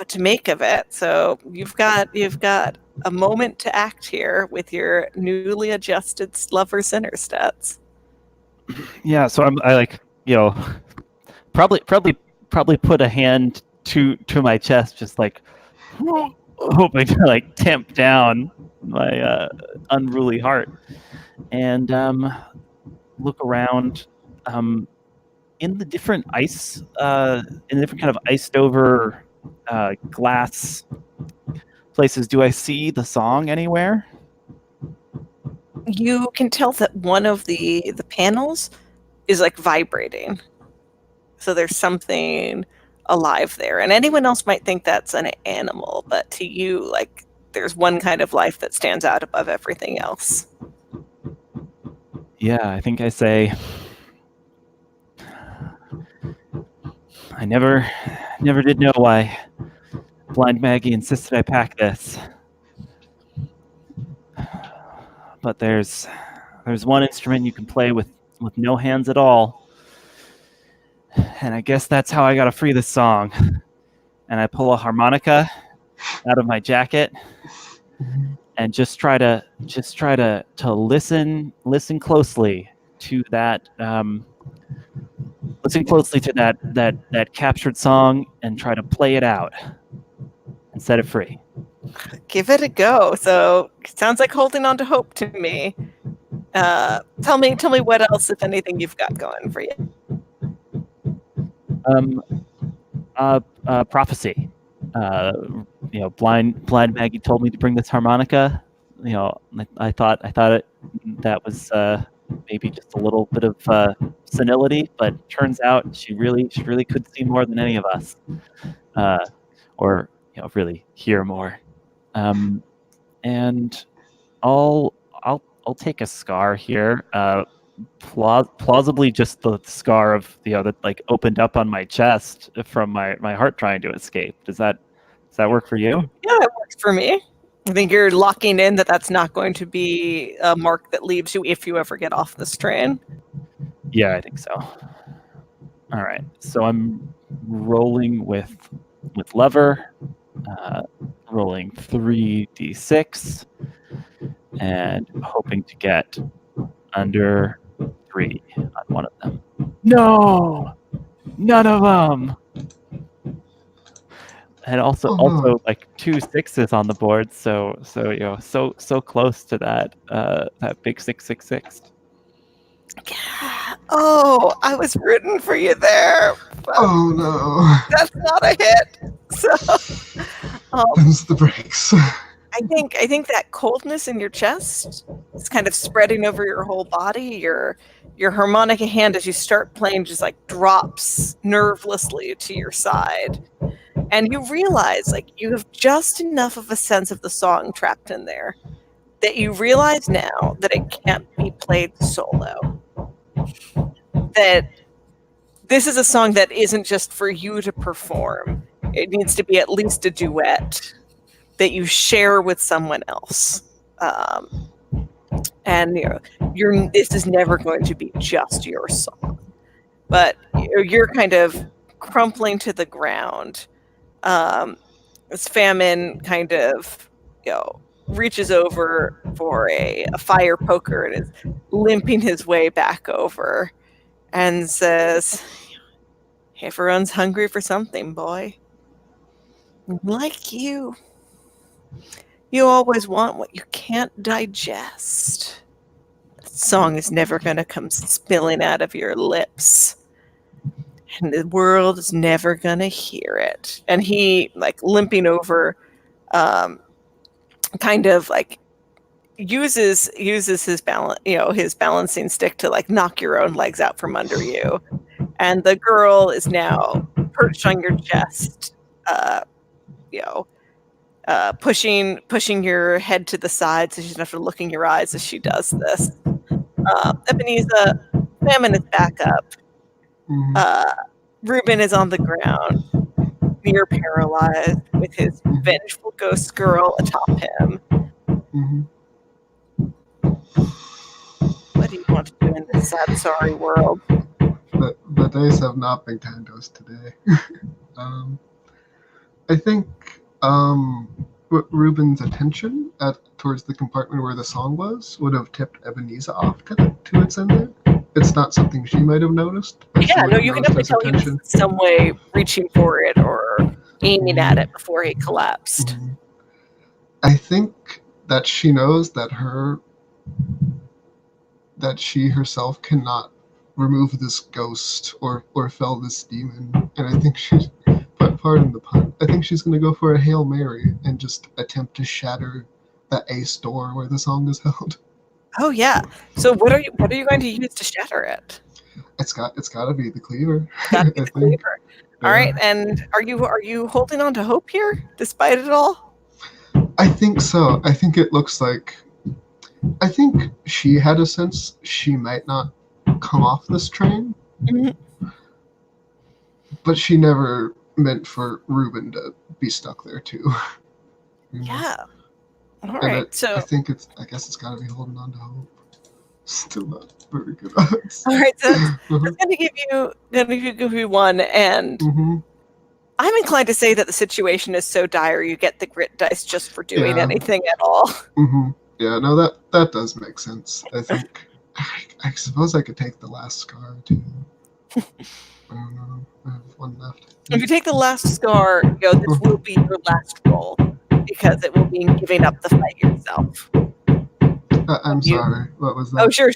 to make of it. So you've got a moment to act here with your newly adjusted lover sinner stats. Yeah, so I like probably put a hand to my chest, just like hoping to like tamp down my unruly heart, and look around in the different in the different kind of iced over glass places. Do I see the song anywhere? You can tell that one of the panels is like vibrating. So there's something alive there. And anyone else might think that's an animal, but to you, like, there's one kind of life that stands out above everything else. Yeah, I think I say, I never did know why Blind Maggie insisted I pack this. But there's one instrument you can play with no hands at all. And I guess that's how I got to free this song. And I pull a harmonica out of my jacket and just try to listen closely to that that captured song and try to play it out and set it free. Give it a go. So it sounds like holding on to hope to me. Tell me what else, if anything, you've got going for you. Prophecy. Blind Maggie told me to bring this harmonica. I thought that was maybe just a little bit of senility, but turns out she really could see more than any of us, or really hear more. And I'll take a scar here. Plausibly just the scar of that like opened up on my chest from my heart trying to escape. Does that work for you? Yeah, it works for me. I think you're locking in that that's not going to be a mark that leaves you if you ever get off this train. Yeah, I think so. All right, so I'm rolling with with Lover, rolling 3d6, and hoping to get under 3 on one of them. No! None of them! And also, Oh, no. like 2 6s on the board, so so close to that big 666. Oh, I was rooting for you there. But Oh no. that's not a hit. So Them's the breaks. I think that coldness in your chest is kind of spreading over your whole body. Your harmonica hand, as you start playing, just like drops nervelessly to your side. And you realize like you have just enough of a sense of the song trapped in there that you realize now that it can't be played solo. That this is a song that isn't just for you to perform. It needs to be at least a duet that you share with someone else. And this is never going to be just your song. But you're kind of crumpling to the ground. This famine kind of, reaches over for a fire poker and is limping his way back over and says, everyone's hungry for something, boy. Like you always want what you can't digest. That song is never going to come spilling out of your lips. And the world is never going to hear it. And he, like, limping over, kind of like uses his balance, his balancing stick to like knock your own legs out from under you. And the girl is now perched on your chest, pushing your head to the side so she doesn't have to look in your eyes as she does this. Ebenezer, Famine is back up. Reuben is on the ground, near paralyzed, with his vengeful ghost girl atop him. What do you want to do in this sad, sorry world? The days have not been kind to us today. I think Reuben's attention towards the compartment where the song was would have tipped Ebenezer off to its end there. It's not something she might have noticed. Yeah, no, you can definitely tell he was in some way reaching for it or aiming at it before he collapsed. I think that she knows that she herself cannot remove this ghost or fell this demon, and I think she's, pardon the pun, I think she's going to go for a Hail Mary and just attempt to shatter that ace door where the song is held. Oh yeah. So what are you going to use to shatter it? It's got to be the cleaver. Gotta be the cleaver. Yeah. All right. And are you holding on to hope here, despite it all? I think so. I think it looks like. I think she had a sense she might not come off this train, but she never meant for Reuben to be stuck there too. Yeah. All right. I think I guess it's got to be holding on to hope. Still not very good odds. All right. So that's going to give you one, and I'm inclined to say that the situation is so dire you get the grit dice just for doing anything at all. Yeah. No, that does make sense. I think. I suppose I could take the last scar too. I don't know. I have one left. If you take the last scar, this will be your last roll because it will mean giving up the fight yourself. I'm sorry. What was that? Oh, sure.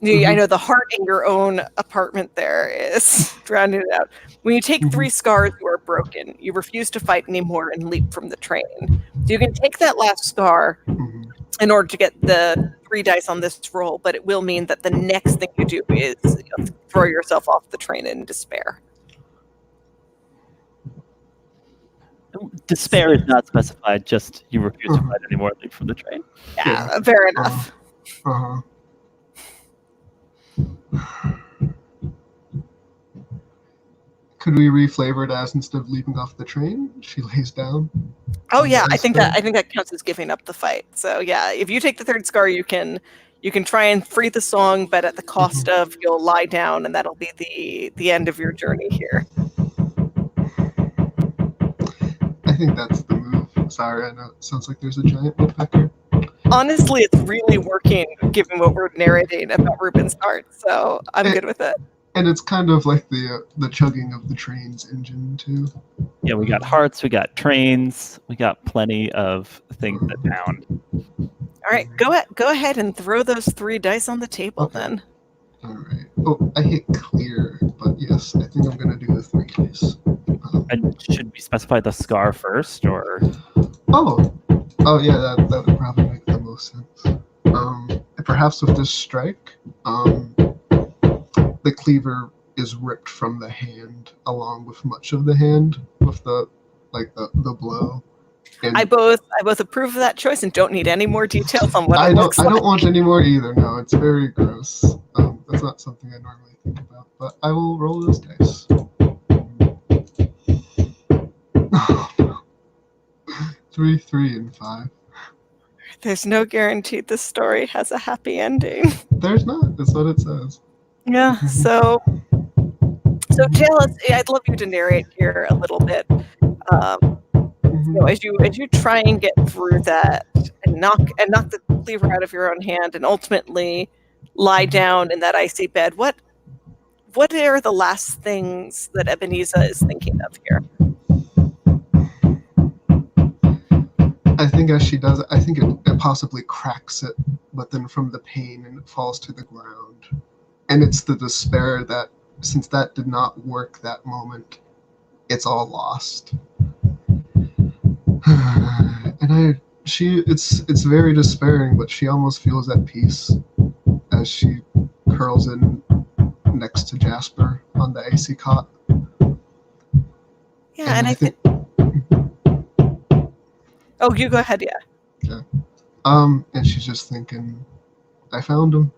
I know the heart in your own apartment there is drowning it out. When you take 3 scars, you are broken. You refuse to fight anymore and leap from the train. So you can take that last scar in order to get the 3 dice on this roll, but it will mean that the next thing you do is throw yourself off the train in despair. Despair is not specified, just you refuse to fight anymore and leap from the train. Yeah, fair enough. Could we reflavor it as instead of leaping off the train, she lays down? Oh yeah, I think that counts as giving up the fight. So yeah, if you take the 3rd scar, you can try and free the song, but at the cost of you'll lie down, and that'll be the end of your journey here. think that's the move. Sorry, I know it sounds like there's a giant woodpecker. Honestly, it's really working given what we're narrating about Ruben's heart, so I'm good with it. And it's kind of like the chugging of the train's engine too. Yeah, we got hearts, we got trains, we got plenty of things that pound. All right, go ahead and throw those 3 dice on the table then. All right. Oh, I hit clear, but yes, I think I'm gonna do the 3 dice. And should we specify the scar first, or? Oh yeah, that would probably make the most sense. Perhaps with this strike, the cleaver is ripped from the hand, along with much of the hand, with the blow. And I both approve of that choice and don't need any more details on what it looks like. I don't want any more either. No, it's very gross. That's not something I normally think about. But I will roll those dice. 3, 3, and 5. There's no guarantee this story has a happy ending. There's not. That's what it says. Yeah. So Jalen, I'd love you to narrate here a little bit. As you try and get through that and knock the cleaver out of your own hand and ultimately lie down in that icy bed, what are the last things that Ebenezer is thinking of here? I think as she does it, I think it possibly cracks it, but then from the pain and it falls to the ground. And it's the despair that since that did not work that moment, it's all lost. And it's very despairing, but she almost feels at peace as she curls in next to Jasper on the icy cot. Yeah, and I think. Oh, you go ahead, yeah. Yeah. And she's just thinking, I found him.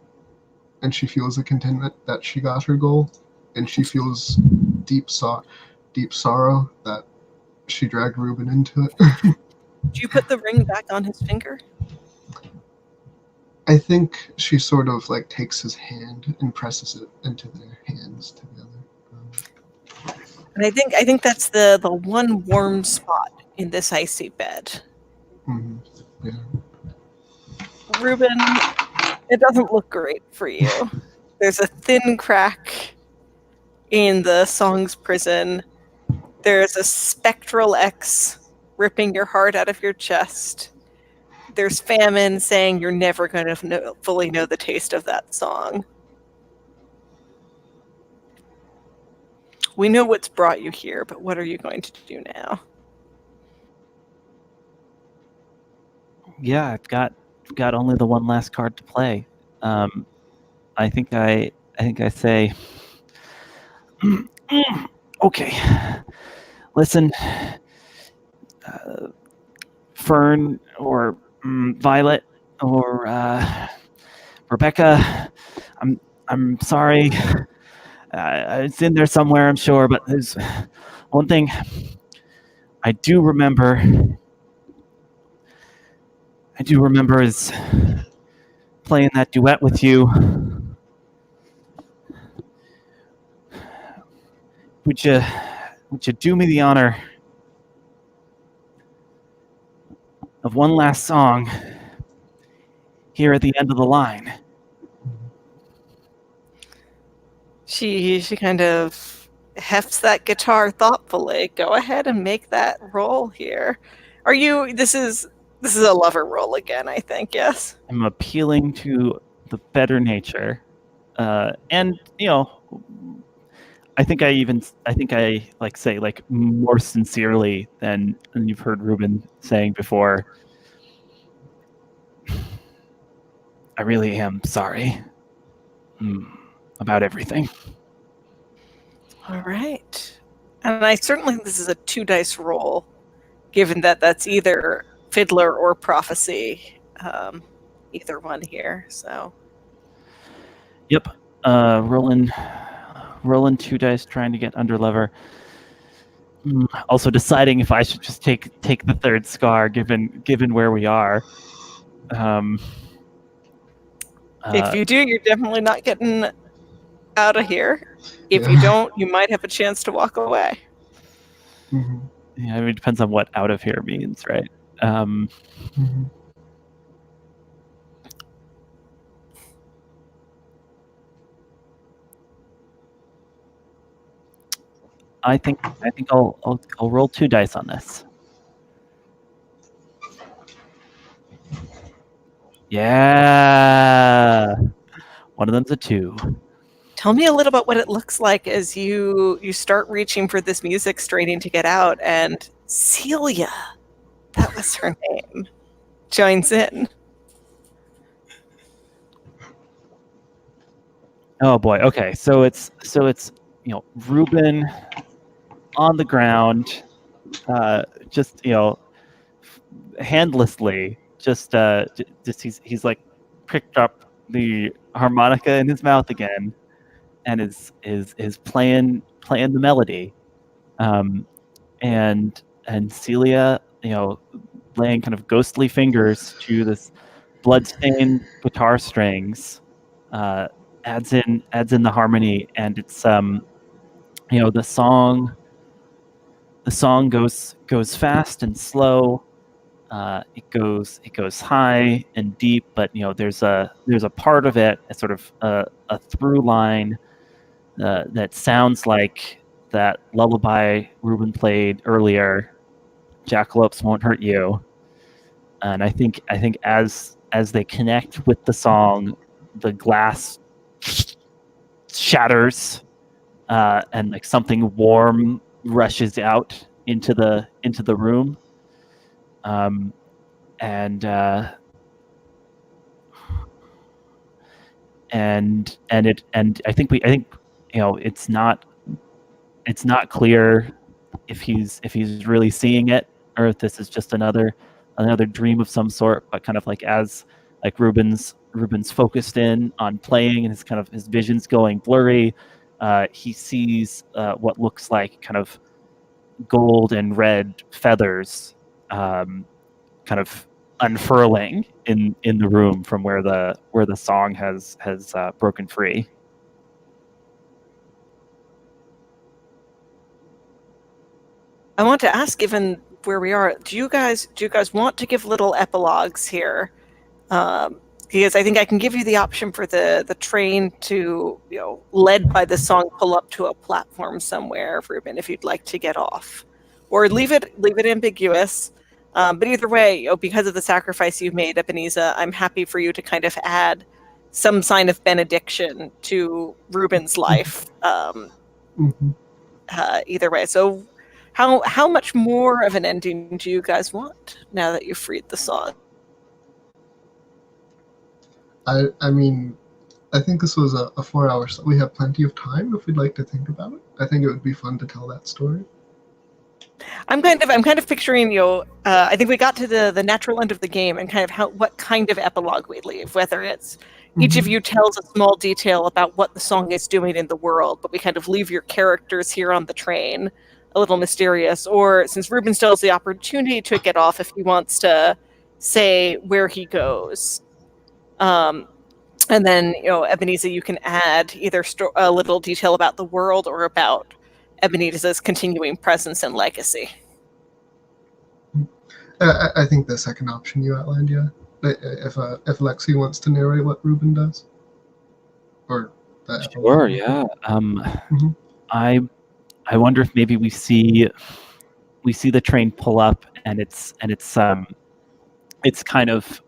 And she feels the contentment that she got her goal, and she feels deep sorrow that she dragged Ruben into it. Do you put the ring back on his finger? I think she sort of like takes his hand and presses it into their hands together. And I think that's the one warm spot in this icy bed. Mm-hmm. Yeah. Ruben, it doesn't look great for you. There's a thin crack in the song's prison. There's a spectral X ripping your heart out of your chest. There's famine saying you're never going to fully know the taste of that song. We know what's brought you here, but what are you going to do now? Yeah, I've got only the one last card to play. I think I say, okay, listen, Fern or Violet or Rebecca, I'm sorry. It's in there somewhere, I'm sure, but there's one thing I do remember is playing that duet with you. Would you do me the honor of one last song here at the end of the line? She kind of hefts that guitar thoughtfully. Go ahead and make that roll here. Are you? This is a lover roll again, I think. Yes. I'm appealing to the better nature, and I think I like say like more sincerely than you've heard Ruben saying before. I really am sorry about everything. All right. And I certainly think this is a 2 dice roll, given that that's either Fiddler or Prophecy, either one here. So. Yep. Rolling 2 dice, trying to get under lever. Also deciding if I should just take the 3rd scar, given where we are. If you do, you're definitely not getting out of here. If you don't, you might have a chance to walk away. Mm-hmm. Yeah, I mean, it depends on what out of here means, right? Mhm. I think I'll roll 2 dice on this. Yeah, one of them's a 2. Tell me a little about what it looks like as you start reaching for this music straining to get out, and Celia, that was her name, joins in. Oh boy. Okay, so it's Ruben on the ground, just handlessly, just he's like picked up the harmonica in his mouth again, and is playing the melody, and Celia, laying kind of ghostly fingers to this bloodstained guitar strings, adds in the harmony, and it's the song goes fast and slow. It goes high and deep, but there's a part of it, a sort of a through line that sounds like that lullaby Ruben played earlier, "Jackalopes Won't Hurt You." And I think as they connect with the song, the glass shatters, and like something warm rushes out into the room, and I think it's not clear if he's really seeing it, or if this is just another dream of some sort. But kind of like as like Ruben's focused in on playing, and his vision's going blurry, he sees what looks like kind of gold and red feathers, kind of unfurling in the room from where the song has broken free. I want to ask, given where we are, do you guys want to give little epilogues here? Because I think I can give you the option for the train to, led by the song, pull up to a platform somewhere, Ruben, if you'd like to get off, or leave it ambiguous. But either way, because of the sacrifice you've made, Ebenezer, I'm happy for you to kind of add some sign of benediction to Ruben's life. Mhm. Either way, so how much more of an ending do you guys want now that you've freed the song? I mean, I think this was a 4-hour, so we have plenty of time if we'd like to think about it. I think it would be fun to tell that story. I'm kind of picturing, I think we got to the natural end of the game, and kind of what kind of epilogue we leave, whether it's each of you tells a small detail about what the song is doing in the world, but we kind of leave your characters here on the train a little mysterious, or since Ruben still has the opportunity to get off, if he wants to say where he goes. And then, Ebenezer, you can add either a little detail about the world or about Ebenezer's continuing presence and legacy. I think the second option you outlined, yeah. If Lexi wants to narrate what Ruben does, or that. Sure, yeah. I wonder if maybe we see the train pull up, and it's kind of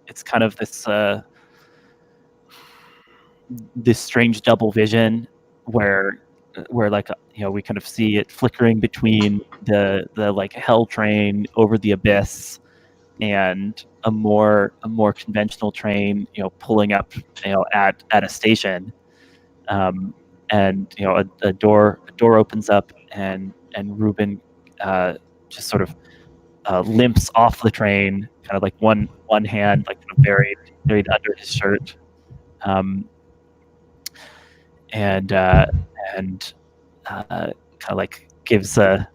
this strange double vision where like we kind of see it flickering between the like hell train over the abyss and a more conventional train pulling up at a station, and a door opens up, and Ruben just sort of limps off the train, kind of like one hand like buried under his shirt, and kind of like gives a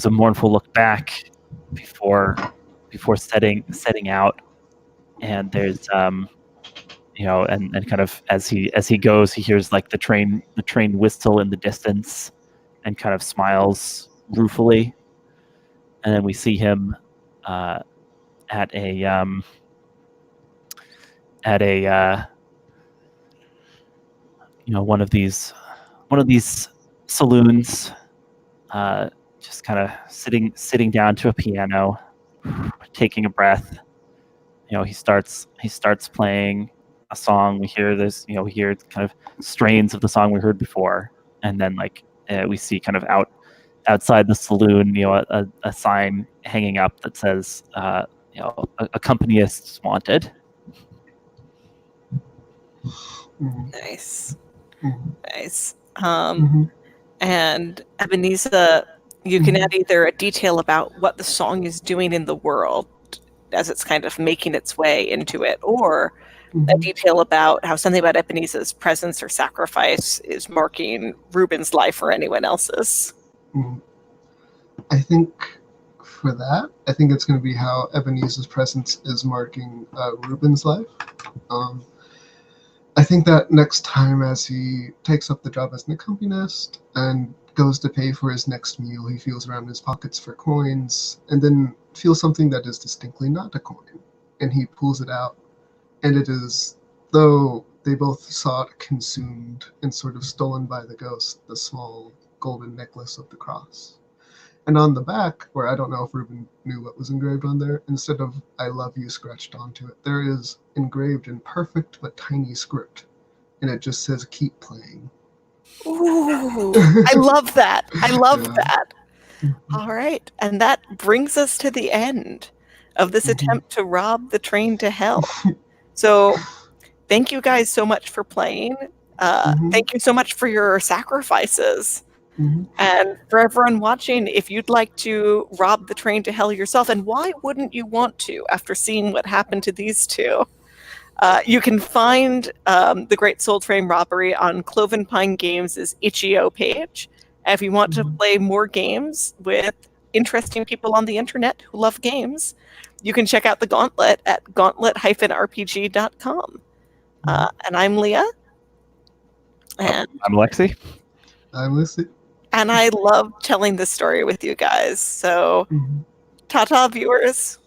mournful look back before setting out. And there's and kind of as he goes, he hears like the train whistle in the distance, and kind of smiles ruefully. and then we see him at a one of these saloons, just kind of sitting down to a piano, taking a breath. He starts playing a song. We hear kind of strains of the song we heard before, and then we see kind of outside the saloon, a sign hanging up that says, accompanists wanted. Nice. Mhm. Nice. Mhm. And Ebenezer, you can add either a detail about what the song is doing in the world as it's kind of making its way into it, or a detail about how something about Ebenezer's presence or sacrifice is marking Ruben's life or anyone else's. I think for that, I think it's going to be how Ebenezer's presence is marking Ruben's life. I think that next time, as he takes up the job as an accompanist and goes to pay for his next meal, he feels around his pockets for coins, and then feels something that is distinctly not a coin, and he pulls it out, and it is, though they both saw it consumed and sort of stolen by the ghost, the small golden necklace of the cross. And on the back, where I don't know if Ruben knew what was engraved on there, instead of "I love you" scratched onto it, there is engraved in perfect but tiny script, and it just says "keep playing." Ooh, I love that. I love Yeah. that. All right. And that brings us to the end of this attempt to rob the train to hell. So thank you guys so much for playing. Thank you so much for your sacrifices. And for everyone watching, if you'd like to rob the train to hell yourself, and why wouldn't you want to after seeing what happened to these two? You can find the Great Soul Train Robbery on Cloven Pine Games' itch.io page. And if you want to play more games with interesting people on the internet who love games, you can check out the Gauntlet at gauntlet-rpg.com. And I'm Leah. And I'm Alexi. I'm Lucy. And I love telling this story with you guys. So, ta-ta, viewers.